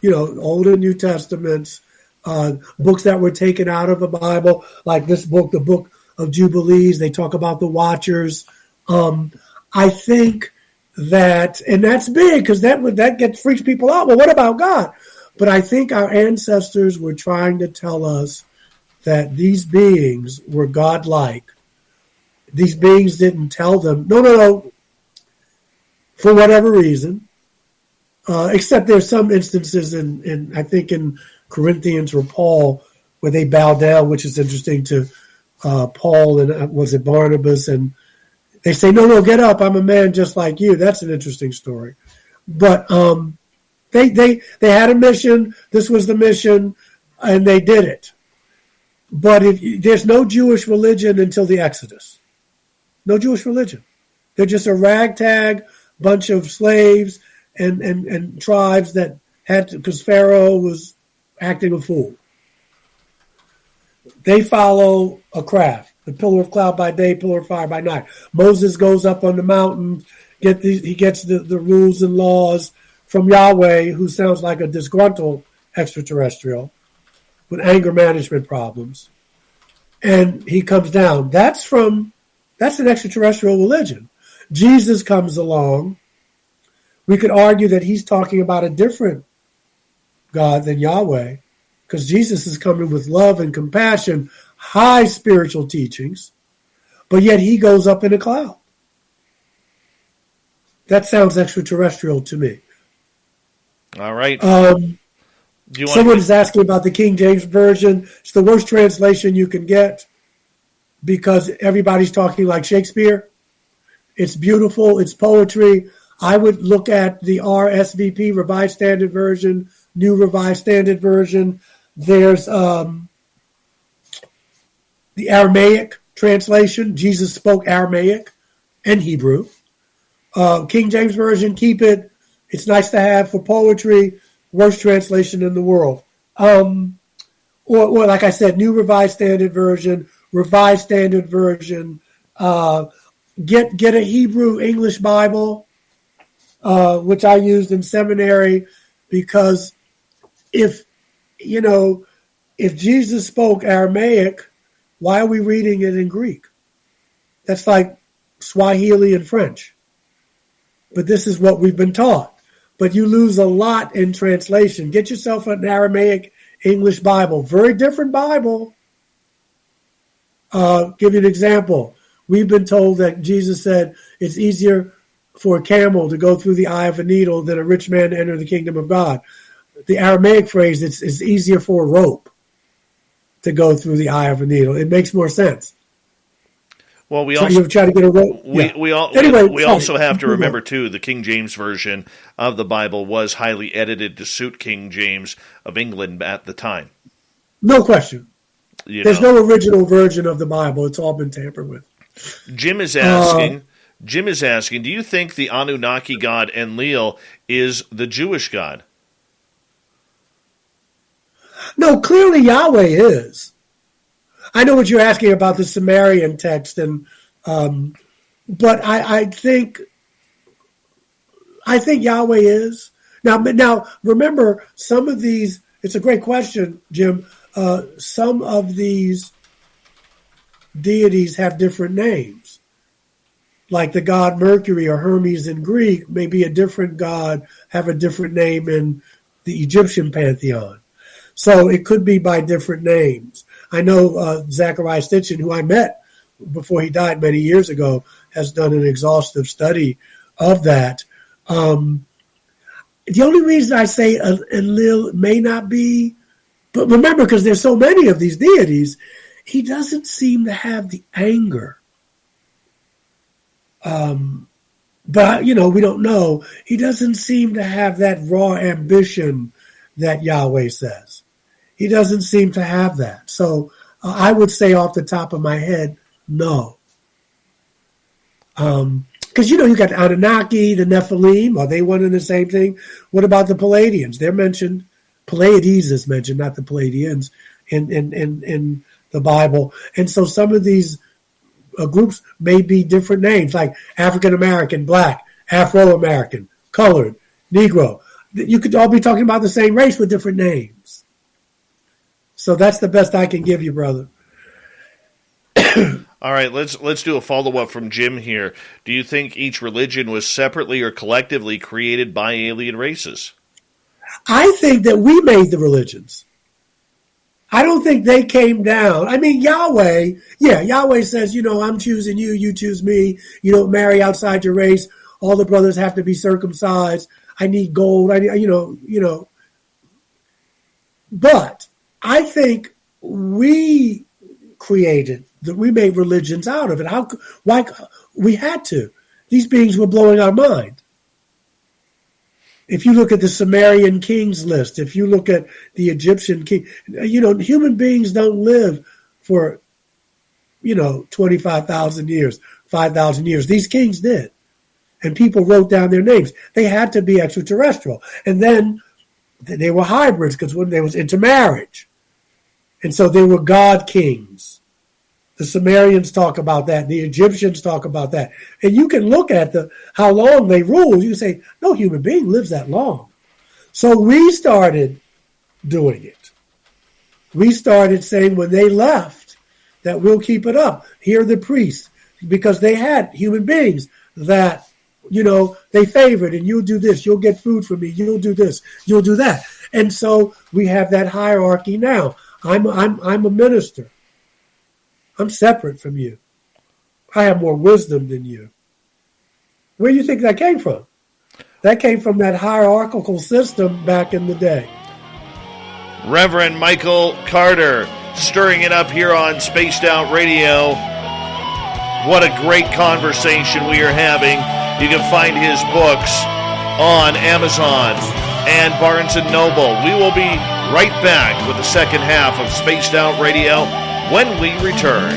S2: you know, Old and New Testaments, books that were taken out of the Bible, like this book, the Book of Jubilees. They talk about the Watchers. I think that, and that's big because that freaks people out. Well, what about God? But I think our ancestors were trying to tell us that these beings were godlike. These beings didn't tell them, no, for whatever reason. Except there's some instances in I think in Corinthians or Paul where they bow down, which is interesting to Paul and was it Barnabas, and they say, no, get up, I'm a man just like you. That's an interesting story. But they had a mission. This was the mission, and they did it. But there's no Jewish religion until the Exodus. No Jewish religion. They're just a ragtag bunch of slaves and tribes that had to, because Pharaoh was acting a fool. They follow a craft, the pillar of cloud by day, pillar of fire by night. Moses goes up on the mountain, he gets the rules and laws from Yahweh who sounds like a disgruntled extraterrestrial with anger management problems, and he comes down. That's an extraterrestrial religion. Jesus comes along. We could argue that he's talking about a different God than Yahweh, because Jesus is coming with love and compassion, high spiritual teachings, but yet he goes up in a cloud. That sounds extraterrestrial to me.
S1: All right.
S2: Someone is asking about the King James Version. It's the worst translation you can get because everybody's talking like Shakespeare. It's beautiful. It's poetry. I would look at the RSVP, Revised Standard Version, New Revised Standard Version. There's the Aramaic translation. Jesus spoke Aramaic and Hebrew. King James Version, keep it. It's nice to have for poetry. Worst translation in the world. Or like I said, New Revised Standard Version, Revised Standard Version. Get a Hebrew English Bible, which I used in seminary, because if Jesus spoke Aramaic, why are we reading it in Greek? That's like Swahili and French. But this is what we've been taught. But you lose a lot in translation. Get yourself an Aramaic English Bible. Very different Bible. Give you an example. We've been told that Jesus said it's easier for a camel to go through the eye of a needle than a rich man to enter the kingdom of God. The Aramaic phrase, it's easier for a rope to go through the eye of a needle. It makes more sense.
S1: Well, we
S2: so
S1: also
S2: you try to get a rope.
S1: We also have to remember too, the King James version of the Bible was highly edited to suit King James of England at the time.
S2: No question. There's no original version of the Bible. It's all been tampered with.
S1: Jim is asking, do you think the Anunnaki god Enlil is the Jewish god?
S2: No, clearly Yahweh is. I know what you're asking about the Sumerian text, and but I think Yahweh is. Now remember, some of these. It's a great question, Jim. Some of these deities have different names, like the god Mercury or Hermes in Greek may be a different god, have a different name in the Egyptian pantheon. So it could be by different names. I know Zachariah Stitchin, who I met before he died many years ago, has done an exhaustive study of that. The only reason I say Enlil may not be, but remember, because there's so many of these deities, he doesn't seem to have the anger. But, we don't know. He doesn't seem to have that raw ambition that Yahweh says. He doesn't seem to have that. So I would say off the top of my head, no. Because, you got the Anunnaki, the Nephilim. Are they one and the same thing? What about the Palladians? They're mentioned. Pleiades is mentioned, not the Palladians, in the Bible. And so some of these groups may be different names, like African-American, Black, Afro-American, Colored, Negro. You could all be talking about the same race with different names. So that's the best I can give you, brother.
S1: All right, let's do a follow-up from Jim here. Do you think each religion was separately or collectively created by alien races?
S2: I think that we made the religions. I don't think they came down. I mean, Yahweh says, I'm choosing you, you choose me. You don't marry outside your race. All the brothers have to be circumcised. I need gold. But I think we made religions out of it. Why we had to? These beings were blowing our mind. If you look at the Sumerian kings list, if you look at the Egyptian king, human beings don't live for, 25,000 years, 5,000 years. These kings did. And people wrote down their names. They had to be extraterrestrial. And then they were hybrids because when there was intermarriage. And so they were god kings. The Sumerians talk about that. The Egyptians talk about that. And you can look at how long they ruled. You say, no human being lives that long. So we started doing it. We started saying when they left that we'll keep it up. Here are the priests, because they had human beings that, they favored, and you'll do this, you'll get food from me, you'll do this, you'll do that. And so we have that hierarchy now. I'm a minister. I'm separate from you. I have more wisdom than you. Where do you think that came from? That came from that hierarchical system back in the day.
S1: Reverend Michael Carter, stirring it up here on Spaced Out Radio. What a great conversation we are having. You can find his books on Amazon and Barnes & Noble. We will be right back with the second half of Spaced Out Radio when we return.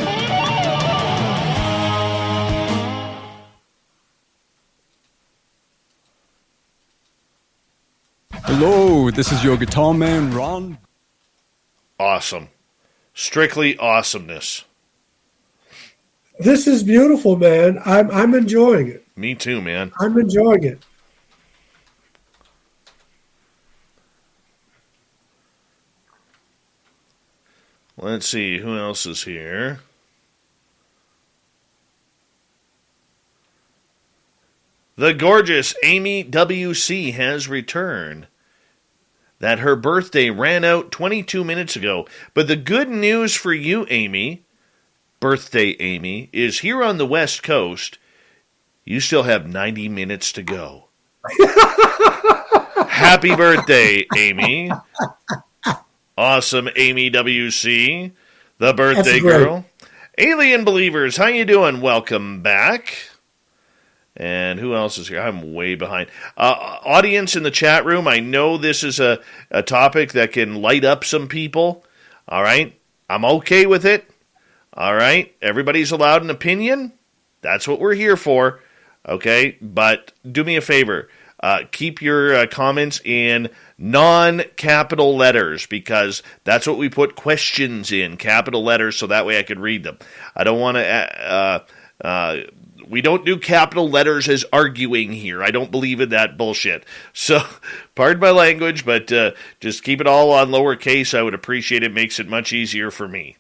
S3: Hello, this is your guitar man, Ron.
S1: Awesome. Strictly awesomeness.
S2: This is beautiful, man. I'm enjoying it.
S1: Me too, man.
S2: I'm enjoying it.
S1: Let's see, who else is here? The gorgeous Amy W.C. has returned. That her birthday ran out 22 minutes ago. But the good news for you, Amy, birthday Amy, is here on the West Coast, you still have 90 minutes to go. Happy birthday, Amy. Awesome, Amy W.C., the birthday girl. Alien Believers, how you doing? Welcome back. And who else is here? I'm way behind. Audience in the chat room, I know this is a topic that can light up some people. All right? I'm okay with it. All right? Everybody's allowed an opinion. That's what we're here for. Okay? But do me a favor. Keep your comments in non-capital letters, because that's what we put questions in, capital letters, so that way I could read them. I don't want to... we don't do capital letters as arguing here. I don't believe in that bullshit. So, pardon my language, but just keep it all on lowercase. I would appreciate it. Makes it much easier for me.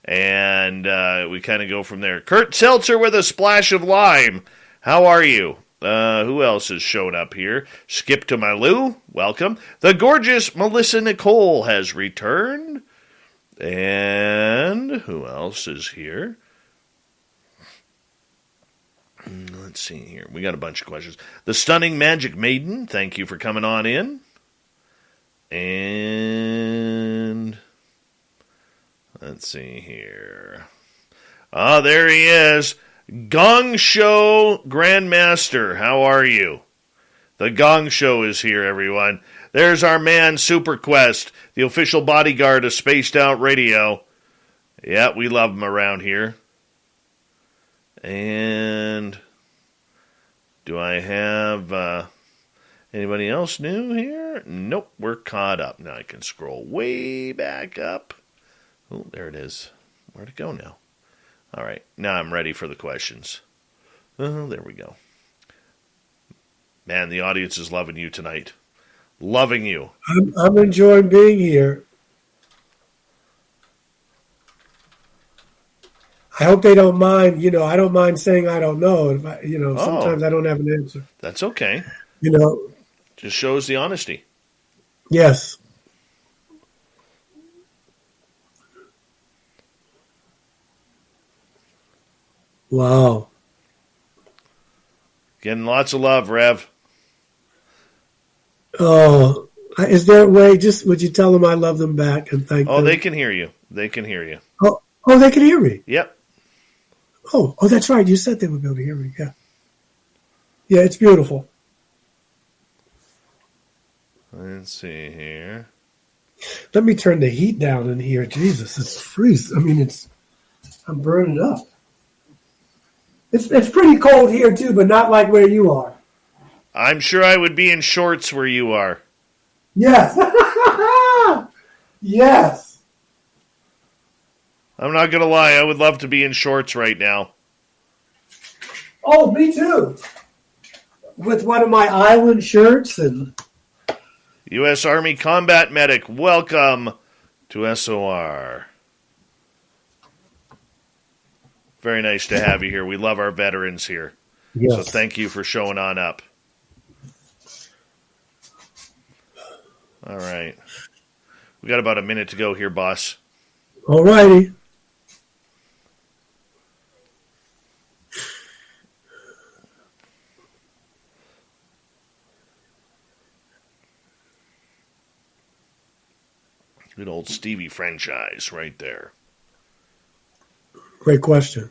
S1: And we kind of go from there. Kurt Seltzer with a splash of lime. How are you? Who else has shown up here? Skip to my Lou, welcome. The gorgeous Melissa Nicole has returned. And who else is here? Let's see here. We got a bunch of questions. The Stunning Magic Maiden, thank you for coming on in. And let's see here. Ah, there he is. Gong Show Grandmaster, how are you? The Gong Show is here, everyone. There's our man, Super Quest, the official bodyguard of Spaced Out Radio. Yeah, we love him around here. And do I have anybody else new here? Nope, we're caught up. Now I can scroll way back up. Oh, there it is. Where'd it go now? All right, now I'm ready for the questions. Oh, there we go. Man, the audience is loving you tonight. Loving you.
S2: I'm enjoying being here. I hope they don't mind. I don't mind saying I don't know. If sometimes I don't have an answer.
S1: That's okay.
S2: Just
S1: shows the honesty.
S2: Yes. Wow.
S1: Getting lots of love, Rev.
S2: Oh, is there a way? Would you tell them I love them back and thank them?
S1: Oh, they can hear you. They can hear you.
S2: Oh, they can hear me.
S1: Yep.
S2: Oh, that's right. You said they would be able to hear me. Yeah. Yeah, it's beautiful.
S1: Let's see here.
S2: Let me turn the heat down in here. Jesus, it's freezing. I mean, I'm burning up. It's pretty cold here too, but not like where you are.
S1: I'm sure I would be in shorts where you are.
S2: Yes. Yes.
S1: I'm not going to lie. I would love to be in shorts right now.
S2: Oh, me too. With one of my island shirts and...
S1: U.S. Army Combat Medic, welcome to SOR. Very nice to have you here. We love our veterans here.
S2: Yes.
S1: So thank you for showing on up. All right. We got about a minute to go here, boss.
S2: All righty.
S1: Good old Stevie franchise right there.
S2: Great question.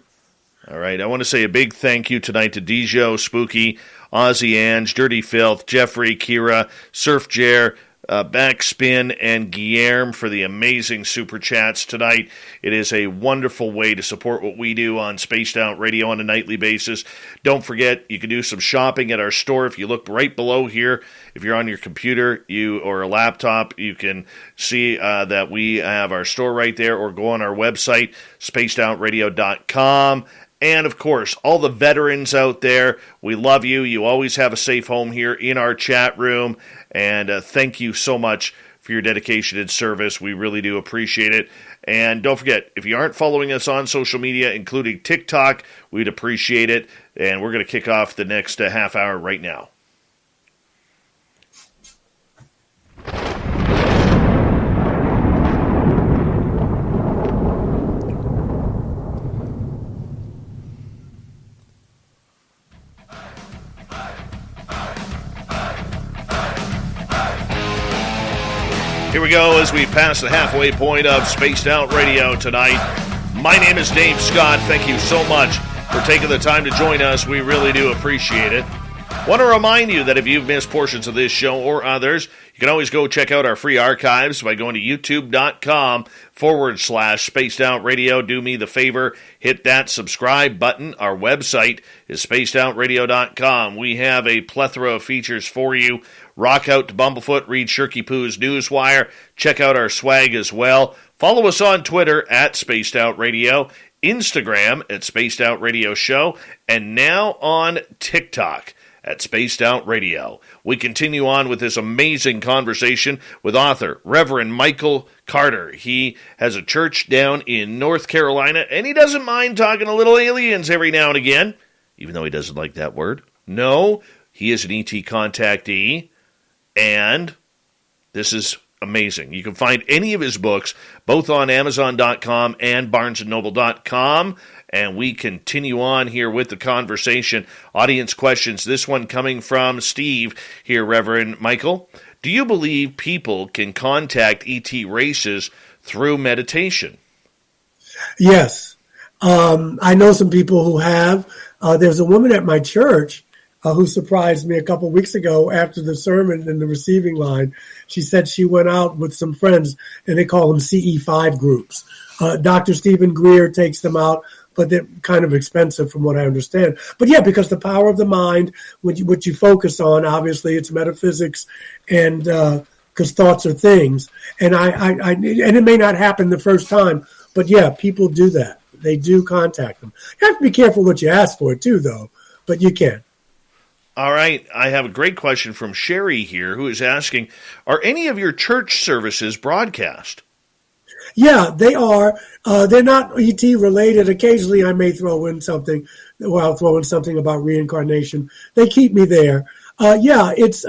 S1: All right. I want to say a big thank you tonight to Dijo, Spooky, Ozzy Ange, Dirty Filth, Jeffrey, Kira, Surf Jer, Backspin, and Guillermo for the amazing super chats tonight. It is a wonderful way to support what we do on Spaced Out Radio on a nightly basis. Don't forget, you can do some shopping at our store. If you look right below here, if you're on your computer or a laptop, you can see that we have our store right there, or go on our website, spacedoutradio.com. And, of course, all the veterans out there, we love you. You always have a safe home here in our chat room. And thank you so much for your dedication and service. We really do appreciate it. And don't forget, if you aren't following us on social media, including TikTok, we'd appreciate it. And we're going to kick off the next half hour right now. Here we go as we pass the halfway point of Spaced Out Radio tonight. My name is Dave Scott. Thank you so much for taking the time to join us. We really do appreciate it. Want to remind you that if you've missed portions of this show or others, you can always go check out our free archives by going to youtube.com/Spaced Out Radio. Do me the favor, hit that subscribe button. Our website is spacedoutradio.com. We have a plethora of features for you. Rock out to Bumblefoot, read Shirky Poo's Newswire, check out our swag as well. Follow us on Twitter at Spaced Out Radio, Instagram at Spaced Out Radio Show, and now on TikTok at Spaced Out Radio. We continue on with this amazing conversation with author Reverend Michael Carter. He has a church down in North Carolina, and he doesn't mind talking a little aliens every now and again, even though he doesn't like that word. No, he is an ET contactee. And this is amazing. You can find any of his books both on Amazon.com and BarnesandNoble.com. And we continue on here with the conversation. Audience questions. This one coming from Steve here, Reverend Michael. Do you believe people can contact ET races through meditation?
S2: Yes. I know some people who have. There's a woman at my church who surprised me a couple weeks ago after the sermon in the receiving line. She said she went out with some friends, and they call them CE5 groups. Dr. Stephen Greer takes them out, but they're kind of expensive from what I understand. But yeah, because the power of the mind, what you focus on, obviously it's metaphysics, and because thoughts are things. And and it may not happen the first time, but yeah, people do that. They do contact them. You have to be careful what you ask for too, though, but you can.
S1: All right, I have a great question from Sherry here, who is asking, are any of your church services broadcast?
S2: Yeah, they are. They're not ET related. Occasionally I may throw in something, I'll throw in something about reincarnation. They keep me there. Yeah, it's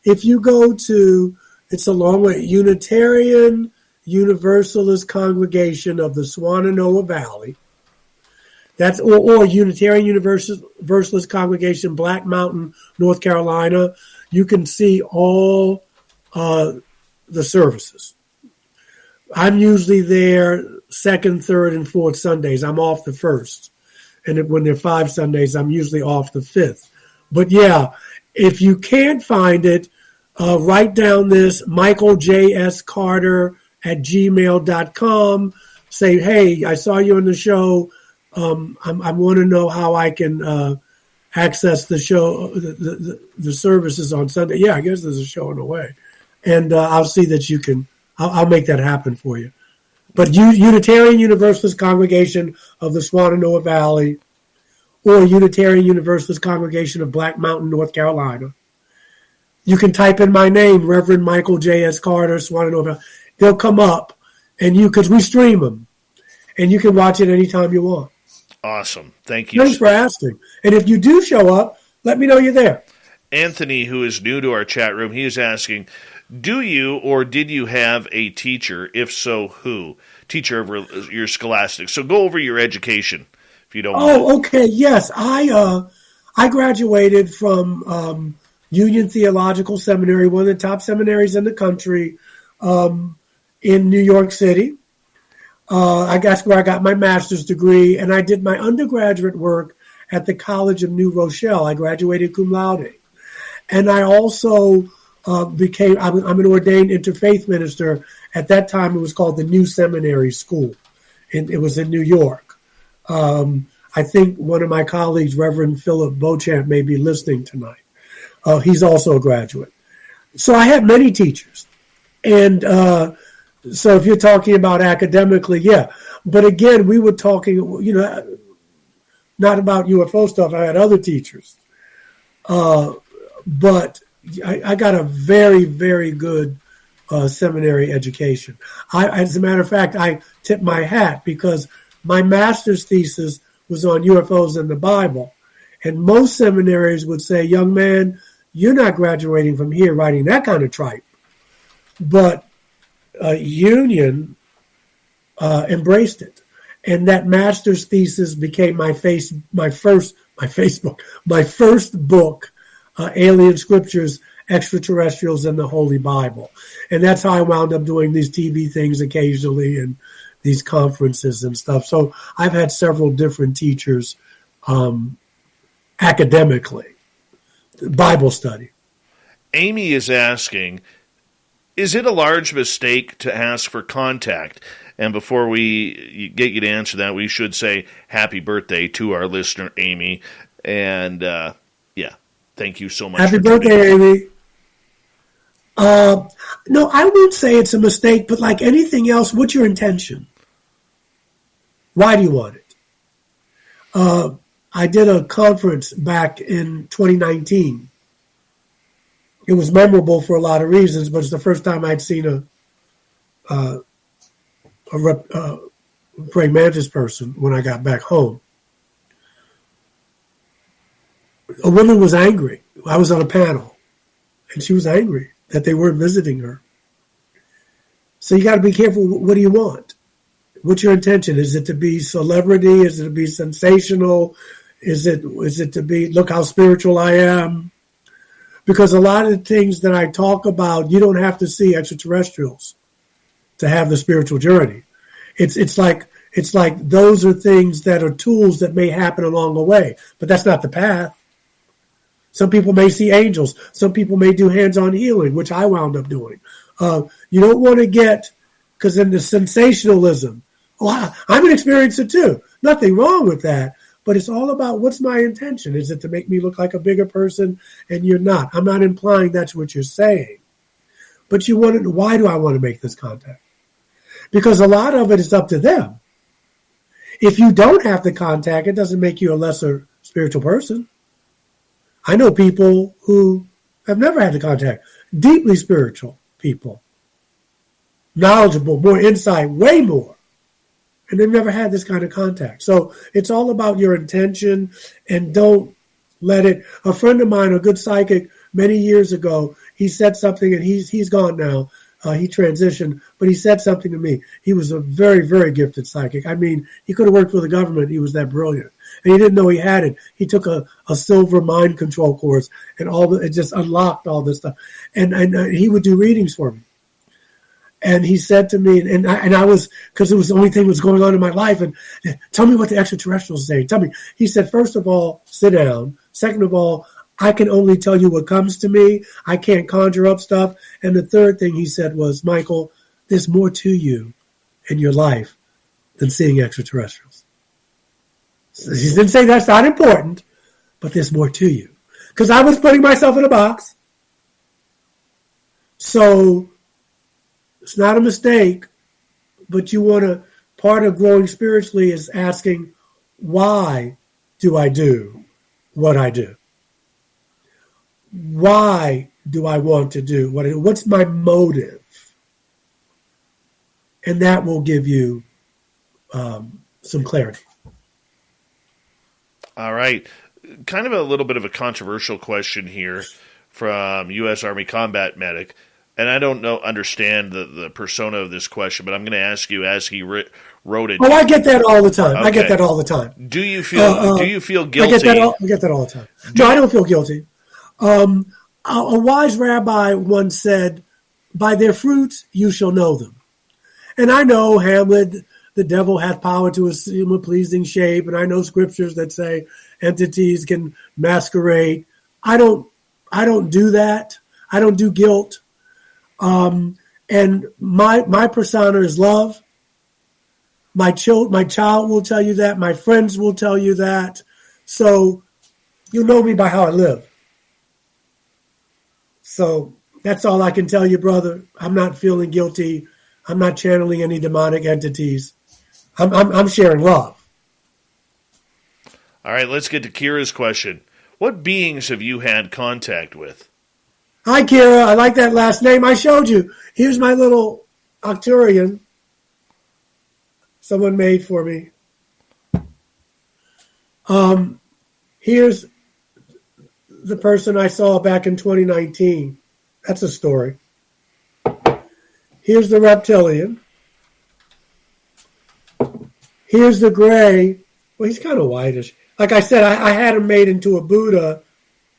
S2: if you go to, it's a long way, Unitarian Universalist Congregation of the Swanannoa Valley. That's or Unitarian Universalist Congregation, Black Mountain, North Carolina. You can see all the services. I'm usually there second, third, and fourth Sundays. I'm off the first. And when there are 5 Sundays, I'm usually off the 5th. But yeah, if you can't find it, write down this, michaeljscarter@gmail.com. Say, hey, I saw you on the show. I want to know how I can access the show, the services on Sunday. Yeah, I guess there's a show on the way. And I'll see that you can, I'll make that happen for you. But Unitarian Universalist Congregation of the Swanannoa Valley or Unitarian Universalist Congregation of Black Mountain, North Carolina. You can type in my name, Reverend Michael J.S. Carter, Swanannoa Valley. They'll come up, and because we stream them, and you can watch it anytime you want.
S1: Awesome. Thank you.
S2: Thanks for asking. And if you do show up, let me know you're there.
S1: Anthony, who is new to our chat room, he is asking, do you or did you have a teacher? If so, who? Teacher of your scholastic. So go over your education, if you don't mind.
S2: Oh, okay. Yes. I graduated from Union Theological Seminary, one of the top seminaries in the country, in New York City. I guess where I got my master's degree, and I did my undergraduate work at the College of New Rochelle. I graduated cum laude. And I also I'm an ordained Interfaith Minister. At that time, it was called the New Seminary School. And it was in New York. I think one of my colleagues, Reverend Philip Beauchamp, may be listening tonight. He's also a graduate. So I had many teachers. And so if you're talking about academically, yeah. But again, we were talking, not about UFO stuff. I had other teachers. But I got a very, very good seminary education. As a matter of fact, I tip my hat because my master's thesis was on UFOs in the Bible. And most seminaries would say, young man, you're not graduating from here writing that kind of tripe. But Union embraced it. And that master's thesis became my first book, Alien Scriptures, Extraterrestrials, and the Holy Bible. And that's how I wound up doing these TV things occasionally and these conferences and stuff. So I've had several different teachers academically, Bible study.
S1: Amy is asking, is it a large mistake to ask for contact? And before we get you to answer that, we should say happy birthday to our listener, Amy. And, thank you so much.
S2: Happy birthday, Amy. No, I wouldn't say it's a mistake, but like anything else, what's your intention? Why do you want it? I did a conference back in 2019. It was memorable for a lot of reasons, but it's the first time I'd seen a praying mantis person when I got back home. A woman was angry. I was on a panel, and she was angry that they weren't visiting her. So you got to be careful. What do you want? What's your intention? Is it to be celebrity? Is it to be sensational? Is it to be, look how spiritual I am? Because a lot of the things that I talk about, you don't have to see extraterrestrials to have the spiritual journey. It's like those are things that are tools that may happen along the way, but that's not the path. Some people may see angels. Some people may do hands-on healing, which I wound up doing. You don't want to get, because in the sensationalism, I'm an experiencer too. Nothing wrong with that. But it's all about what's my intention. Is it to make me look like a bigger person? And you're not. I'm not implying that's what you're saying. But you want to, why do I want to make this contact? Because a lot of it is up to them. If you don't have the contact, it doesn't make you a lesser spiritual person. I know people who have never had the contact, deeply spiritual people, knowledgeable, more insight, way more. And they've never had this kind of contact. So it's all about your intention, and don't let it. A friend of mine, a good psychic, many years ago, he said something, and he's gone now. He transitioned, but he said something to me. He was a very, very gifted psychic. I mean, he could have worked for the government. He was that brilliant. And he didn't know he had it. He took a silver mind control course, and it just unlocked all this stuff. And he would do readings for me. And he said to me, and I was, because it was the only thing that was going on in my life, and tell me what the extraterrestrials are saying. Tell me. He said, first of all, sit down. Second of all, I can only tell you what comes to me. I can't conjure up stuff. And the third thing he said was, Michael, there's more to you in your life than seeing extraterrestrials. So he didn't say that's not important, but there's more to you. Because I was putting myself in a box. So it's not a mistake but you want to, part of growing spiritually is asking, why do I do what I do? Why do I want to do what I do? What's my motive? And that will give you some clarity.
S1: All right. Kind of a little bit of a controversial question here from U.S. Army Combat Medic. And I don't understand the persona of this question, but I'm going to ask you as he wrote it.
S2: Oh, I get that all the time.
S1: Okay.
S2: I get that all the time.
S1: Do you feel guilty?
S2: I get that all the time. No, I don't feel guilty. A wise rabbi once said, "By their fruits you shall know them." And I know Hamlet, the devil hath power to assume a pleasing shape, and I know scriptures that say entities can masquerade. I don't do that. I don't do guilt. And my persona is love. My child will tell you that. My friends will tell you that. So you know me by how I live. So that's all I can tell you, brother. I'm not feeling guilty. I'm not channeling any demonic entities. I'm sharing love.
S1: All right, let's get to Kira's question. What beings have you had contact with?
S2: Hi, Kira. I like that last name. I showed you. Here's my little Octurian someone made for me. Here's the person I saw back in 2019. That's a story. Here's the reptilian. Here's the gray. Well, he's kind of whitish. Like I said, I had him made into a Buddha,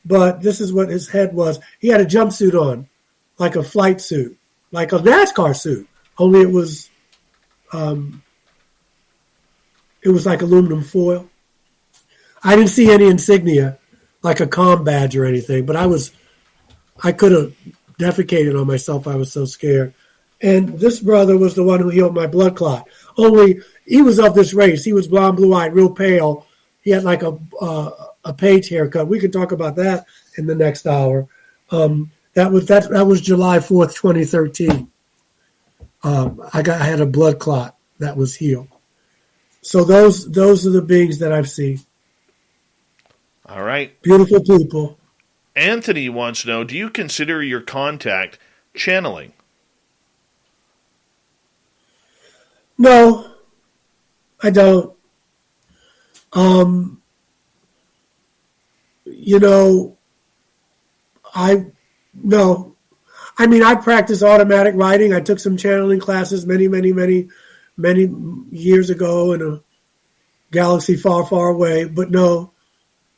S2: but this is what his head was. He had a jumpsuit on, like a flight suit, like a NASCAR suit, only it was like aluminum foil. I didn't see any insignia, like a comm badge or anything, but I could have defecated on myself. I was so scared. And this brother was the one who healed my blood clot. Only he was of this race. He was blonde, blue-eyed, real pale. He had like a page haircut. We could talk about that in the next hour. That was July 4th, 2013. I had a blood clot that was healed. So those are the beings that I've seen.
S1: All right.
S2: Beautiful people.
S1: Anthony wants to know, do you consider your contact channeling?
S2: No, I don't. No. I mean, I practice automatic writing. I took some channeling classes many years ago in a galaxy far, far away. But no,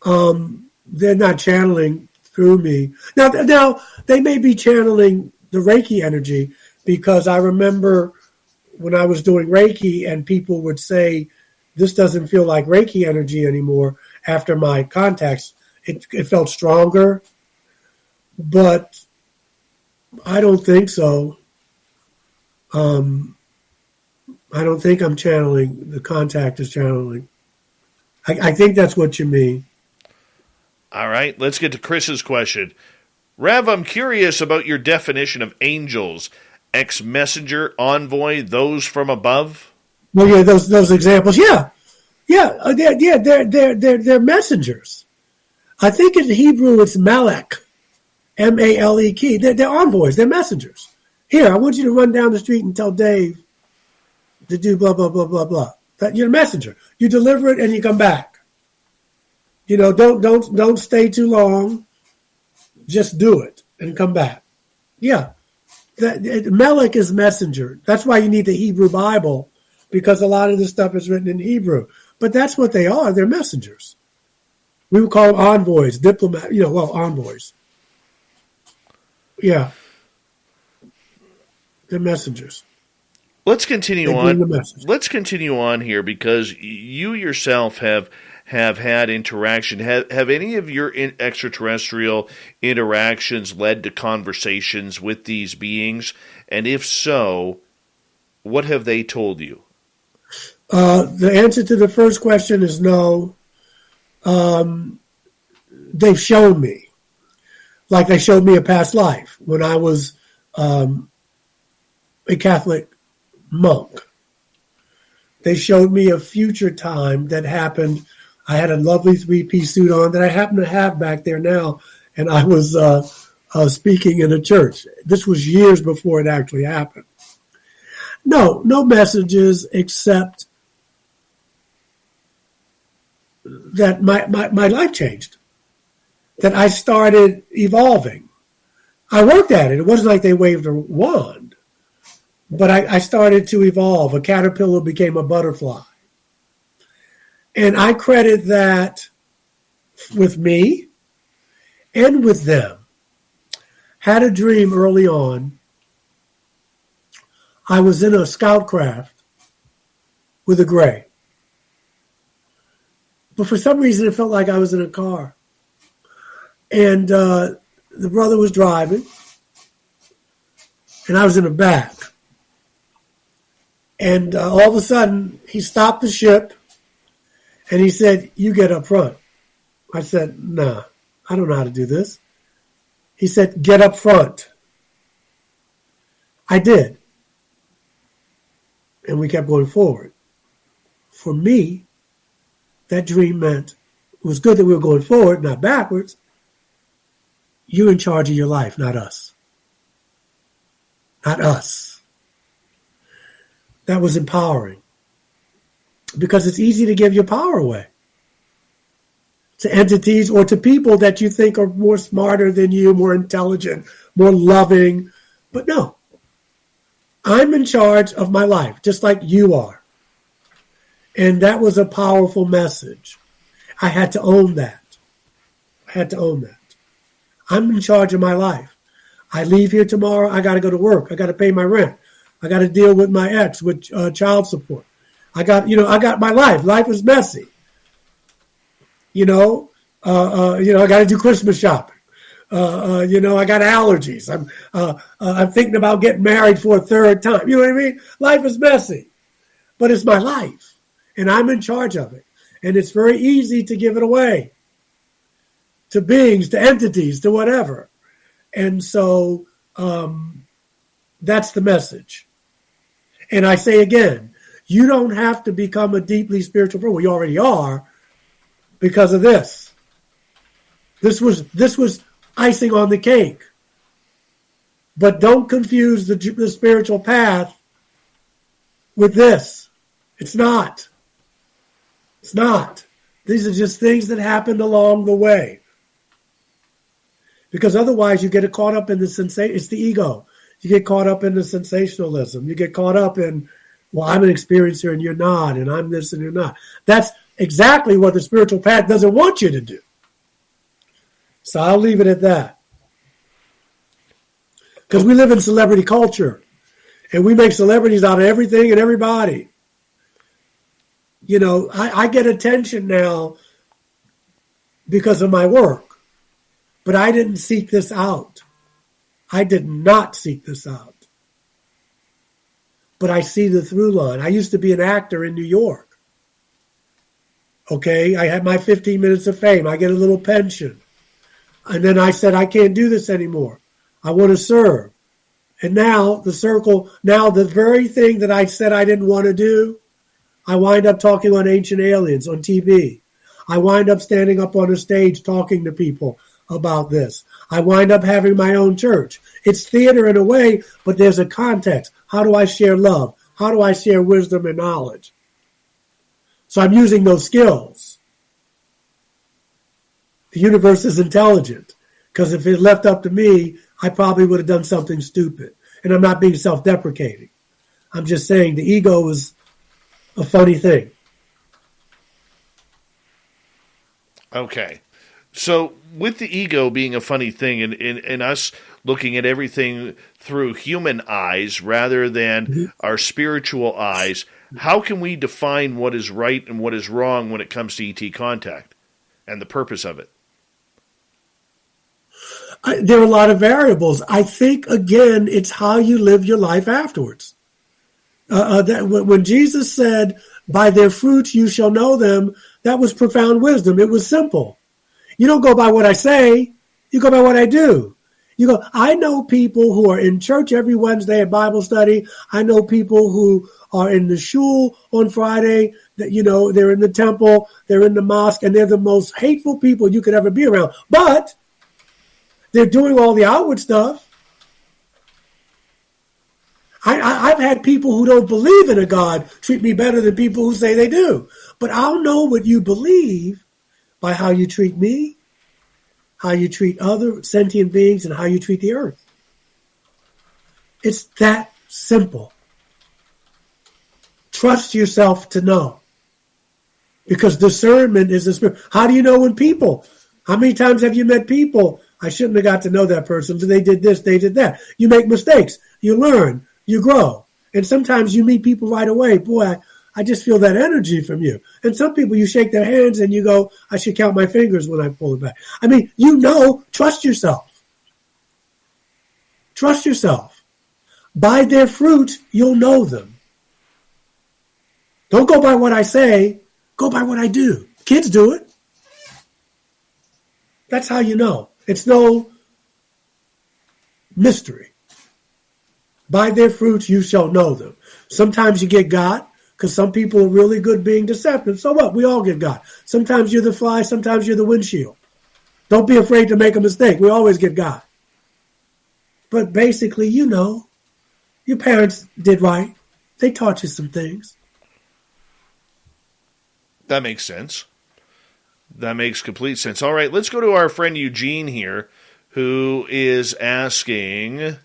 S2: they're not channeling through me. Now they may be channeling the Reiki energy, because I remember when I was doing Reiki and people would say, this doesn't feel like Reiki energy anymore after my contacts. It felt stronger, but I don't think so. I don't think I'm channeling. The contact is channeling. I think that's what you mean.
S1: All right, let's get to Chris's question. Rev, I'm curious about your definition of angels. Ex-messenger, envoy, those from above?
S2: Well, yeah, those examples. They're messengers. I think in Hebrew it's Malek, M-A-L-E-K. They're envoys. They're messengers. Here, I want you to run down the street and tell Dave to do blah, blah, blah, blah, blah. You're a messenger. You deliver it and you come back. Don't stay too long. Just do it and come back. Yeah. Melech is messenger. That's why you need the Hebrew Bible, because a lot of this stuff is written in Hebrew. But that's what they are. They're messengers. We would call them envoys, envoys. Yeah. They're messengers.
S1: Let's continue on. Let's continue on here, because you yourself have had interaction. Have any of your extraterrestrial interactions led to conversations with these beings? And if so, what have they told you?
S2: The answer to the first question is no. They've shown me. Like they showed me a past life when I was a Catholic monk. They showed me a future time that happened. I had a lovely three-piece suit on that I happen to have back there now, and I was speaking in a church. This was years before it actually happened. No messages except that my life changed, that I started evolving. I worked at it. It wasn't like they waved a wand, but I started to evolve. A caterpillar became a butterfly. And I credit that with me and with them. Had a dream early on. I was in a scout craft with a gray. But for some reason, it felt like I was in a car. And the brother was driving, and I was in the back. And all of a sudden, he stopped the ship, and he said, "You get up front." I said, "Nah, I don't know how to do this." He said, "Get up front." I did. And we kept going forward. For me, that dream meant it was good that we were going forward, not backwards. You're in charge of your life, not us. Not us. That was empowering. Because it's easy to give your power away to entities or to people that you think are more smarter than you, more intelligent, more loving. But no, I'm in charge of my life, just like you are. And that was a powerful message. I had to own that. I'm in charge of my life. I leave here tomorrow. I got to go to work. I got to pay my rent. I got to deal with my ex with child support. I got my life. Life is messy. I got to do Christmas shopping. I got allergies. I'm thinking about getting married for a third time. You know what I mean? Life is messy, but it's my life, and I'm in charge of it. And it's very easy to give it away to beings, to entities, to whatever. And so that's the message. And I say again, you don't have to become a deeply spiritual person. Well, you already are because of this. This was icing on the cake. But don't confuse the spiritual path with this. It's not. It's not. These are just things that happened along the way. Because otherwise you get caught up in the sensation. It's the ego. You get caught up in the sensationalism. You get caught up in, well, I'm an experiencer and you're not, and I'm this and you're not. That's exactly what the spiritual path doesn't want you to do. So I'll leave it at that. Because we live in celebrity culture, and we make celebrities out of everything and everybody. I get attention now because of my work, but I didn't seek this out. I did not seek this out. But I see the through line. I used to be an actor in New York. Okay, I had my 15 minutes of fame. I get a little pension. And then I said, I can't do this anymore. I want to serve. And now the very thing that I said I didn't want to do, I wind up talking on Ancient Aliens on TV. I wind up standing up on a stage talking to people about this. I wind up having my own church. It's theater in a way, but there's a context. How do I share love? How do I share wisdom and knowledge? So I'm using those skills. The universe is intelligent, because if it left up to me, I probably would have done something stupid. And I'm not being self-deprecating. I'm just saying the ego is a funny thing.
S1: Okay. So with the ego being a funny thing and us looking at everything through human eyes rather than our spiritual eyes, how can we define what is right and what is wrong when it comes to ET contact and the purpose of it?
S2: There are a lot of variables. I think, again, it's how you live your life afterwards. When Jesus said, by their fruits you shall know them, that was profound wisdom. It was simple. You don't go by what I say. You go by what I do. You go, I know people who are in church every Wednesday at Bible study. I know people who are in the shul on Friday. That, you know, they're in the temple, they're in the mosque, and they're the most hateful people you could ever be around. But they're doing all the outward stuff. I've had people who don't believe in a God treat me better than people who say they do. But I'll know what you believe by how you treat me, how you treat other sentient beings, and how you treat the earth. It's that simple. Trust yourself to know. Because discernment is the spirit. How do you know when people? How many times have you met people? I shouldn't have got to know that person. They did this, they did that. You make mistakes. You learn. You grow. And sometimes you meet people right away. Boy, I just feel that energy from you. And some people, you shake their hands and you go, I should count my fingers when I pull it back. I mean, you know, trust yourself. Trust yourself. By their fruit, you'll know them. Don't go by what I say. Go by what I do. Kids do it. That's how you know. It's no mystery. By their fruits you shall know them. Sometimes you get God, because some people are really good being deceptive. So what? We all get God. Sometimes you're the fly, sometimes you're the windshield. Don't be afraid to make a mistake. We always get God. But basically, you know, your parents did right. They taught you some things.
S1: That makes sense. That makes complete sense. All right, let's go to our friend Eugene here, who is asking,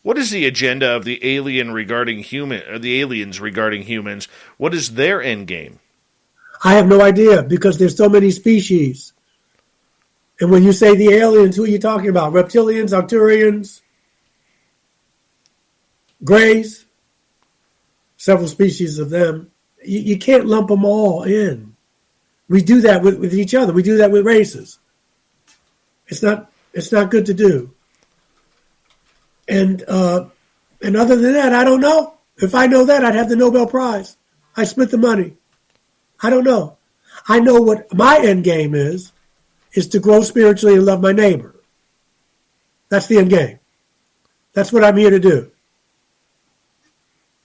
S1: what is the agenda of the aliens regarding humans? What is their end game?
S2: I have no idea, because there's so many species. And when you say the aliens, who are you talking about? Reptilians, Arcturians, Greys, several species of them. You can't lump them all in. We do that with each other. We do that with races. It's not good to do. And other than that, I don't know. If I know that, I'd have the Nobel Prize. I split the money. I don't know. I know what my end game is to grow spiritually and love my neighbor. That's the end game. That's what I'm here to do.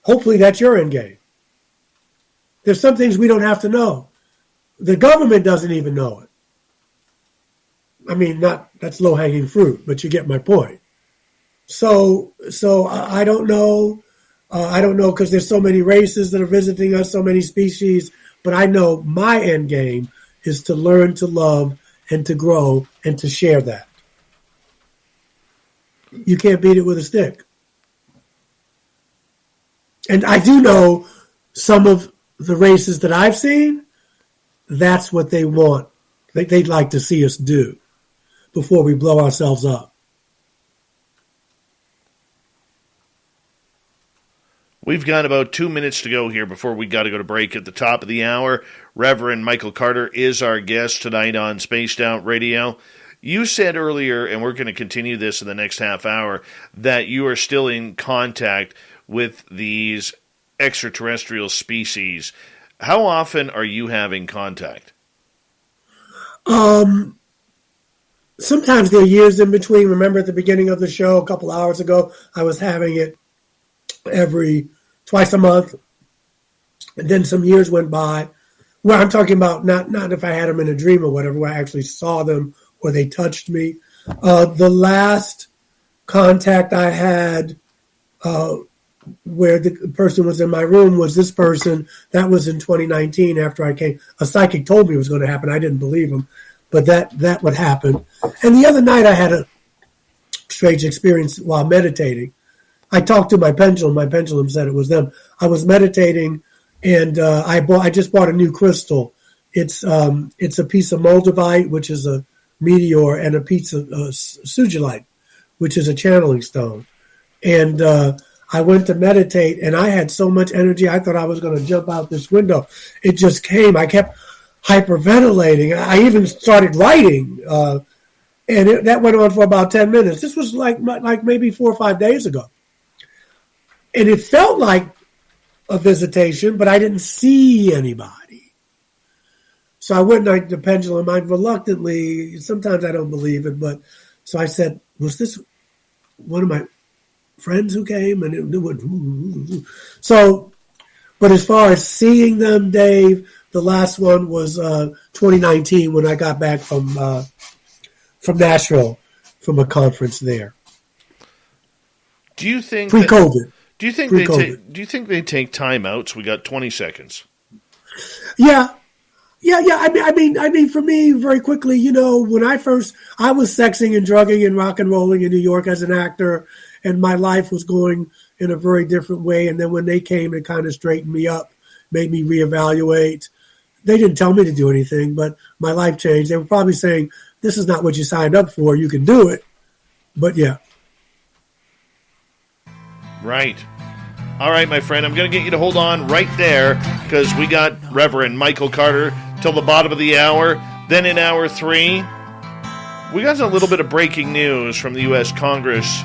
S2: Hopefully that's your end game. There's some things we don't have to know. The government doesn't even know it. I mean, that's low-hanging fruit, but you get my point. So I don't know. I don't know, because there's so many races that are visiting us, so many species. But I know my end game is to learn to love and to grow and to share that. You can't beat it with a stick. And I do know some of the races that I've seen, that's what they want. They'd like to see us do before we blow ourselves up.
S1: We've got about 2 minutes to go here before we got to go to break at the top of the hour. Reverend Michael Carter is our guest tonight on Spaced Out Radio. You said earlier, and we're going to continue this in the next half hour, that you are still in contact with these extraterrestrial species. How often are you having contact?
S2: Sometimes there are years in between. Remember at the beginning of the show, a couple hours ago, I was having it twice a month. And then some years went by where I'm talking about not if I had them in a dream or whatever, where I actually saw them or they touched me. The last contact I had where the person was in my room was this person. That was in 2019 after I came. A psychic told me it was going to happen. I didn't believe him, but that would happen. And the other night I had a strange experience while meditating. I talked to my pendulum. My pendulum said it was them. I was meditating, and I just bought a new crystal. It's a piece of moldavite, which is a meteor, and a piece of sugilite, which is a channeling stone. And I went to meditate, and I had so much energy, I thought I was going to jump out this window. It just came. I kept hyperventilating. I even started writing, and that went on for about 10 minutes. This was like maybe 4 or 5 days ago. And it felt like a visitation, but I didn't see anybody. So I went to the pendulum. I reluctantly, sometimes I don't believe it, but so I said, was this one of my friends who came? And it went, so But as far as seeing them, Dave, the last one was 2019 when I got back from Nashville from a conference there.
S1: Do you think
S2: pre-COVID?
S1: Do you think they take timeouts? We got 20 seconds.
S2: Yeah. I mean, for me, very quickly, when I was sexing and drugging and rock and rolling in New York as an actor, and my life was going in a very different way. And then when they came and kind of straightened me up, made me reevaluate. They didn't tell me to do anything, but my life changed. They were probably saying, "This is not what you signed up for. You can do it." But yeah.
S1: Right. All right, my friend, I'm going to get you to hold on right there because we got Reverend Michael Carter till the bottom of the hour. Then in hour 3, we got a little bit of breaking news from the U.S. Congress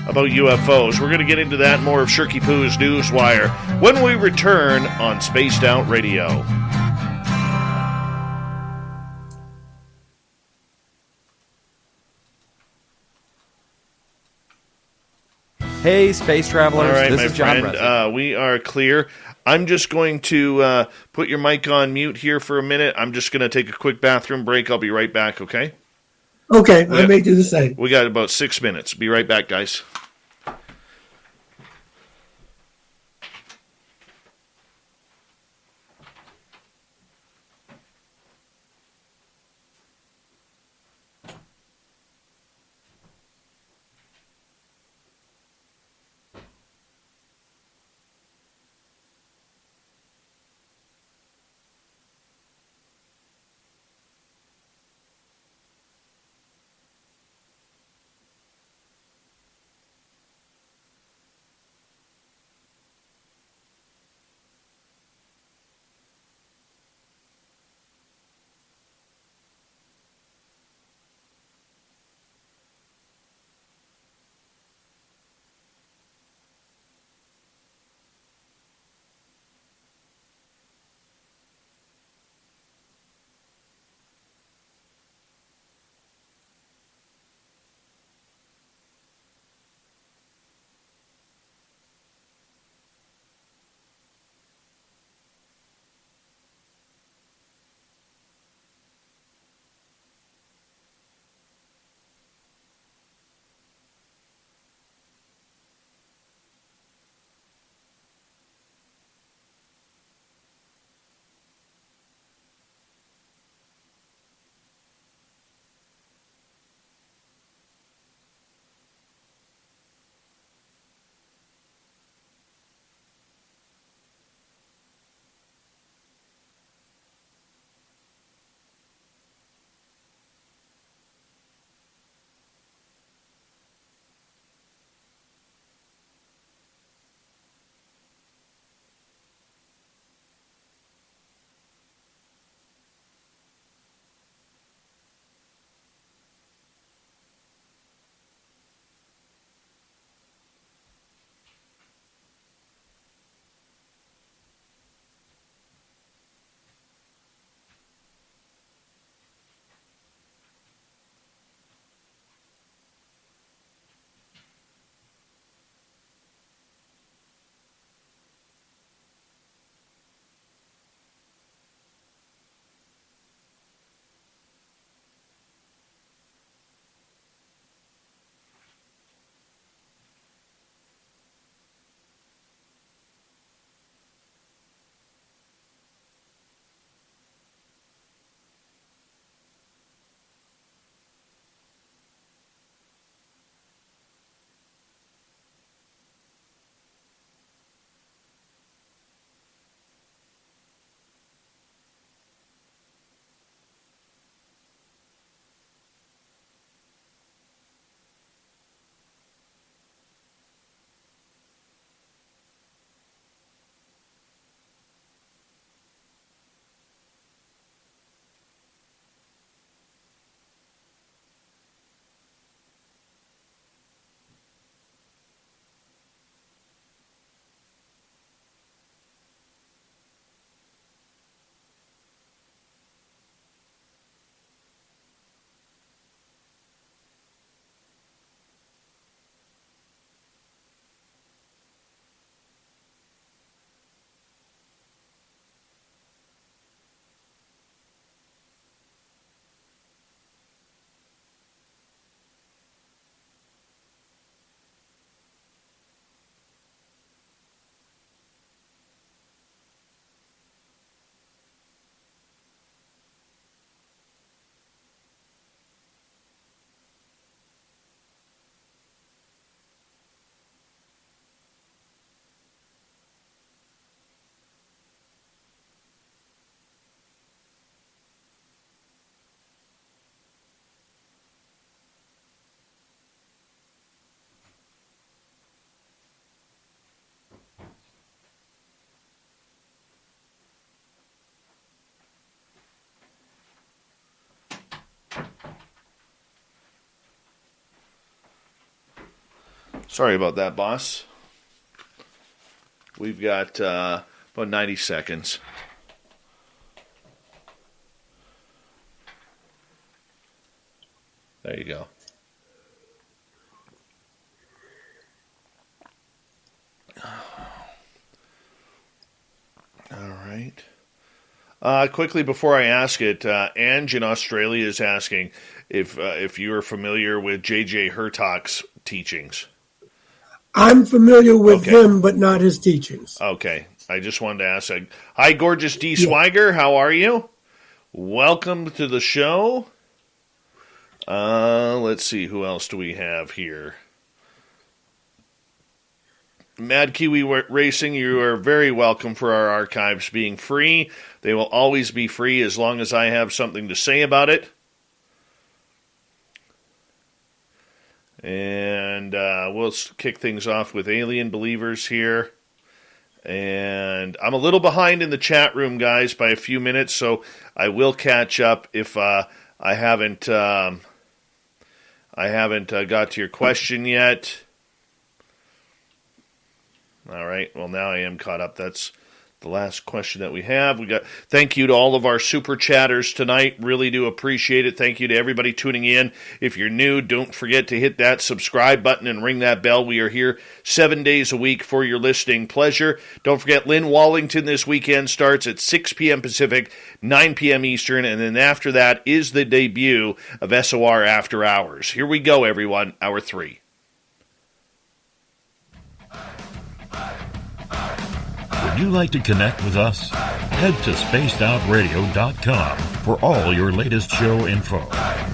S1: about UFOs. We're going to get into that more of Shirky Poo's Newswire when we return on Spaced Out Radio.
S5: Hey, space travelers.
S1: All right,
S5: this
S1: my
S5: is John
S1: friend. We are clear. I'm just going to put your mic on mute here for a minute. I'm just going to take a quick bathroom break. I'll be right back, okay?
S2: Okay, I may do the same.
S1: We got about 6 minutes. Be right back, guys. Sorry about that, boss. We've got about 90 seconds. There you go. All right. Quickly before I ask it, Ange in Australia is asking if you are familiar with J.J. Hurtak's teachings.
S2: I'm familiar with him, but not his teachings.
S1: Okay. I just wanted to ask. Hi, gorgeous D. Swiger. How are you? Welcome to the show. Let's see. Who else do we have here? Mad Kiwi Racing, you are very welcome for our archives being free. They will always be free as long as I have something to say about it. And we'll kick things off with Alien Believers here. And I'm a little behind in the chat room, guys, by a few minutes, so I will catch up if I haven't got to your question yet. All right. Well, now I am caught up. That's the last question that we have. Thank you to all of our super chatters tonight. Really do appreciate it. Thank you to everybody tuning in. If you're new, don't forget to hit that subscribe button and ring that bell. We are here 7 days a week for your listening pleasure. Don't forget, Lynn Wallington this weekend starts at 6 p.m. Pacific, 9 p.m. Eastern, and then after that is the debut of SOR After Hours. Here we go, everyone. Hour 3.
S4: Would you like to connect with us? Head to spacedoutradio.com for all your latest show info.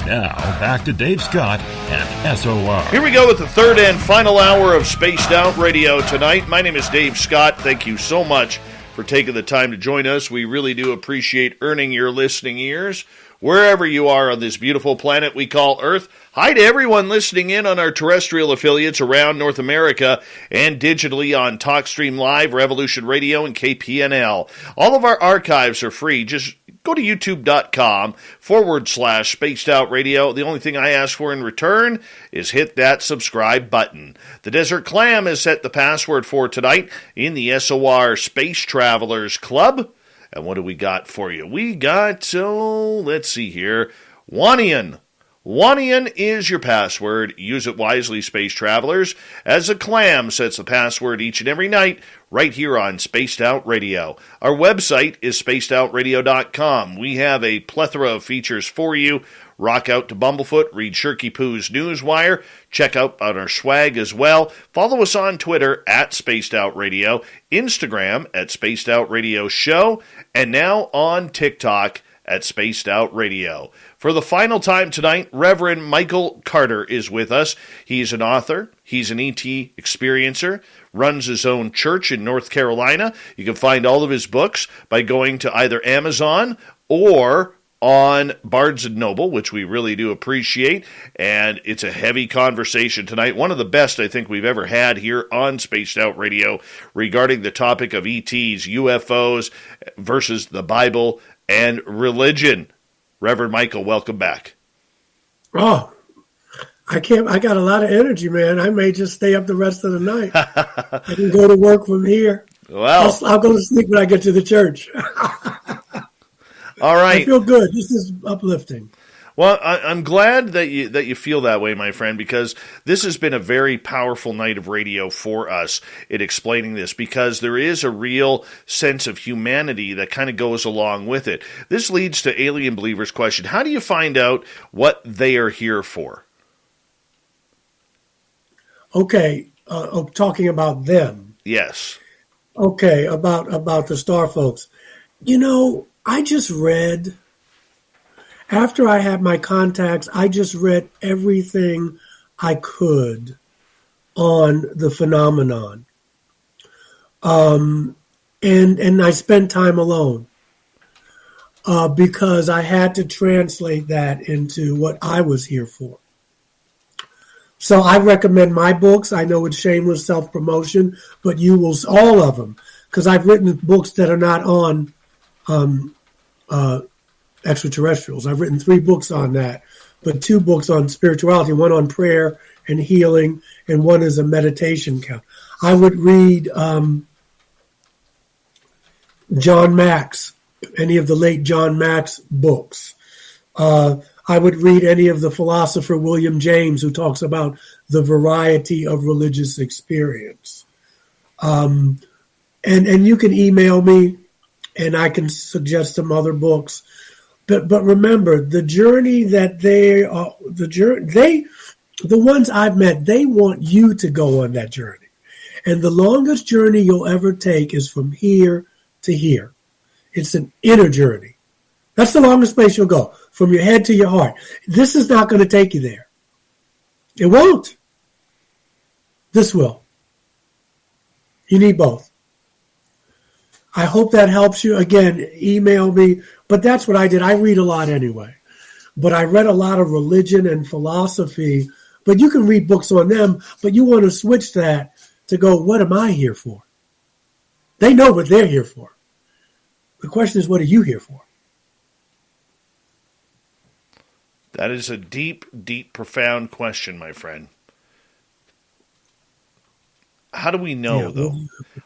S4: Now, back to Dave Scott and SOR.
S1: Here we go with the third and final hour of Spaced Out Radio tonight. My name is Dave Scott. Thank you so much for taking the time to join us. We really do appreciate earning your listening ears wherever you are on this beautiful planet we call Earth. Hi to everyone listening in on our terrestrial affiliates around North America and digitally on TalkStream Live, Revolution Radio, and KPNL. All of our archives are free. Just go to youtube.com/Spaced Out Radio. The only thing I ask for in return is hit that subscribe button. The Desert Clam has set the password for tonight in the SOR Space Travelers Club. And what do we got for you? We got, let's see here, Wanian. Wanian is your password. Use it wisely, space travelers, as a clam sets the password each and every night right here on Spaced Out Radio. Our website is spacedoutradio.com. We have a plethora of features for you. Rock out to Bumblefoot, read Shirky Poo's Newswire, check out our swag as well. Follow us on Twitter at Spaced Out Radio, Instagram at Spaced Out Radio Show, and now on TikTok at Spaced Out Radio. For the final time tonight, Reverend Michael Carter is with us. He's an author, he's an ET experiencer, runs his own church in North Carolina. You can find all of his books by going to either Amazon or on Barnes & Noble, which we really do appreciate, and it's a heavy conversation tonight. One of the best I think we've ever had here on Spaced Out Radio regarding the topic of ETs, UFOs versus the Bible and religion. Reverend Michael, welcome back.
S2: Oh, I got a lot of energy, man. I may just stay up the rest of the night. I can go to work from here.
S1: Well,
S2: I'll go to sleep when I get to the church.
S1: All right.
S2: I feel good. This is uplifting.
S1: Well, I'm glad that you feel that way, my friend, because this has been a very powerful night of radio for us in explaining this, because there is a real sense of humanity that kind of goes along with it. This leads to Alien Believers' question. How do you find out what they are here for?
S2: Okay, talking about them.
S1: Yes.
S2: Okay, about the star folks. You know, I just read, after I had my contacts, I just read everything I could on the phenomenon. And I spent time alone because I had to translate that into what I was here for. So I recommend my books. I know it's shameless self-promotion, but you will, all of them, because I've written books that are not on extraterrestrials. I've written 3 books on that. but 2 books on spirituality, one on prayer and healing, and one is a meditation camp. I would read John Max, any of the late John Max books. I would read any of the philosopher William James, who talks about the variety of religious experience. And you can email me, and I can suggest some other books. But remember, the journey that the ones I've met, they want you to go on that journey. And the longest journey you'll ever take is from here to here. It's an inner journey. That's the longest place you'll go, from your head to your heart. This is not going to take you there. It won't. This will. You need both. I hope that helps you. Again, email me. But that's what I did. I read a lot anyway. But I read a lot of religion and philosophy. But you can read books on them, but you want to switch that to go, what am I here for? They know what they're here for. The question is, what are you here for?
S1: That is a deep, deep, profound question, my friend. How do we know, though?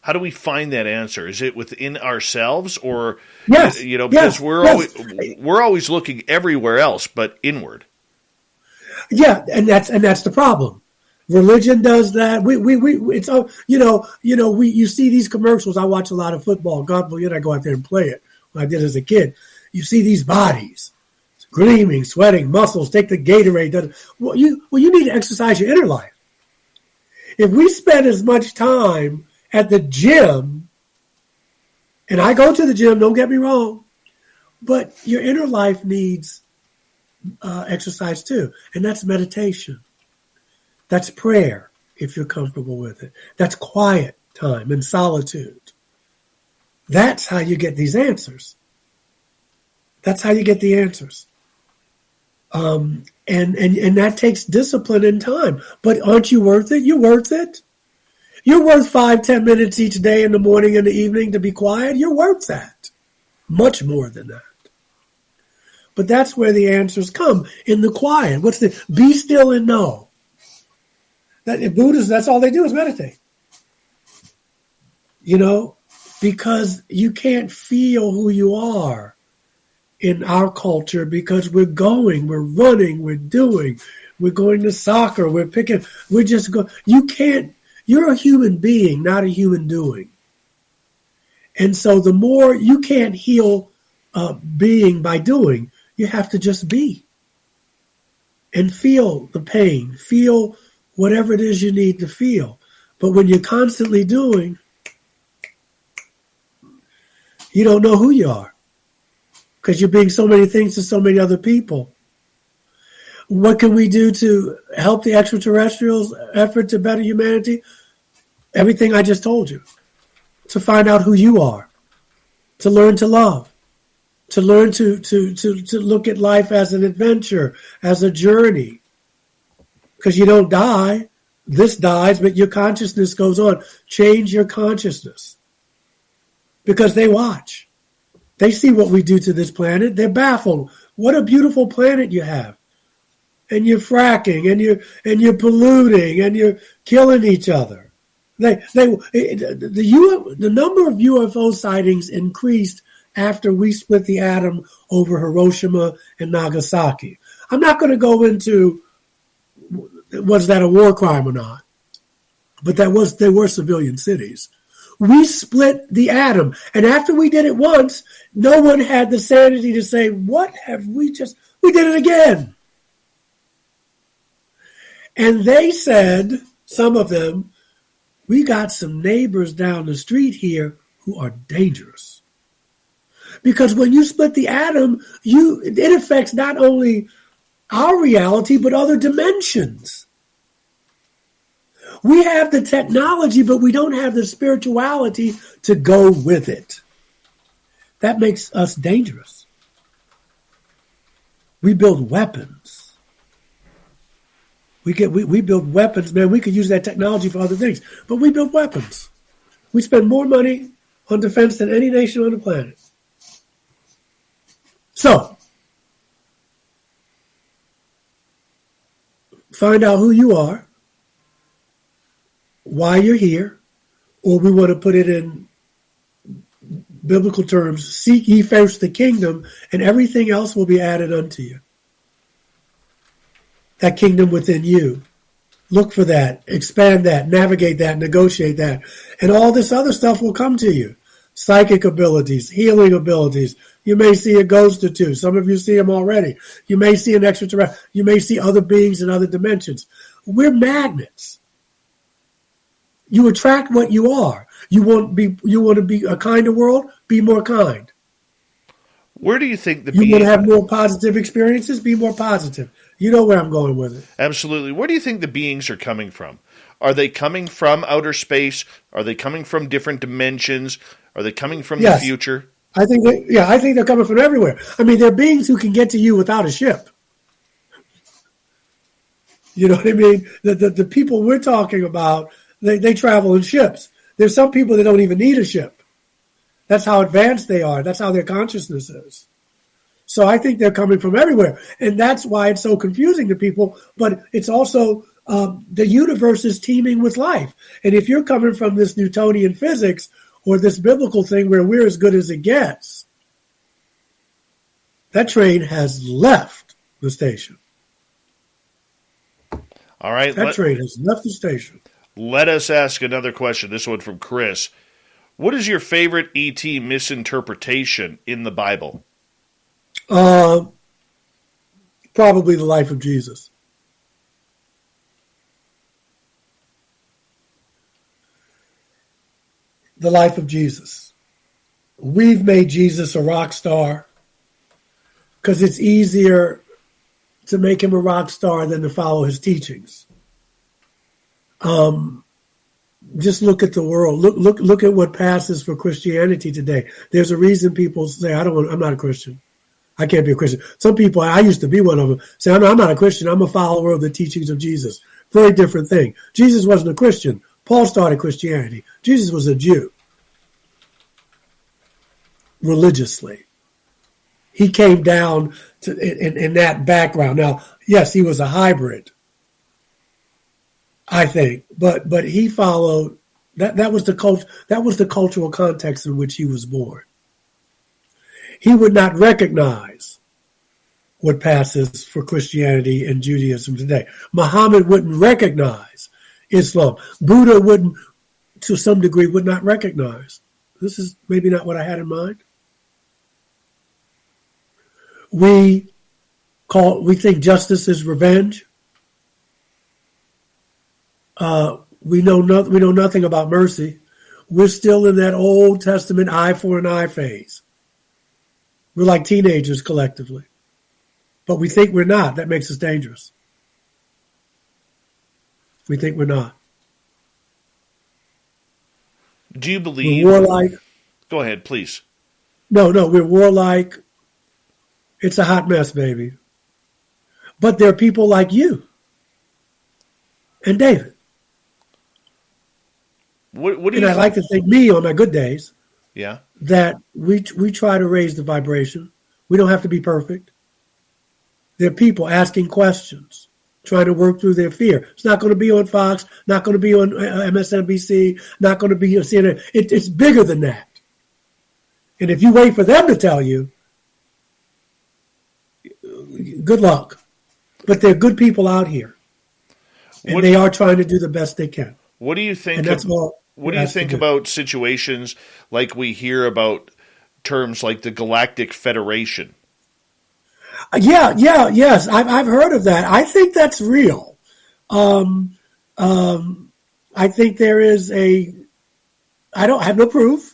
S1: How do we find that answer? Is it within ourselves, or
S2: yes,
S1: because we're always looking everywhere else but inward.
S2: Yeah, and that's the problem. Religion does that. It's you see these commercials. I watch a lot of football. God forbid I go out there and play it. I did as a kid. You see these bodies, gleaming, sweating, muscles. Take the Gatorade. Well, you need to exercise your inner life. If we spend as much time at the gym, and I go to the gym, don't get me wrong, but your inner life needs exercise too, and that's meditation. That's prayer, if you're comfortable with it. That's quiet time and solitude. That's how you get these answers. That's how you get the answers. And that takes discipline and time. But aren't you worth it? You're worth it. You're worth 5-10 minutes each day in the morning and the evening to be quiet. You're worth that. Much more than that. But that's where the answers come, in the quiet. Be still and know. That in Buddhism, that's all they do is meditate. Because you can't feel who you are in our culture, because we're running, we're doing, we're going to soccer, we're just going. You're a human being, not a human doing. And so the more you can't heal being by doing, you have to just be and feel the pain, feel whatever it is you need to feel. But when you're constantly doing, you don't know who you are, because you're being so many things to so many other people. What can we do to help the extraterrestrials' effort to better humanity? Everything I just told you. To find out who you are, to learn to love, to learn to look at life as an adventure, as a journey. Because you don't die. This dies, but your consciousness goes on. Change your consciousness. Because they watch. They see what we do to this planet. They're baffled. What a beautiful planet you have. And you're fracking, and you're polluting, and you're killing each other. The number of UFO sightings increased after we split the atom over Hiroshima and Nagasaki. I'm not going to go into was that a war crime or not, but they were civilian cities. We split the atom, and after we did it once, no one had the sanity to say, "What have we did it again?" And they said, some of them, we got some neighbors down the street here who are dangerous. Because when you split the atom, it affects not only our reality, but other dimensions. We have the technology, but we don't have the spirituality to go with it. That makes us dangerous. We build weapons. We build weapons, man. We could use that technology for other things, but we build weapons. We spend more money on defense than any nation on the planet. So, find out who you are, why you're here, or we want to put it in biblical terms, seek ye first the kingdom, and everything else will be added unto you. That kingdom within you. Look for that, expand that, navigate that, negotiate that, and all this other stuff will come to you. Psychic abilities, healing abilities. You may see a ghost or two. Some of you see them already. You may see an extraterrestrial. You may see other beings in other dimensions. We're magnets. You attract what you are. You want to be a kinder world? Be more kind.
S1: Where do you think
S2: you want to have more positive experiences? Be more positive. You know where I'm going with it.
S1: Absolutely. Where do you think the beings are coming from? Are they coming from outer space? Are they coming from different dimensions? Are they coming from the future?
S2: I think they're coming from everywhere. I mean, they're beings who can get to you without a ship. You know what I mean? The people we're talking about, they travel in ships. There's some people that don't even need a ship. That's how advanced they are. That's how their consciousness is. So I think they're coming from everywhere. And that's why it's so confusing to people. But it's also the universe is teeming with life. And if you're coming from this Newtonian physics or this biblical thing where we're as good as it gets, that train has left the station.
S1: All right.
S2: That train has left the station.
S1: Let us ask another question. This one from Chris. What is your favorite ET misinterpretation in the Bible?
S2: Probably the life of Jesus. The life of Jesus. We've made Jesus a rock star because it's easier to make him a rock star than to follow his teachings. Just look at the world. Look at what passes for Christianity today. There's a reason people say, I'm not a Christian. I can't be a Christian. Some people, I used to be one of them, say, I'm not a Christian. I'm a follower of the teachings of Jesus. Very different thing. Jesus wasn't a Christian. Paul started Christianity. Jesus was a Jew. Religiously. He came down in that background. Now, yes, he was a hybrid, I think, but he followed that was the cultural context in which he was born. He would not recognize what passes for Christianity and Judaism today. Muhammad wouldn't recognize Islam. Buddha wouldn't, to some degree, would not recognize. This is maybe not what I had in mind. We think justice is revenge. We know nothing about mercy. We're still in that Old Testament eye for an eye phase. We're like teenagers collectively. But we think we're not. That makes us dangerous. We think we're not.
S1: Do you believe...
S2: We're warlike.
S1: Go ahead, please.
S2: No, we're warlike. It's a hot mess, baby. But there are people like you and David.
S1: What do you
S2: and I like to think me on my good days.
S1: Yeah.
S2: That we try to raise the vibration. We don't have to be perfect. There are people asking questions, trying to work through their fear. It's not going to be on Fox, not going to be on MSNBC, not going to be on CNN. It's bigger than that. And if you wait for them to tell you, good luck. But there are good people out here. And they are trying to do the best they can.
S1: What do you think?
S2: And that's all.
S1: What do you think about situations like we hear about terms like the Galactic Federation?
S2: Yes. I've heard of that. I think that's real. I think there is I don't have no proof,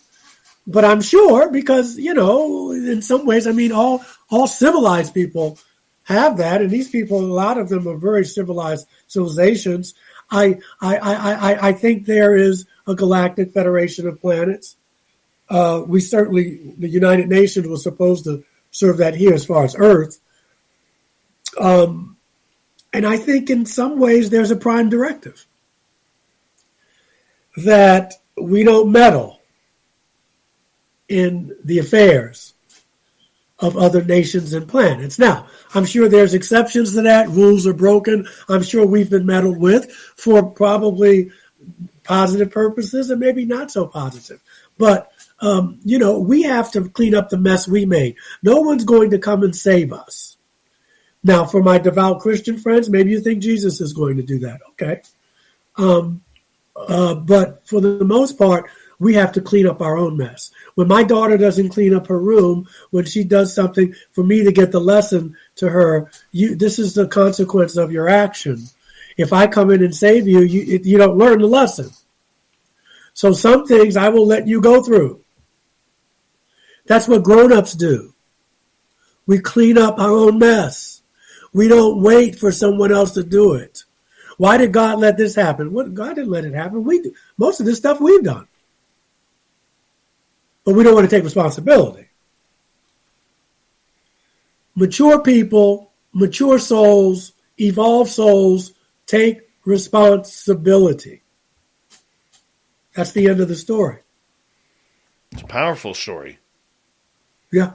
S2: but I'm sure because, in some ways, I mean, all civilized people have that. And these people, a lot of them are very civilized civilizations. I think there is a galactic federation of planets. The United Nations was supposed to serve that here as far as Earth. And I think in some ways there's a prime directive that we don't meddle in the affairs of other nations and planets. Now, I'm sure there's exceptions to that. Rules are broken. I'm sure we've been meddled with for probably positive purposes and maybe not so positive. But, we have to clean up the mess we made. No one's going to come and save us. Now, for my devout Christian friends, maybe you think Jesus is going to do that. Okay. But for the most part, we have to clean up our own mess. When my daughter doesn't clean up her room, when she does something for me to get the lesson to her, this is the consequence of your action. If I come in and save you, you don't learn the lesson. So some things I will let you go through. That's what grown-ups do. We clean up our own mess. We don't wait for someone else to do it. Why did God let this happen? God didn't let it happen. Most of this stuff we've done. But we don't want to take responsibility. Mature people, mature souls, evolved souls take responsibility. That's the end of the story.
S1: It's a powerful story.
S2: Yeah.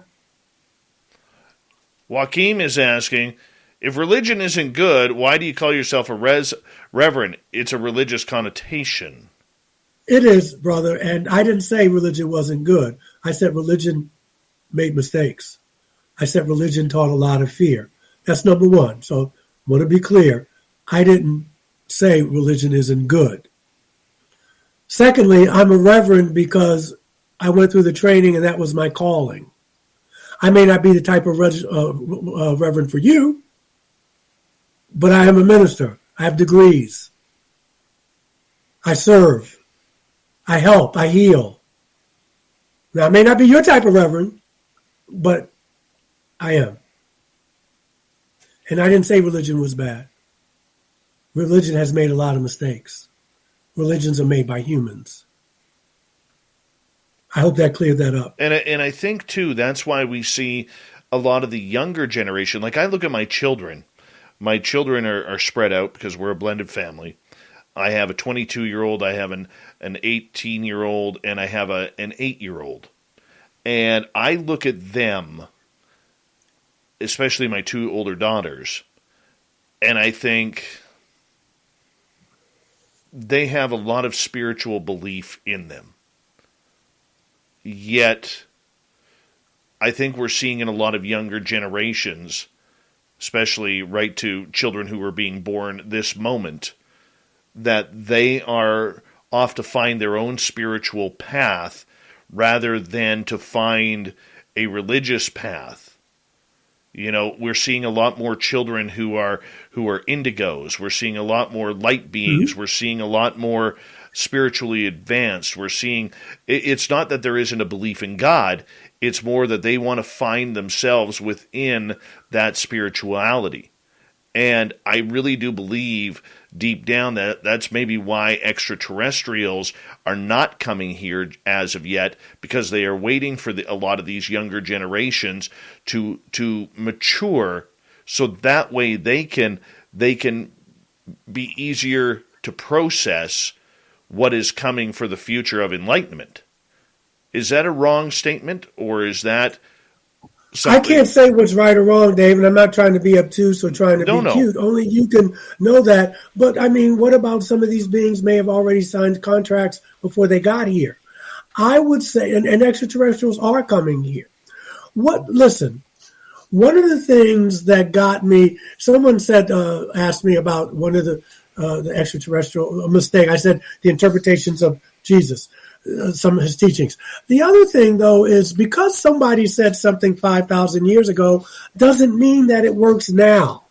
S1: Joaquin is asking, if religion isn't good, why do you call yourself a reverend? It's a religious connotation.
S2: It is, brother, and I didn't say religion wasn't good. I said religion made mistakes. I said religion taught a lot of fear. That's number one. So I want to be clear. I didn't say religion isn't good. Secondly, I'm a reverend because I went through the training and that was my calling. I may not be the type of reverend for you, but I am a minister. I have degrees. I serve. I help. I heal. Now, I may not be your type of reverend, but I am. And I didn't say religion was bad. Religion has made a lot of mistakes. Religions are made by humans. I hope that cleared that up.
S1: And I think, too, that's why we see a lot of the younger generation. Like, I look at my children. My children are spread out because we're a blended family. I have a 22-year-old, I have an 18-year-old, and I have an 8-year-old. And I look at them, especially my two older daughters, and I think they have a lot of spiritual belief in them. Yet, I think we're seeing in a lot of younger generations, especially right to children who are being born this moment, that they are off to find their own spiritual path rather than to find a religious path. You know, we're seeing a lot more children who are indigos. We're seeing a lot more light beings. Mm-hmm. We're seeing a lot more spiritually advanced. We're seeing, it's not that there isn't a belief in God. It's more that they want to find themselves within that spirituality. And I really do believe deep down that that's maybe why extraterrestrials are not coming here as of yet, because they are waiting for a lot of these younger generations to mature, so that way they can be easier to process what is coming for the future of enlightenment. Is that a wrong statement, or is that something?
S2: I can't say what's right or wrong, Dave, and I'm not trying to be obtuse or trying to be cute. Only you can know that. But, I mean, what about some of these beings may have already signed contracts before they got here? I would say, and extraterrestrials are coming here. Listen, one of the things that got me, someone said, asked me about one of the extraterrestrial mistake. I said the interpretations of Jesus. Some of his teachings. The other thing, though, is because somebody said something 5,000 years ago doesn't mean that it works now.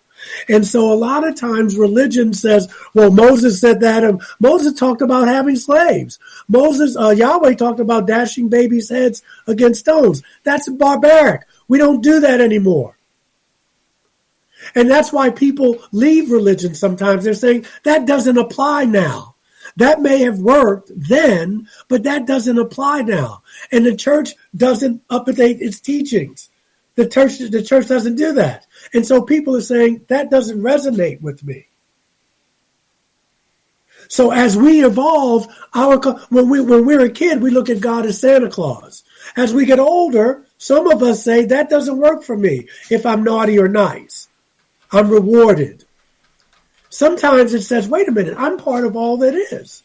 S2: And so a lot of times religion says, well, Moses said that, and Moses talked about having slaves. Yahweh talked about dashing babies' heads against stones. That's barbaric. We don't do that anymore. And that's why people leave religion sometimes. They're saying that doesn't apply now. That may have worked then, but that doesn't apply now. And the church doesn't update its teachings. The church doesn't do that. And so people are saying that doesn't resonate with me. So as we evolve, when we're a kid, we look at God as Santa Claus. As we get older, Some of us say that doesn't work for me. If I'm naughty or nice, I'm rewarded. Sometimes it says, wait a minute, I'm part of all that is.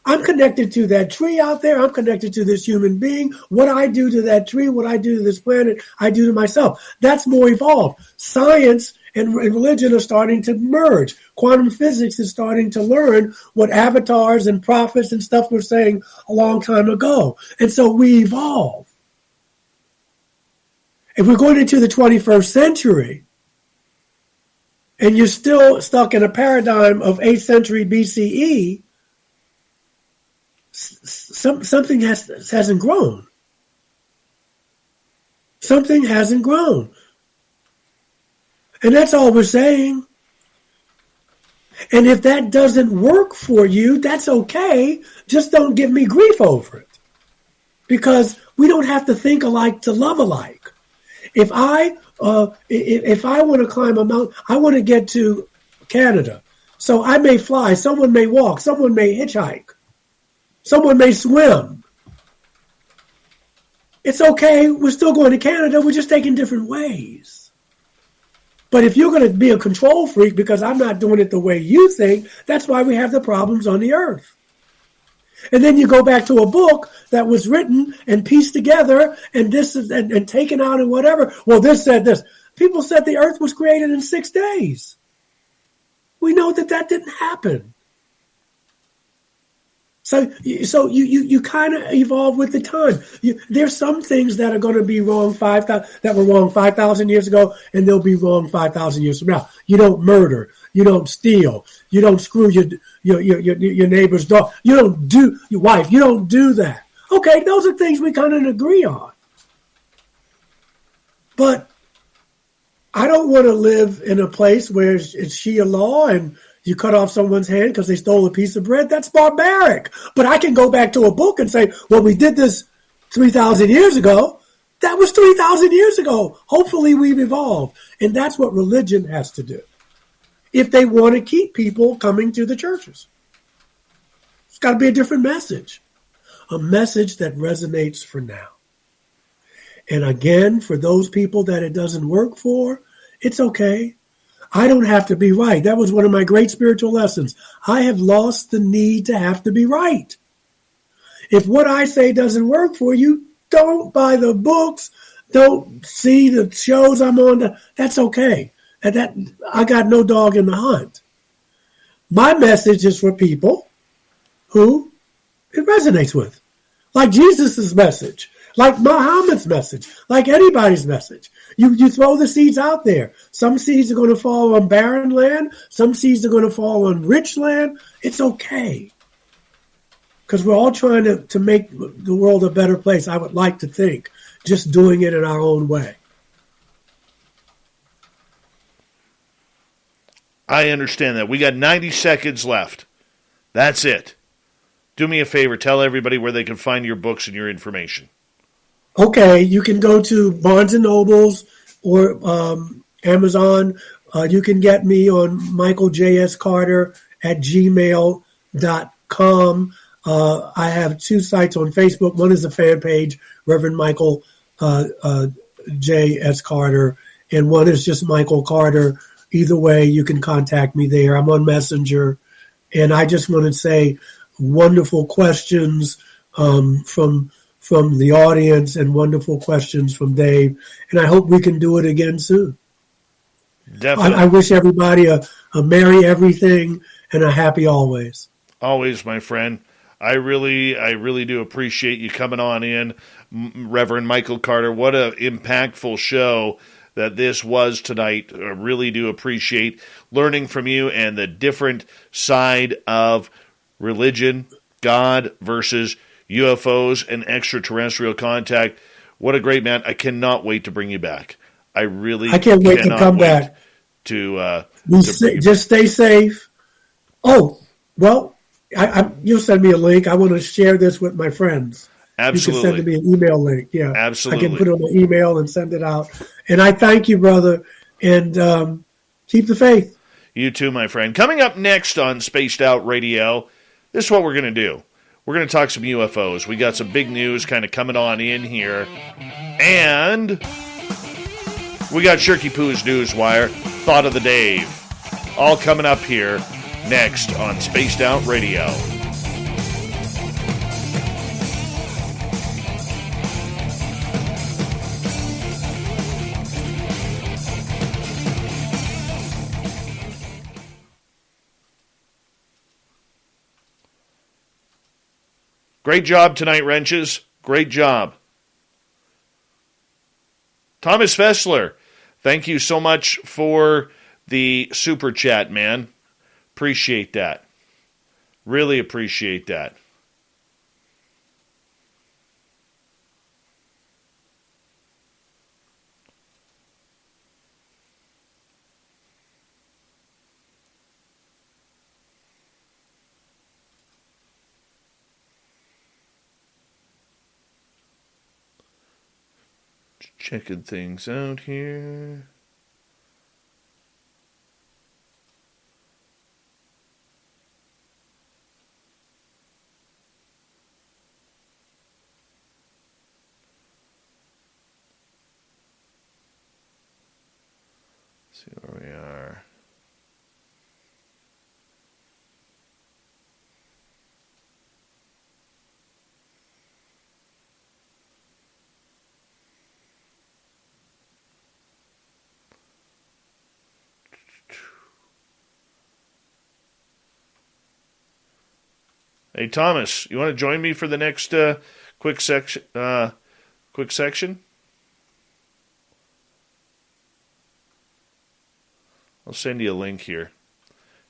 S2: I'm connected to that tree out there. I'm connected to this human being. What I do to that tree, what I do to this planet, I do to myself. That's more evolved. Science and religion are starting to merge. Quantum physics is starting to learn what avatars and prophets and stuff were saying a long time ago. And so we evolve. If we're going into the 21st century, and you're still stuck in a paradigm of 8th century BCE, something hasn't grown. Something hasn't grown. And that's all we're saying. And if that doesn't work for you, that's okay. Just don't give me grief over it. Because we don't have to think alike to love alike. If I want to climb a mountain, I want to get to Canada. So I may fly, someone may walk, someone may hitchhike, someone may swim. It's okay, we're still going to Canada, we're just taking different ways. But if you're going to be a control freak because I'm not doing it the way you think, that's why we have the problems on the earth. And then you go back to a book that was written and pieced together and this is and taken out and whatever. Well, this said this. People said the earth was created in 6 days. We know that didn't happen. So you kind of evolve with the time. There's some things that are going to be wrong that were wrong 5,000 years ago, and they'll be wrong 5,000 years from now. You don't murder. You don't steal. You don't screw your neighbor's dog. You don't do your wife. You don't do that. Okay, those are things we kind of agree on. But I don't want to live in a place where it's Sharia law and you cut off someone's hand because they stole a piece of bread. That's barbaric. But I can go back to a book and say, well, we did this 3,000 years ago. That was 3,000 years ago. Hopefully we've evolved. And that's what religion has to do if they want to keep people coming to the churches. It's got to be a different message, a message that resonates for now. And again, for those people that it doesn't work for, it's okay. I don't have to be right. That was one of my great spiritual lessons. I have lost the need to have to be right. If what I say doesn't work for you, don't buy the books. Don't see the shows I'm on. That's okay. And that I got no dog in the hunt. My message is for people who it resonates with. Like Jesus' message. Like Muhammad's message, like anybody's message. You throw the seeds out there. Some seeds are going to fall on barren land. Some seeds are going to fall on rich land. It's okay. Because we're all trying to make the world a better place, I would like to think, just doing it in our own way.
S1: I understand that. We got 90 seconds left. That's it. Do me a favor. Tell everybody where they can find your books and your information.
S2: Okay, you can go to Barnes & Nobles or Amazon. You can get me on michaeljscarter@gmail.com. I have 2 sites on Facebook. One is a fan page, Reverend Michael J.S. Carter, and one is just Michael Carter. Either way, you can contact me there. I'm on Messenger. And I just want to say wonderful questions from the audience and wonderful questions from Dave. And I hope we can do it again soon.
S1: Definitely.
S2: I wish everybody a merry everything and a happy always.
S1: Always, my friend. I really do appreciate you coming on in, Reverend Michael Carter. What an impactful show that this was tonight. I really do appreciate learning from you and the different side of religion, God versus UFOs and extraterrestrial contact. What a great man. I cannot wait to bring you back. I can't wait to come back.
S2: Just stay safe. Oh, well, you'll send me a link. I want to share this with my friends.
S1: Absolutely.
S2: You can send me an email link. Yeah,
S1: absolutely.
S2: I can put it on my email and send it out. And I thank you, brother, and keep the faith.
S1: You too, my friend. Coming up next on Spaced Out Radio, this is what we're going to do. We're going to talk some UFOs. We got some big news kind of coming on in here. And we got Shirky Poo's Newswire, Thought of the Dave. All coming up here next on Spaced Out Radio. Great job tonight, Wrenches. Great job. Thomas Fessler, thank you so much for the super chat, man. Appreciate that. Really appreciate that. Checking things out here. See where we are. Hey Thomas, you want to join me for the next quick section? Quick section. I'll send you a link here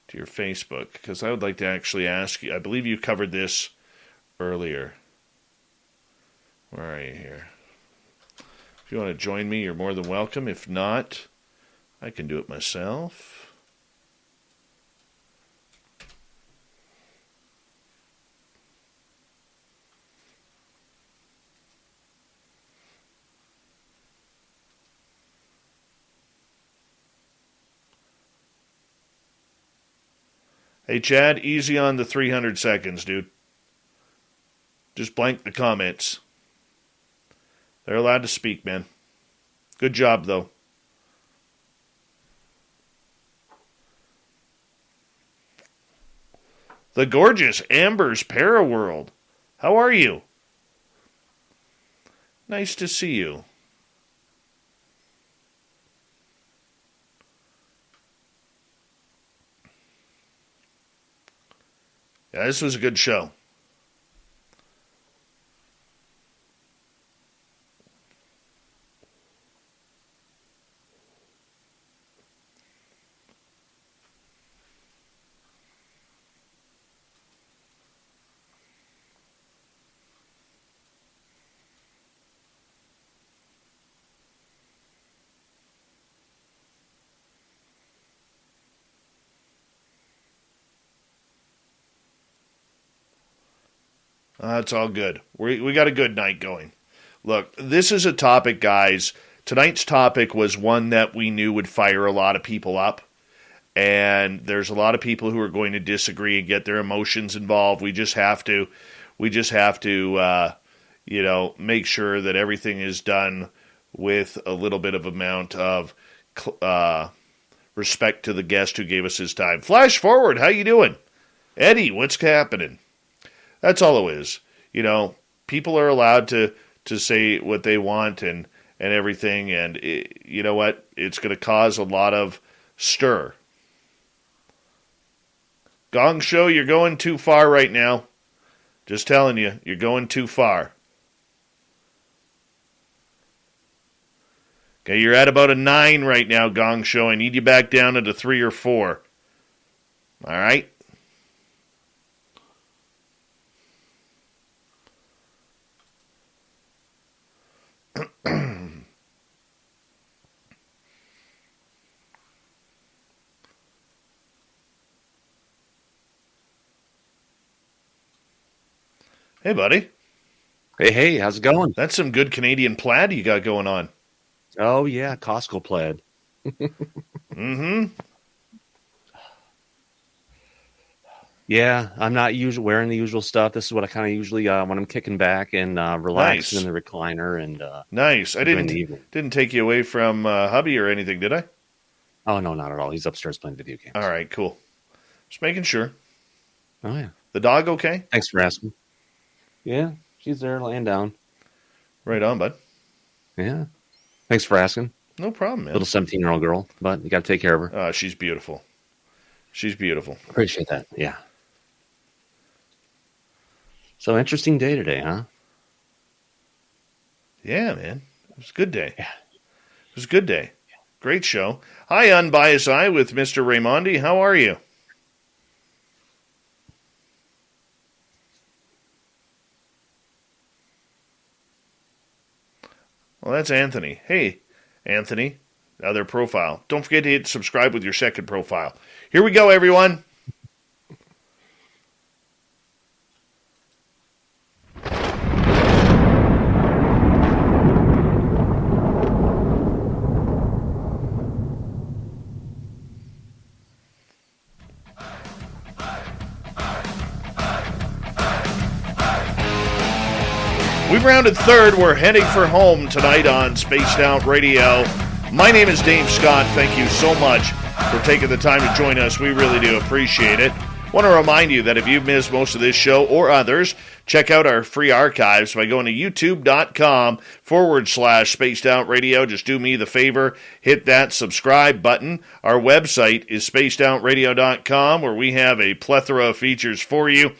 S1: to your Facebook because I would like to actually ask you. I believe you covered this earlier. Where are you here? If you want to join me, you're more than welcome. If not, I can do it myself. Hey, Chad, easy on the 300 seconds, dude. Just blank the comments. They're allowed to speak, man. Good job, though. The gorgeous Amber's Paraworld. How are you? Nice to see you. Yeah, this was a good show. That's all good. We got a good night going. Look, this is a topic, guys. Tonight's topic was one that we knew would fire a lot of people up. And there's a lot of people who are going to disagree and get their emotions involved. We just have to make sure that everything is done with a little bit of amount of respect to the guest who gave us his time. Flash forward, how you doing? Eddie, what's happening? That's all it is. You know, people are allowed to say what they want and everything, and you know what? It's going to cause a lot of stir. Gong Show, you're going too far right now. Just telling you, you're going too far. Okay, you're at about a 9 right now, Gong Show. I need you back down at a 3 or 4. All right? Hey, buddy.
S6: Hey, how's it going?
S1: That's some good Canadian plaid you got going on.
S6: Oh, yeah, Costco plaid.
S1: Mm-hmm.
S6: Yeah, I'm not usually wearing the usual stuff. This is what I kind of usually when I'm kicking back and relaxing in the recliner and
S1: nice. I didn't take you away from hubby or anything, did I?
S6: Oh no, not at all. He's upstairs playing video games.
S1: All right, cool. Just making sure.
S6: Oh yeah.
S1: The dog okay?
S6: Thanks for asking. Yeah, she's there laying down.
S1: Right on, bud.
S6: Yeah. Thanks for asking.
S1: No problem, man.
S6: Little 17-year-old girl, but you got to take care of her.
S1: She's beautiful. She's beautiful.
S6: Appreciate that. Yeah. So interesting day today, huh?
S1: Yeah, man. It was a good day. Yeah. It was a good day. Great show. Hi, Unbiased Eye with Mr. Raimondi. How are you? Well, that's Anthony. Hey, Anthony. Other profile. Don't forget to hit subscribe with your second profile. Here we go, everyone. We've rounded third. We're heading for home tonight on Spaced Out Radio. My name is Dave Scott. Thank you so much for taking the time to join us. We really do appreciate it. Want to remind you that if you've missed most of this show or others, check out our free archives by going to youtube.com/Spaced Out Radio. Just do me the favor, hit that subscribe button. Our website is spacedoutradio.com, where we have a plethora of features for you.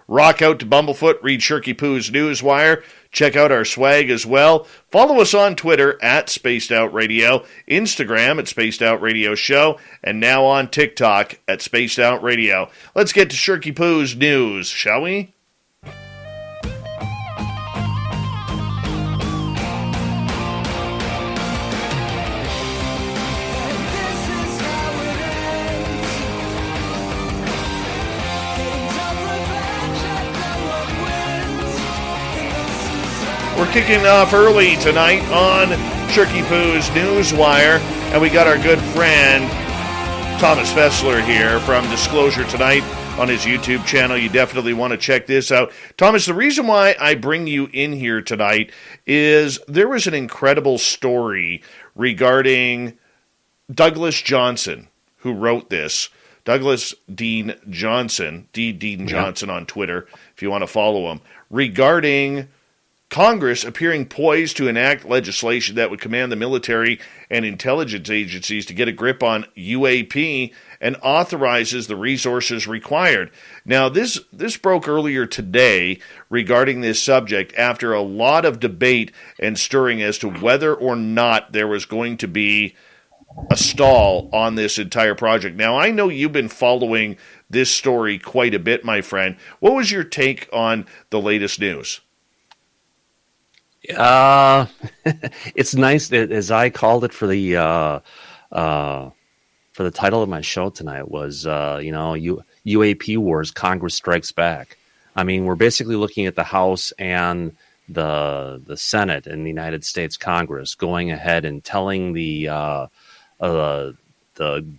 S1: Rock out to Bumblefoot, read Shirky Poo's Newswire. Check out our swag as well. Follow us on Twitter at Spaced Out Radio, Instagram at Spaced Out Radio Show, and now on TikTok at Spaced Out Radio. Let's get to Shirky Poo's news, shall we? We're kicking off early tonight on Shirky Poo's Newswire, and we got our good friend Thomas Fessler here from Disclosure Tonight on his YouTube channel. You definitely want to check this out. Thomas, the reason why I bring you in here tonight is there was an incredible story regarding Douglas Johnson, who wrote this. Douglas Dean Johnson, Dean Johnson on Twitter, if you want to follow him, regarding Congress appearing poised to enact legislation that would command the military and intelligence agencies to get a grip on UAP and authorizes the resources required. Now, this broke earlier today regarding this subject after a lot of debate and stirring as to whether or not there was going to be a stall on this entire project. Now, I know you've been following this story quite a bit, my friend. What was your take on the latest news?
S6: It's nice that, as I called it for the title of my show tonight was, UAP Wars, Congress Strikes Back. I mean, we're basically looking at the House and the Senate and the United States Congress going ahead and telling the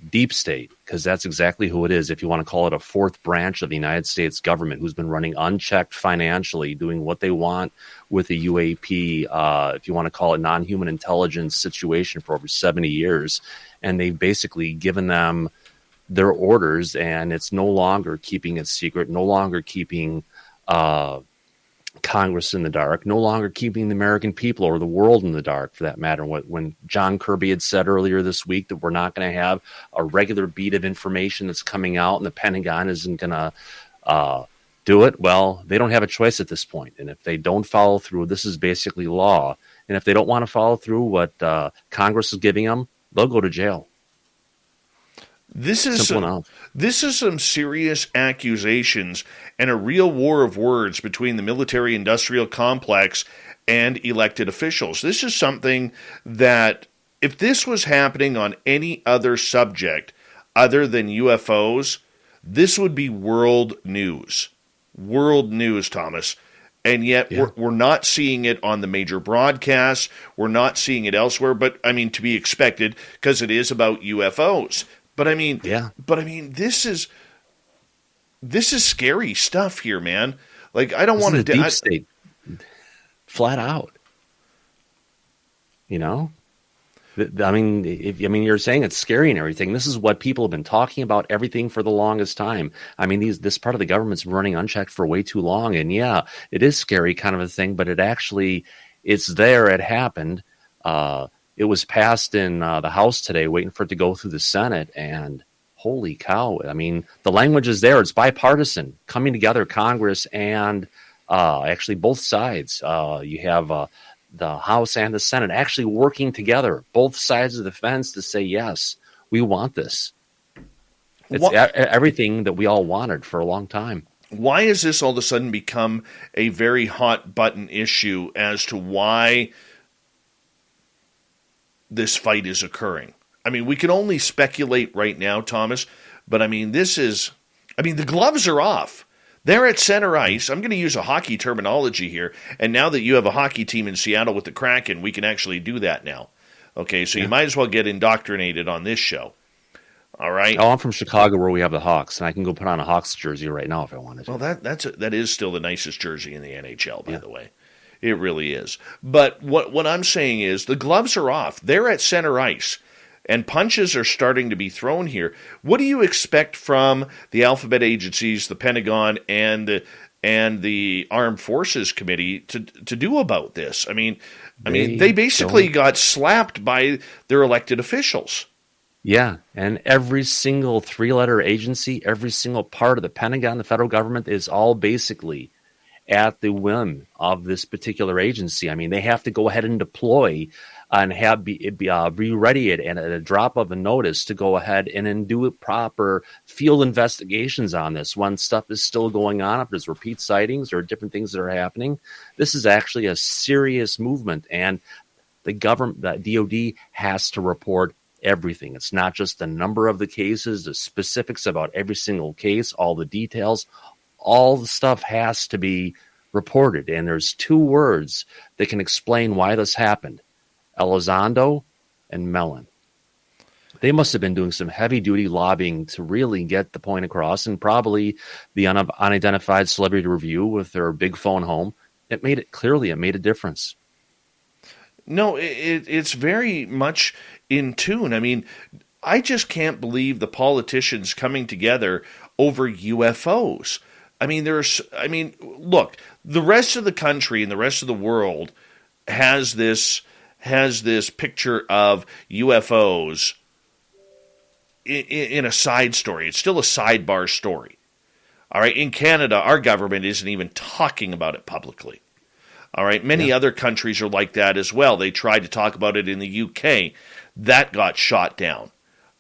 S6: deep state, because that's exactly who it is, if you want to call it a fourth branch of the United States government, who's been running unchecked financially, doing what they want with the UAP, if you want to call it non-human intelligence situation, for over 70 years. And they've basically given them their orders, and it's no longer keeping it secret, no longer keeping Congress in the dark, no longer keeping the American people or the world in the dark, for that matter. When John Kirby had said earlier this week that we're not going to have a regular beat of information that's coming out and the Pentagon isn't going to do it, well, they don't have a choice at this point. And if they don't follow through, this is basically law. And if they don't want to follow through what Congress is giving them, they'll go to jail.
S1: This is some serious accusations and a real war of words between the military-industrial complex and elected officials. This is something that, if this was happening on any other subject other than UFOs, this would be world news. World news, Thomas. And yet we're not seeing it on the major broadcasts. We're not seeing it elsewhere. But, I mean, to be expected, because it is about UFOs. But I mean, this is this is scary stuff here, man. Like, I don't want to...
S6: deep state. Flat out. You know? I mean, you're saying it's scary and everything. This is what people have been talking about, everything for the longest time. I mean, this part of the government's been running unchecked for way too long. And yeah, it is scary kind of a thing, but it's there. It happened. It was passed in the House today, waiting for it to go through the Senate. And holy cow. I mean, the language is there. It's bipartisan, coming together, Congress and actually both sides. You have the House and the Senate actually working together, both sides of the fence, to say, yes, we want this. It's everything that we all wanted for a long time.
S1: Why has this all of a sudden become a very hot button issue as to why this fight is occurring? I mean, we can only speculate right now, Thomas, but I mean, the gloves are off. They're at center ice. I'm going to use a hockey terminology here. And now that you have a hockey team in Seattle with the Kraken, we can actually do that now. Okay, so you might as well get indoctrinated on this show. All right?
S6: Oh, I'm from Chicago where we have the Hawks, and I can go put on a Hawks jersey right now if I wanted to.
S1: Well, that is still the nicest jersey in the NHL, by the way. It really is. But what I'm saying is the gloves are off. They're at center ice. And punches are starting to be thrown here. What do you expect from the alphabet agencies, the Pentagon, and the Armed Forces Committee to do about this? I mean, they basically got slapped by their elected officials.
S6: Yeah, and every single three-letter agency, every single part of the Pentagon, the federal government, is all basically at the whim of this particular agency. I mean, they have to go ahead and deploy and be ready at a drop of a notice to go ahead and do proper field investigations on this when stuff is still going on, if there's repeat sightings or different things that are happening. This is actually a serious movement, and the government, the DOD, has to report everything. It's not just the number of the cases, the specifics about every single case, all the details. All the stuff has to be reported, and there's two words that can explain why this happened: Elizondo and Mellon. They must have been doing some heavy-duty lobbying to really get the point across, and probably the unidentified celebrity review with their big phone home. It made a difference.
S1: No, it's very much in tune. I mean, I just can't believe the politicians coming together over UFOs. I mean, look, the rest of the country and the rest of the world has this picture of UFOs in a side story. It's still a sidebar story. All right. In Canada, our government isn't even talking about it publicly. All right. Many other countries are like that as well. They tried to talk about it in the UK. That got shot down.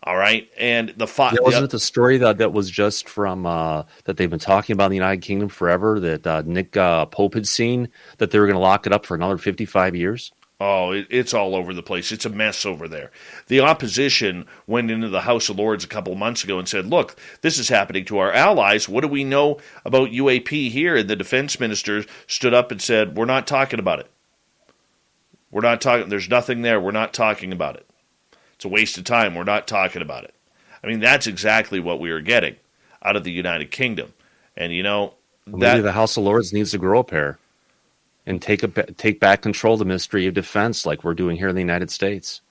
S1: All right. And wasn't
S6: it the story that was just from that they've been talking about in the United Kingdom forever, that Nick Pope had seen, that they were going to lock it up for another 55 years?
S1: Oh, it's all over the place. It's a mess over there. The opposition went into the House of Lords a couple of months ago and said, look, this is happening to our allies. What do we know about UAP here? And the defense minister stood up and said, we're not talking about it. We're not talking. There's nothing there. We're not talking about it. It's a waste of time. We're not talking about it. I mean, that's exactly what we are getting out of the United Kingdom. And,
S6: maybe the House of Lords needs to grow a pair and take back control of the Ministry of Defense like we're doing here in the United States.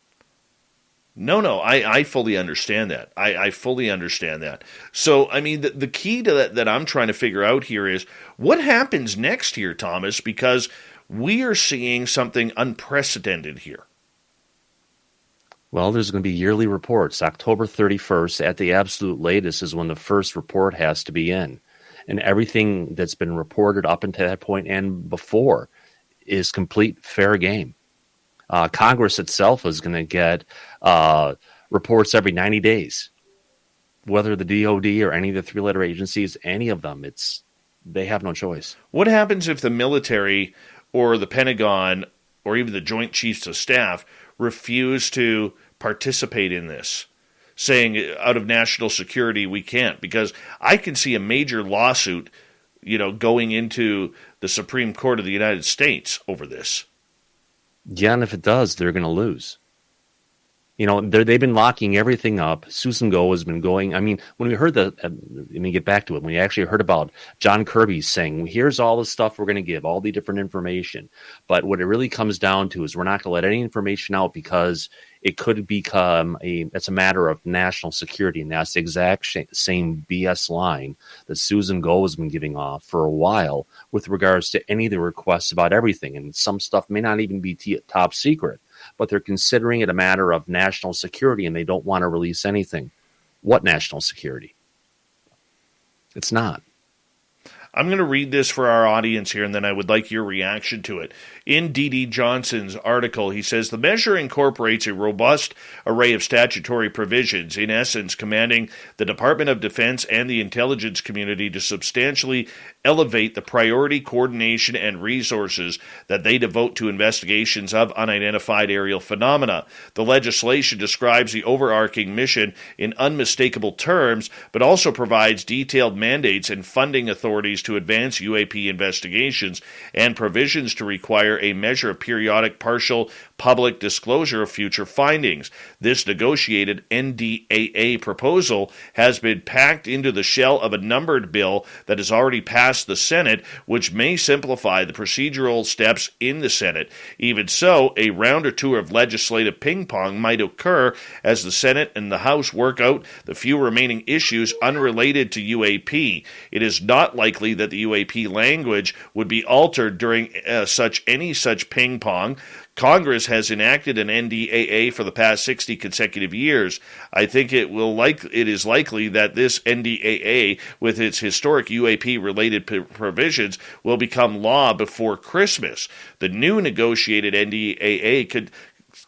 S1: No, I fully understand that. I fully understand that. So, I mean, the key to that I'm trying to figure out here is what happens next here, Thomas, because we are seeing something unprecedented here.
S6: Well, there's going to be yearly reports. October 31st, at the absolute latest, is when the first report has to be in. And everything that's been reported up until that point and before is complete fair game. Congress itself is going to get reports every 90 days. Whether the DOD or any of the three-letter agencies, any of them, they have no choice.
S1: What happens if the military or the Pentagon or even the Joint Chiefs of Staff refuse to participate in this, saying out of national security we can't? Because I can see a major lawsuit, going into the Supreme Court of the United States over this.
S6: Yeah, and if it does, they're going to lose. They've been locking everything up. Susan Go has been going. I mean, when we heard let me get back to it. When we actually heard about John Kirby saying, here's all the stuff we're going to give, all the different information. But what it really comes down to is we're not going to let any information out because it could become it's a matter of national security. And that's the exact same BS line that Susan Go has been giving off for a while with regards to any of the requests about everything. And some stuff may not even be top secret, but they're considering it a matter of national security, and they don't want to release anything. What national security? It's not.
S1: I'm going to read this for our audience here, and then I would like your reaction to it. In D.D. Johnson's article, he says, the measure incorporates a robust array of statutory provisions, in essence commanding the Department of Defense and the intelligence community to substantially elevate the priority, coordination, and resources that they devote to investigations of unidentified aerial phenomena. The legislation describes the overarching mission in unmistakable terms, but also provides detailed mandates and funding authorities to advance UAP investigations and provisions to require a measure of periodic partial public disclosure of future findings. This negotiated NDAA proposal has been packed into the shell of a numbered bill that has already passed the Senate, which may simplify the procedural steps in the Senate. Even so, a round or two of legislative ping-pong might occur as the Senate and the House work out the few remaining issues unrelated to UAP. It is not likely that the UAP language would be altered during any such ping-pong. Congress has enacted an NDAA for the past 60 consecutive years. I think it is likely that this NDAA, with its historic UAP-related provisions, will become law before Christmas. The new negotiated NDAA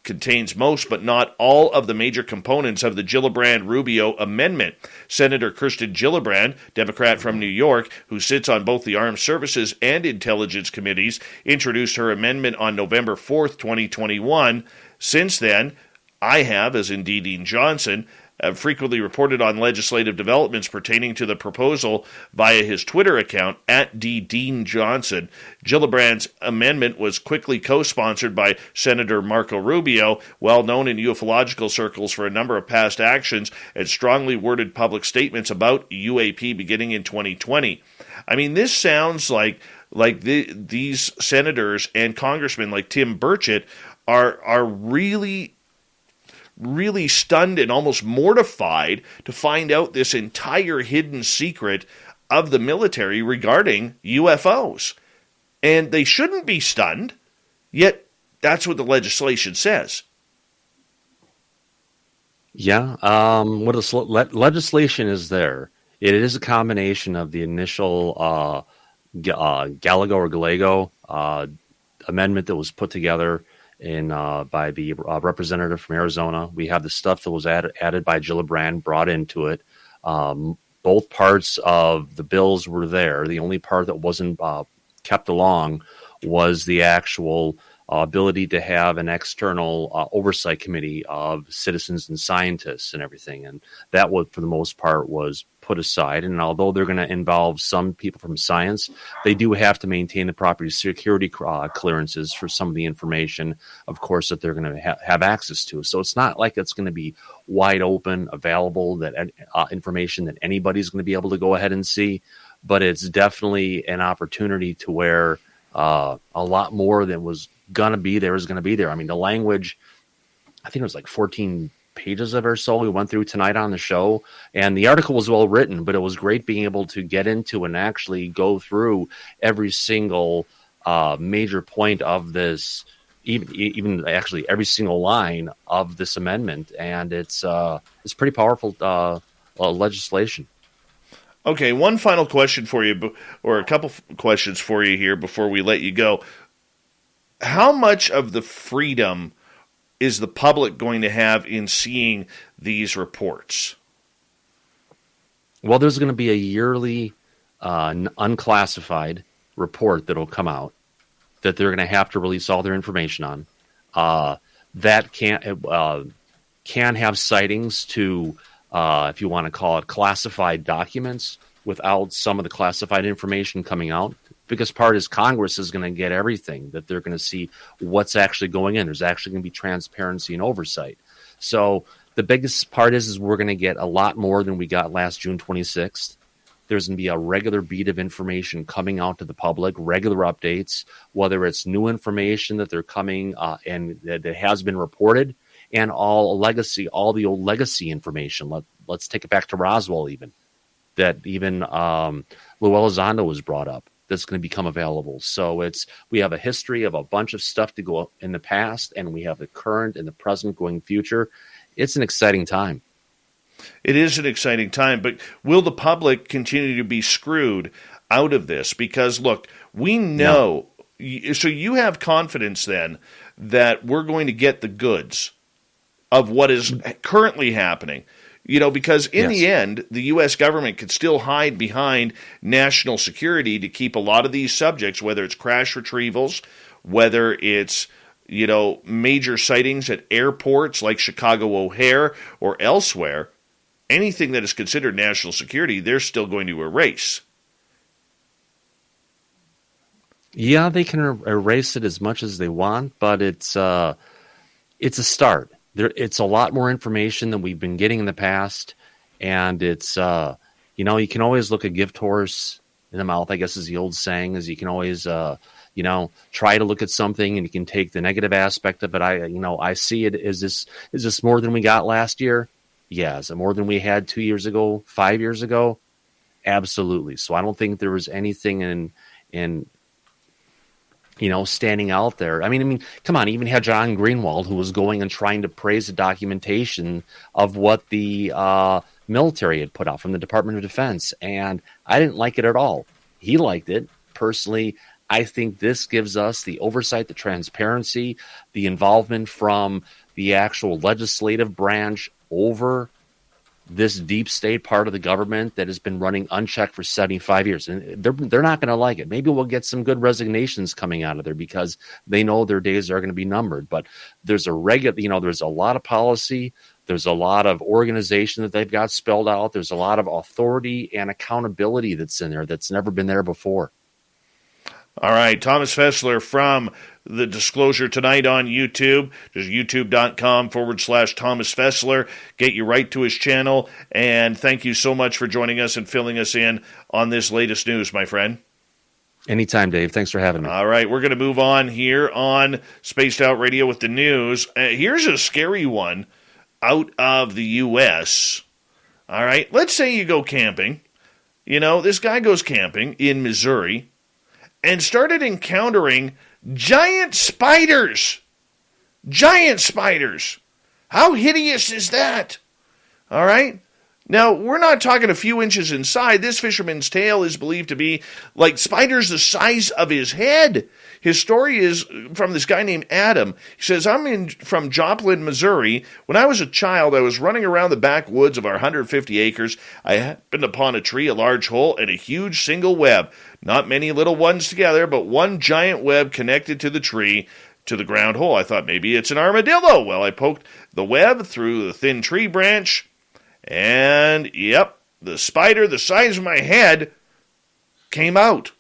S1: contains most but not all of the major components of the Gillibrand-Rubio Amendment. Senator Kirsten Gillibrand, Democrat from New York, who sits on both the Armed Services and Intelligence Committees, introduced her amendment on November 4th, 2021. Since then, I have, as in D. Dean Johnson, frequently reported on legislative developments pertaining to the proposal via his Twitter account, @DDeanJohnson. Gillibrand's amendment was quickly co-sponsored by Senator Marco Rubio, well known in ufological circles for a number of past actions and strongly worded public statements about UAP beginning in 2020. I mean, this sounds like these senators and congressmen like Tim Burchett are really stunned and almost mortified to find out this entire hidden secret of the military regarding UFOs. And they shouldn't be stunned, yet that's what the legislation says.
S6: Yeah, what legislation is there? It is a combination of the initial Gallego amendment that was put together by the representative from Arizona. We have the stuff that was added by Gillibrand, brought into it. Both parts of the bills were there. The only part that wasn't kept along was the actual ability to have an external oversight committee of citizens and scientists and everything. And that was, for the most part, was put aside. And although they're going to involve some people from science, they do have to maintain the proper security clearances for some of the information, of course, that they're going to have access to. So it's not like it's going to be wide open, available, that information that anybody's going to be able to go ahead and see. But it's definitely an opportunity to where a lot more than was going to be there is going to be there. I mean, the language, I think it was like 14 pages of it or so we went through tonight on the show, and the article was well written, but it was great being able to get into and actually go through every single major point of this, even actually every single line of this amendment, and it's pretty powerful legislation.
S1: Okay, one final question for you, or a couple questions for you here before we let you go. How much of the freedom is the public going to have in seeing these reports?
S6: Well, there's going to be a yearly unclassified report that will come out that they're going to have to release all their information on. That can have sightings to, if you want to call it, classified documents without some of the classified information coming out. Biggest part is Congress is going to get everything, that they're going to see what's actually going in. There's actually going to be transparency and oversight. So the biggest part is we're going to get a lot more than we got last June 26th. There's going to be a regular beat of information coming out to the public, regular updates, whether it's new information that they're coming and that has been reported, and all the old legacy information. Let's take it back to Roswell even. That even Lou Elizondo was brought up. That's going to become available. So we have a history of a bunch of stuff to go in the past, and we have the current and the present going future. It's an exciting time.
S1: It is an exciting time, but will the public continue to be screwed out of this? Because, look, we know, so you have confidence then that we're going to get the goods of what is currently happening. Because in the end, the U.S. government could still hide behind national security to keep a lot of these subjects, whether it's crash retrievals, whether it's, major sightings at airports like Chicago O'Hare or elsewhere, anything that is considered national security, they're still going to erase.
S6: Yeah, they can erase it as much as they want, but it's a start. It's a lot more information than we've been getting in the past, and it's you can always look a gift horse in the mouth, I guess is the old saying, is you can always try to look at something and you can take the negative aspect of it. I see it is this more than we got last year? Yeah. Is it more than we had 2 years ago, 5 years ago? Absolutely. So I don't think there was anything in standing out there. I mean, come on, even had John Greenwald, who was going and trying to praise the documentation of what the military had put out from the Department of Defense, and I didn't like it at all. He liked it. Personally, I think this gives us the oversight, the transparency, the involvement from the actual legislative branch over this deep state part of the government that has been running unchecked for 75 years. And they're not going to like it. Maybe we'll get some good resignations coming out of there because they know their days are going to be numbered. But there's there's a lot of policy. There's a lot of organization that they've got spelled out. There's a lot of authority and accountability that's in there that's never been there before.
S1: All right, Thomas Fessler from The Disclosure Tonight on YouTube. Just youtube.com/Thomas Fessler. Get you right to his channel. And thank you so much for joining us and filling us in on this latest news, my friend.
S6: Anytime, Dave. Thanks for having me.
S1: All right, we're going to move on here on Spaced Out Radio with the news. Here's a scary one out of the U.S. All right, let's say you go camping. This guy goes camping in Missouri and started encountering giant spiders. Giant spiders. How hideous is that? All right? Now, we're not talking a few inches inside. This fisherman's tale is believed to be like spiders the size of his head. His story is from this guy named Adam. He says, I'm from Joplin, Missouri. When I was a child, I was running around the backwoods of our 150 acres. I happened upon a tree, a large hole, and a huge single web. Not many little ones together, but one giant web connected to the tree to the ground hole. I thought maybe it's an armadillo. Well, I poked the web through the thin tree branch, and yep, the spider the size of my head came out.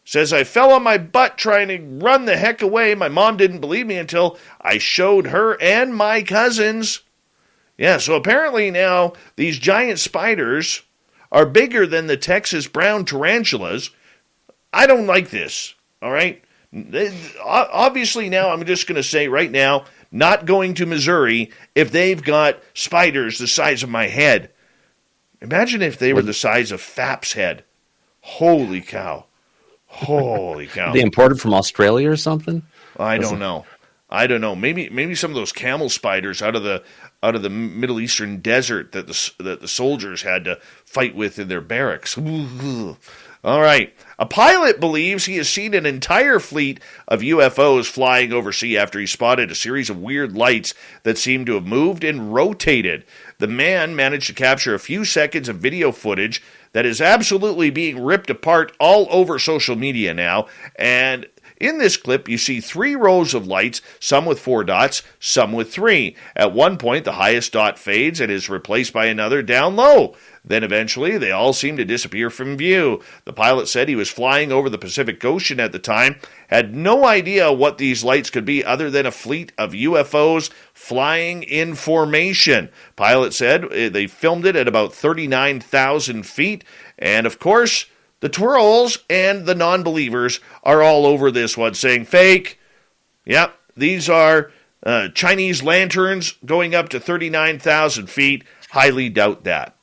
S1: Says I fell on my butt trying to run the heck away. My mom didn't believe me until I showed her and my cousins. Yeah, so apparently now these giant spiders are bigger than the Texas brown tarantulas. I don't like this, all right? Obviously now I'm just going to say right now, not going to Missouri if they've got spiders the size of my head. Imagine if they were the size of Fap's head. Holy cow. Holy cow.
S6: They imported from Australia or something?
S1: I don't know. Maybe some of those camel spiders out of the Middle Eastern desert that the soldiers had to fight with in their barracks. All right. A pilot believes he has seen an entire fleet of UFOs flying overseas after he spotted a series of weird lights that seemed to have moved and rotated. The man managed to capture a few seconds of video footage that is absolutely being ripped apart all over social media now, and In this clip, you see 3 rows of lights, some with 4 dots, some with 3. At one point, the highest dot fades and is replaced by another down low. Then eventually, they all seem to disappear from view. The pilot said he was flying over the Pacific Ocean at the time, had no idea what these lights could be other than a fleet of UFOs flying in formation. Pilot said they filmed it at about 39,000 feet, and of course, the twirls and the non-believers are all over this one, saying, fake. Yep, these are Chinese lanterns going up to 39,000 feet. Highly doubt that.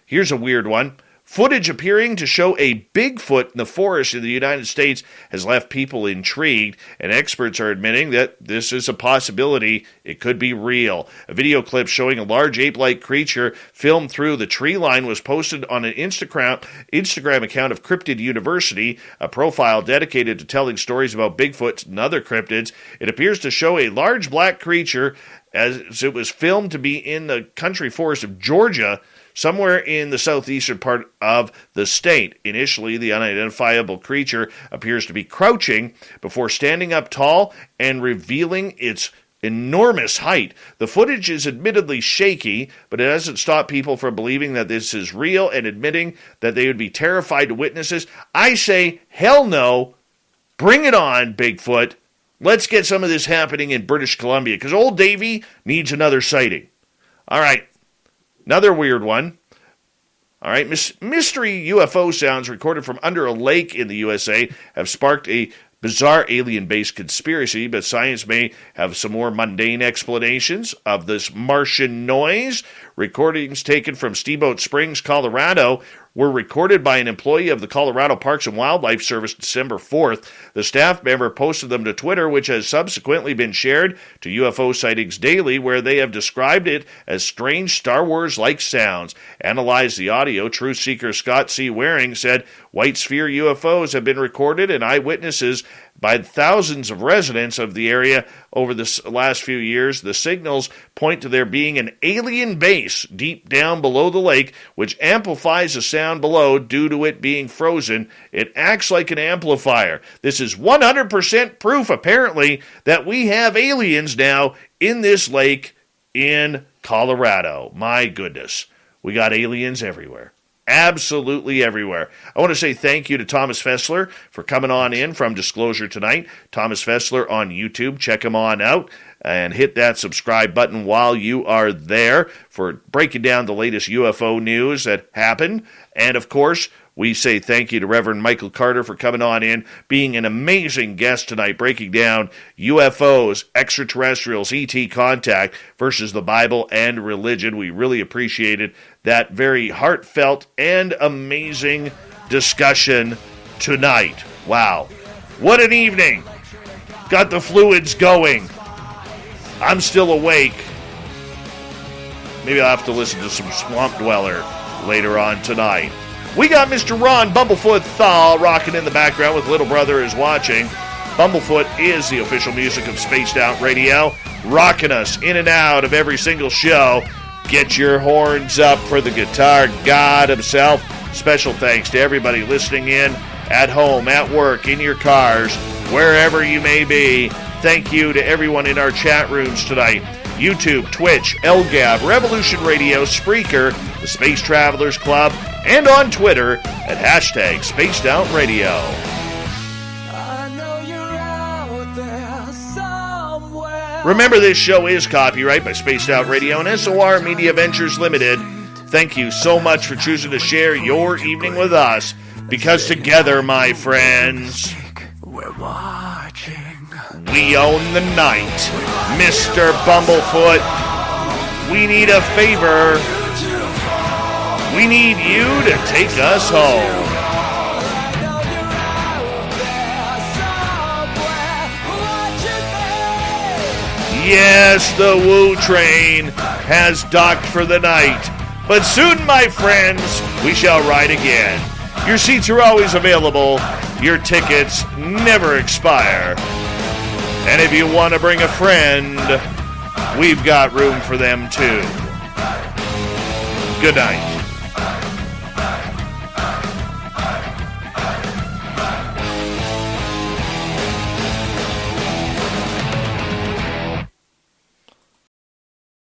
S1: Here's a weird one. Footage appearing to show a Bigfoot in the forest in the United States has left people intrigued, and experts are admitting that this is a possibility. It could be real. A video clip showing a large ape-like creature filmed through the tree line was posted on an Instagram account of Cryptid University, a profile dedicated to telling stories about Bigfoot and other cryptids. It appears to show a large black creature as it was filmed to be in the country forest of Georgia, somewhere in the southeastern part of the state. Initially, the unidentifiable creature appears to be crouching before standing up tall and revealing its enormous height. The footage is admittedly shaky, but it hasn't stopped people from believing that this is real and admitting that they would be terrified to witness this. I say, hell no. Bring it on, Bigfoot. Let's get some of this happening in British Columbia, because old Davy needs another sighting. All right. Another weird one. All right, mystery UFO sounds recorded from under a lake in the USA have sparked a bizarre alien-based conspiracy, but science may have some more mundane explanations of this Martian noise. Recordings taken from Steamboat Springs, Colorado, were recorded by an employee of the Colorado Parks and Wildlife Service December 4th. The staff member posted them to Twitter, which has subsequently been shared to UFO Sightings Daily, where they have described it as strange Star Wars-like sounds. Analyzed the audio, truth seeker Scott C. Waring said, white sphere UFOs have been recorded and eyewitnesses by thousands of residents of the area over the last few years. The signals point to there being an alien base deep down below the lake, which amplifies the sound below due to it being frozen. It acts like an amplifier. This is 100% proof, apparently, that we have aliens now in this lake in Colorado. My goodness. We got aliens everywhere. Absolutely everywhere. I want to say thank you to Thomas Fessler for coming on in from Disclosure Tonight. Thomas Fessler on YouTube. Check him on out and hit that subscribe button while you are there for breaking down the latest UFO news that happened. And, of course, we say thank you to Reverend Michael Carter for coming on in, being an amazing guest tonight, breaking down UFOs, extraterrestrials, ET contact versus the Bible and religion. We really appreciated that very heartfelt and amazing discussion tonight. Wow. What an evening. Got the fluids going. I'm still awake. Maybe I'll have to listen to some Swamp Dweller later on tonight. We got Mr. Ron Bumblefoot Thal rocking in the background with Little Brother is Watching. Bumblefoot is the official music of Spaced Out Radio, rocking us in and out of every single show. Get your horns up for the guitar god himself. Special thanks to everybody listening in at home, at work, in your cars, wherever you may be. Thank you to everyone in our chat rooms tonight. YouTube, Twitch, LGAB, Revolution Radio, Spreaker, the Space Travelers Club, and on Twitter at hashtag Spaced Out Radio. Remember, this show is copyright by Spaced Out Radio and SOR Media Ventures Limited. Thank you so much for choosing to share your evening with us, because together, my friends,
S7: we're watching.
S1: We own the night. Mr. Bumblefoot, we need a favor. We need you to take us home. Yes, the Woo Train has docked for the night. But soon, my friends, we shall ride again. Your seats are always available. Your tickets never expire. And if you want to bring a friend, we've got room for them too. Good night.